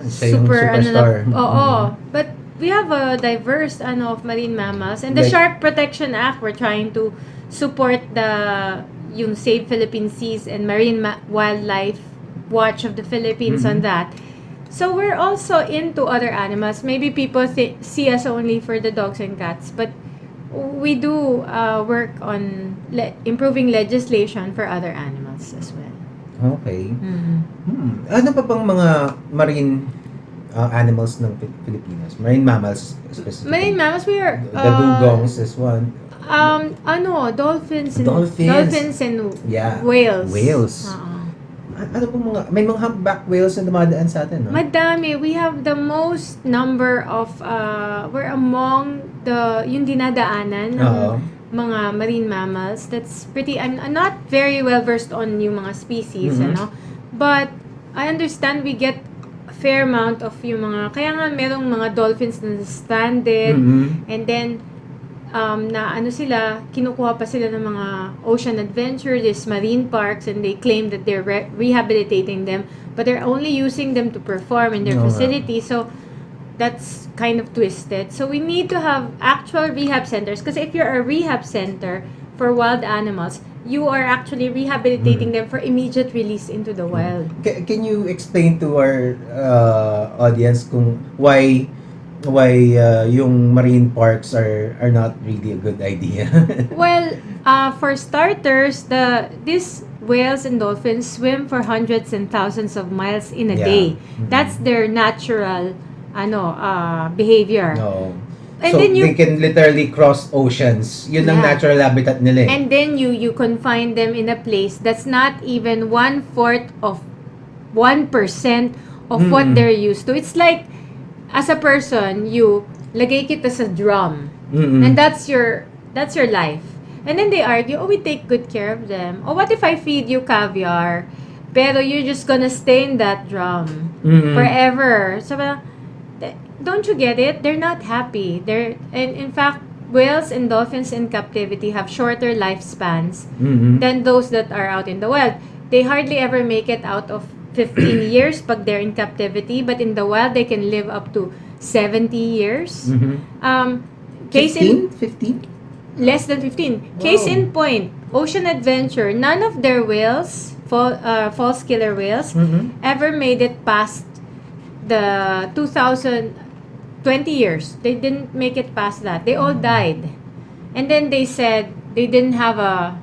Siya yung superstar. Oo. But we have a diverse of marine mammals, and the Like- Shark Protection Act, we're trying to support yung Save Philippine Seas and Marine Wildlife Watch of the Philippines on that. So we're also into other animals. Maybe people see us only for the dogs and cats, but we do work on improving legislation for other animals as well. Okay. Ano pa bang mga marine animals ng Pilipinas? Marine mammals specifically? Marine mammals, we are The dugongs is one. dolphins and Dolphins. Yeah. whales. Whales. Oo. Ano pong may mga humpback whales na dumadaan sa atin, no? Madami. We have the most number of we're among yung dinadaanan ng Oo. mga marine mammals. That's pretty, I'm not very well versed on yung mga species, but I understand we get a fair amount of yung mga, kaya nga merong mga dolphins na stranded, and then kinukuha pa sila ng mga ocean adventure, these marine parks, and they claim that they're rehabilitating them, but they're only using them to perform in their facility. So that's kind of twisted. So we need to have actual rehab centers, because if you're a rehab center for wild animals, you are actually rehabilitating them for immediate release into the wild. Can you explain to our audience kung why yung marine parks are not really a good idea? Well, for starters, these whales and dolphins swim for hundreds and thousands of miles in a day. That's their natural behavior. No. And so then they can literally cross oceans. Yun ang Yeah. natural habitat nila. And then you confine them in a place that's not even 1/4 of 1% of what they're used to. It's like, as a person, lagay kita sa drum. And that's your life. And then they argue, we take good care of them. What if I feed you caviar, pero you're just gonna stay in that drum forever? So, don't you get it? They're not happy. And in fact, whales and dolphins in captivity have shorter lifespans than those that are out in the wild. They hardly ever make it out of 15 years pag they're in captivity, but in the wild they can live up to 70 years. Case 15? in 15? less than 15. Case in point, Ocean Adventure, none of their whales, false killer whales, ever made it past the 20 years. They didn't make it past that. They all died. And then they said they didn't have a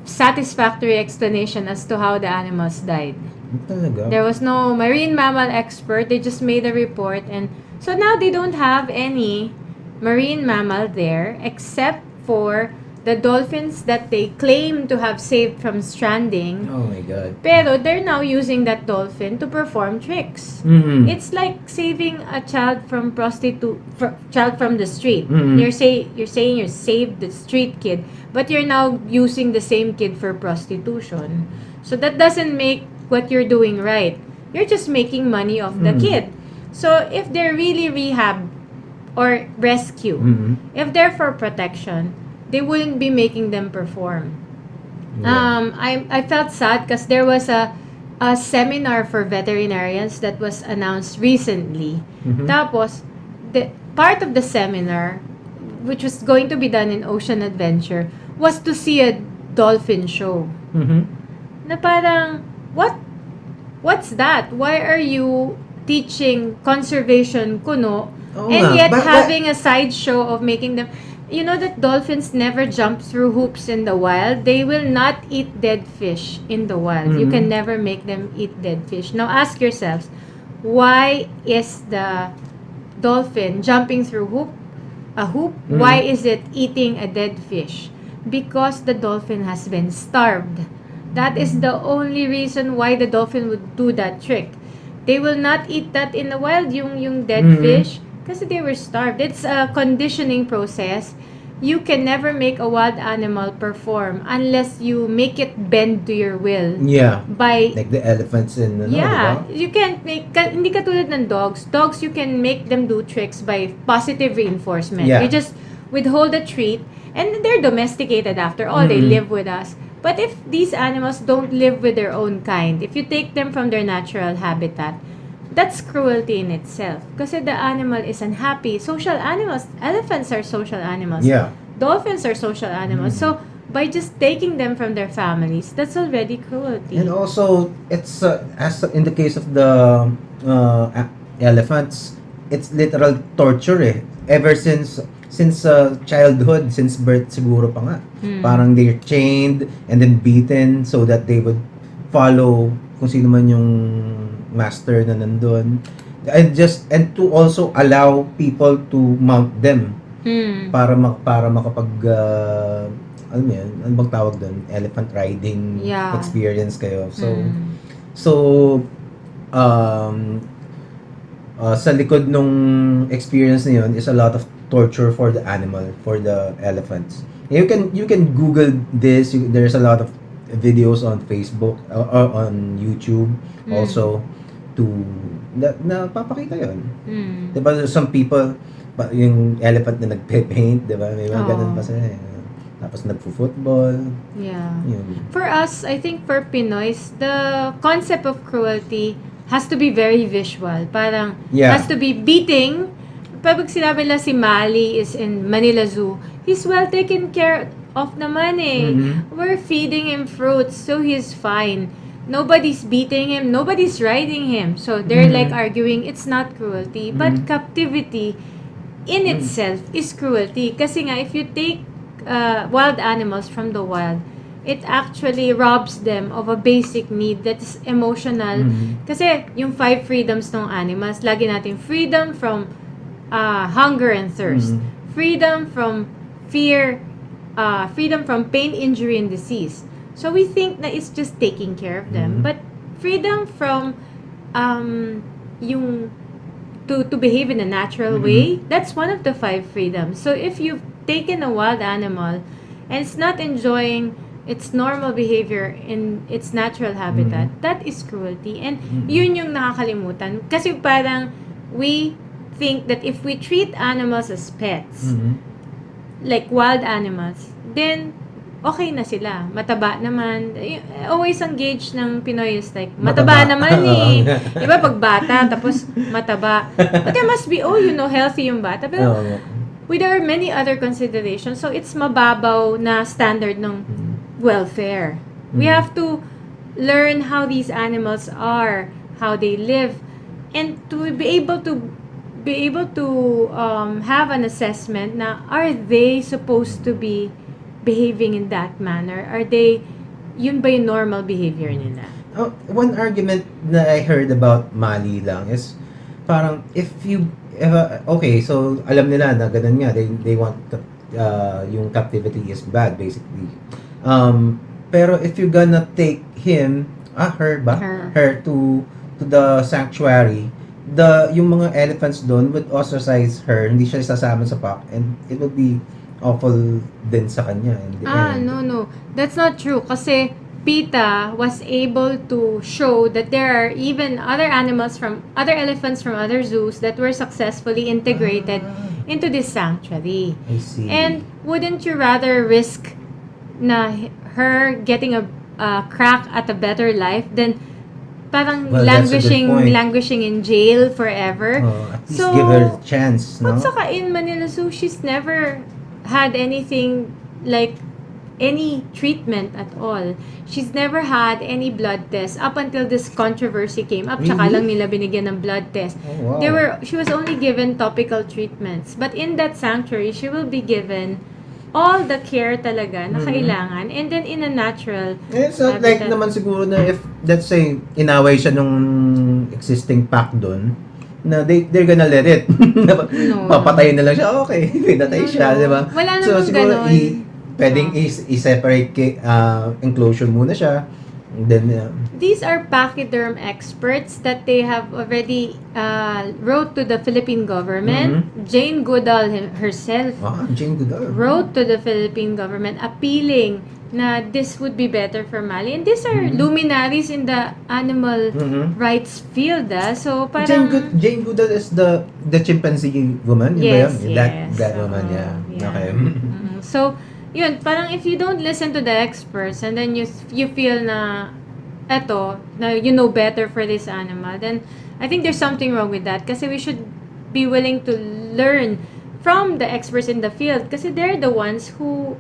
satisfactory explanation as to how the animals died. Talaga? There was no marine mammal expert. They just made a report, and so now they don't have any marine mammal there except for the dolphins that they claim to have saved from stranding. Oh my God. Pero they're now using that dolphin to perform tricks. It's like saving a child from child from the street. You're saying you saved the street kid, but you're now using the same kid for prostitution. So that doesn't make what you're doing right. You're just making money off the kid. So if they're really rehab or rescue, if they're for protection, they wouldn't be making them perform. I felt sad because there was a seminar for veterinarians that was announced recently. Tapos, the part of the seminar, which was going to be done in Ocean Adventure, was to see a dolphin show. Na parang, what's that? Why are you teaching conservation kuno and yet having a sideshow of making them... You know that dolphins never jump through hoops in the wild. They will not eat dead fish in the wild. You can never make them eat dead fish. Now ask yourselves, why is the dolphin jumping through a hoop? Why is it eating a dead fish? Because the dolphin has been starved. That is the only reason why the dolphin would do that trick. They will not eat that in the wild, yung dead fish, kasi they were starved. It's a conditioning process. You can never make a wild animal perform unless you make it bend to your will. Yeah. By like the elephants in yeah, diba? you can't make hindi katulad ng dogs. Dogs you can make them do tricks by positive reinforcement. Yeah. You just withhold a treat and they're domesticated after all. They live with us. But if these animals don't live with their own kind, if you take them from their natural habitat, that's cruelty in itself. Kasi the animal is unhappy. Social animals, elephants are social animals. Yeah. Dolphins are social animals. So, by just taking them from their families, that's already cruelty. And also, it's as in the case of the elephants, it's literal torture eh. Ever since childhood, since birth siguro pa nga. Parang they're chained and then beaten so that they would follow kung sino man yung master na nandun. And to also allow people to mount them para makapag alam mo yan, ano bang tawag doon? Elephant riding experience kayo. So sa likod nung experience na yun is a lot of torture for the animal, for the elephants. You can Google this. There's a lot of videos on Facebook or on YouTube also to na papakita yun. Diba some people yung elephant na nagpe-paint, diba? May mga ganun pa sila eh. Tapos nagfo-football. Yeah. Yun. For us, I think for Pinoys, the concept of cruelty has to be very visual. Parang has to be beating. Pag sinabi nila si Mali is in Manila Zoo, he's well taken care of naman eh. We're feeding him fruits, so he's fine. Nobody's beating him, nobody's riding him. So they're like arguing it's not cruelty, but captivity in itself is cruelty. Kasi nga, if you take wild animals from the wild, it actually robs them of a basic need that's emotional. Kasi yung 5 freedoms ng animals, lagi natin freedom from hunger and thirst, freedom from fear, freedom from pain, injury, and disease. So we think that it's just taking care of them, but freedom from yung to behave in a natural way, that's one of the 5 freedoms. So if you've taken a wild animal and it's not enjoying its normal behavior in its natural habitat, that is cruelty. And yun yung nakakalimutan. Kasi parang we think that if we treat animals as pets, like wild animals, then okay na sila. Mataba naman. Always engaged ng Pinoy is like, mataba naman eh. Diba pag bata, tapos mataba. But there must be, healthy yung bata. Pero there are many other considerations. So it's mababaw na standard ng welfare. We have to learn how these animals are, how they live, and to be able to have an assessment na are they supposed to be behaving in that manner? Are they, yun ba yung normal behavior nila? One argument na I heard about Mali lang is parang okay, so alam nila na ganun nga, they want yung captivity is bad basically. Pero if you're gonna take her to the sanctuary, yung mga elephants doon would ostracize her, hindi siya sasama sa pack, and it would be awful din sa kanya in the end. No. That's not true. Kasi PETA was able to show that there are even other elephants from other zoos that were successfully integrated into this sanctuary. I see. And wouldn't you rather risk na her getting a crack at a better life than parang languishing in jail forever? At least give her a chance, no? At saka in Manila Zoo, she's never had anything like any treatment at all. She's never had any blood test up until this controversy came up. Tsaka lang nila binigyan ng blood test. Oh, wow. She was only given topical treatments. But in that sanctuary, she will be given all the care talaga na kailangan, and then in a natural It's not like naman siguro na if, let's say, inaway siya nung existing pack doon, na they're gonna let it. Papatayin na lang siya, okay, pinatay siya, di ba? Wala so namang siguro ganon. pwedeng i-separate enclosure muna siya. Then these are pachyderm experts that they have already wrote to the Philippine government. Jane Goodall herself Jane Goodall wrote to the Philippine government appealing na this would be better for Mali. And these are luminaries in the animal rights field. So parang Jane Goodall is the chimpanzee woman, yes, that woman, yeah. Okay. So yun, parang if you don't listen to the experts and then you feel na you know better for this animal, then I think there's something wrong with that. Kasi we should be willing to learn from the experts in the field kasi they're the ones who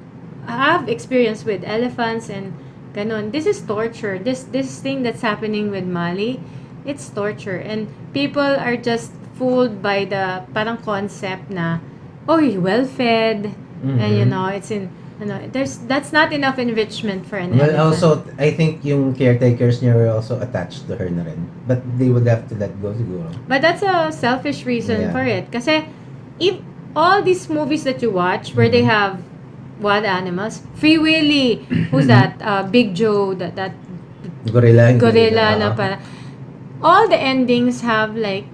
have experience with elephants and ganon. This is torture. This thing that's happening with Mali, it's torture. And people are just fooled by the parang concept na, well-fed, and it's in that's not enough enrichment for an elephant. Well, also, I think yung caretakers niya were also attached to her na rin. But they would have to let go siguro. But that's a selfish reason for it. Kasi if all these movies that you watch where they have wild animals, Free Willy, who's that? Big Joe, that gorilla na para. All the endings have like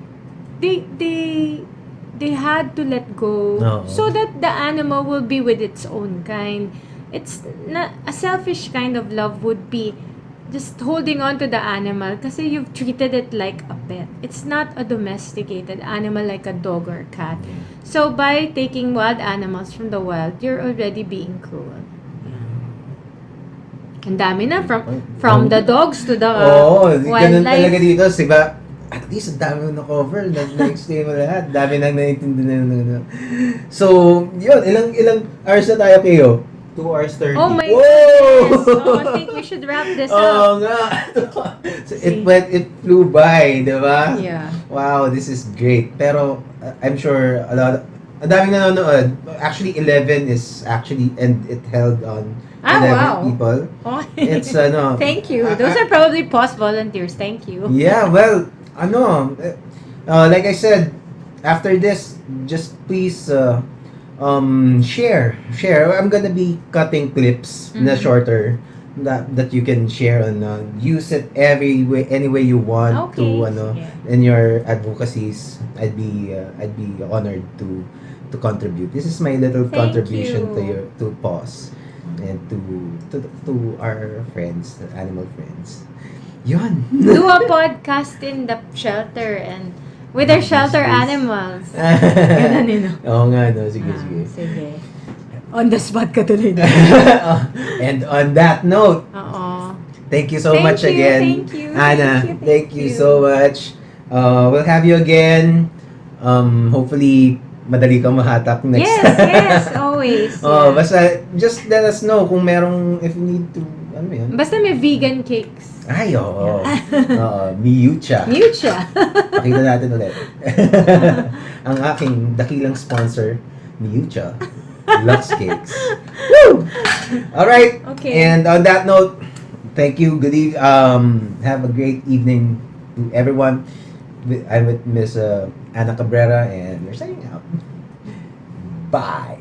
they had to let go so that the animal will be with its own kind. It's not a selfish kind of love would be just holding on to the animal kasi you've treated it like a pet. It's not a domesticated animal like a dog or a cat. So by taking wild animals from the wild, you're already being cruel. Ang dami na from the dogs to the ganun wildlife. talaga dito, diba? At least ang dami mo na-cover, na-explain mo lahat, dami nang naintindihan. So, yun, ilang hours na tayo kayo? 2 hours 30. Oh my Whoa! goodness! I think we should wrap this up. Oo nga. So, it flew by, di ba? Yeah. Wow, this is great. Pero, I'm sure ang daming nanonood. Actually, 11 is and it held on 11 people. Oh. It's, Thank you. Those are probably PAWS volunteers. Thank you. Yeah, well, like I said, after this, just please share. I'm gonna be cutting clips na shorter that you can share on. Use it any way you want to in your advocacies. I'd be honored to contribute. This is my little contribution to PAWS and to our friends, the animal friends. Yun. Do a podcast in the shelter and with our shelter animals. Ganun. Oo nga, no. Sige. On the spot ka tuloy. And on that note, Oo. thank you so Thank much you, again, thank you, Anna. thank you, Thank you thank you. so much. We'll have you again. Hopefully, madali kang mahatak next Yes, time. yes, always. Oh, Yeah. basta just let us know kung merong if you need to ano yun. Basta may vegan cakes. Ay, oo. Oo, Miyucha. Mute siya. Pakita natin ulit. Ang aking dakilang sponsor, Miyucha. Lux Cakes. Woo! Alright. Okay. And on that note, thank you. Good have a great evening to everyone. I'm with Miss Anna Cabrera and we're signing out. Bye.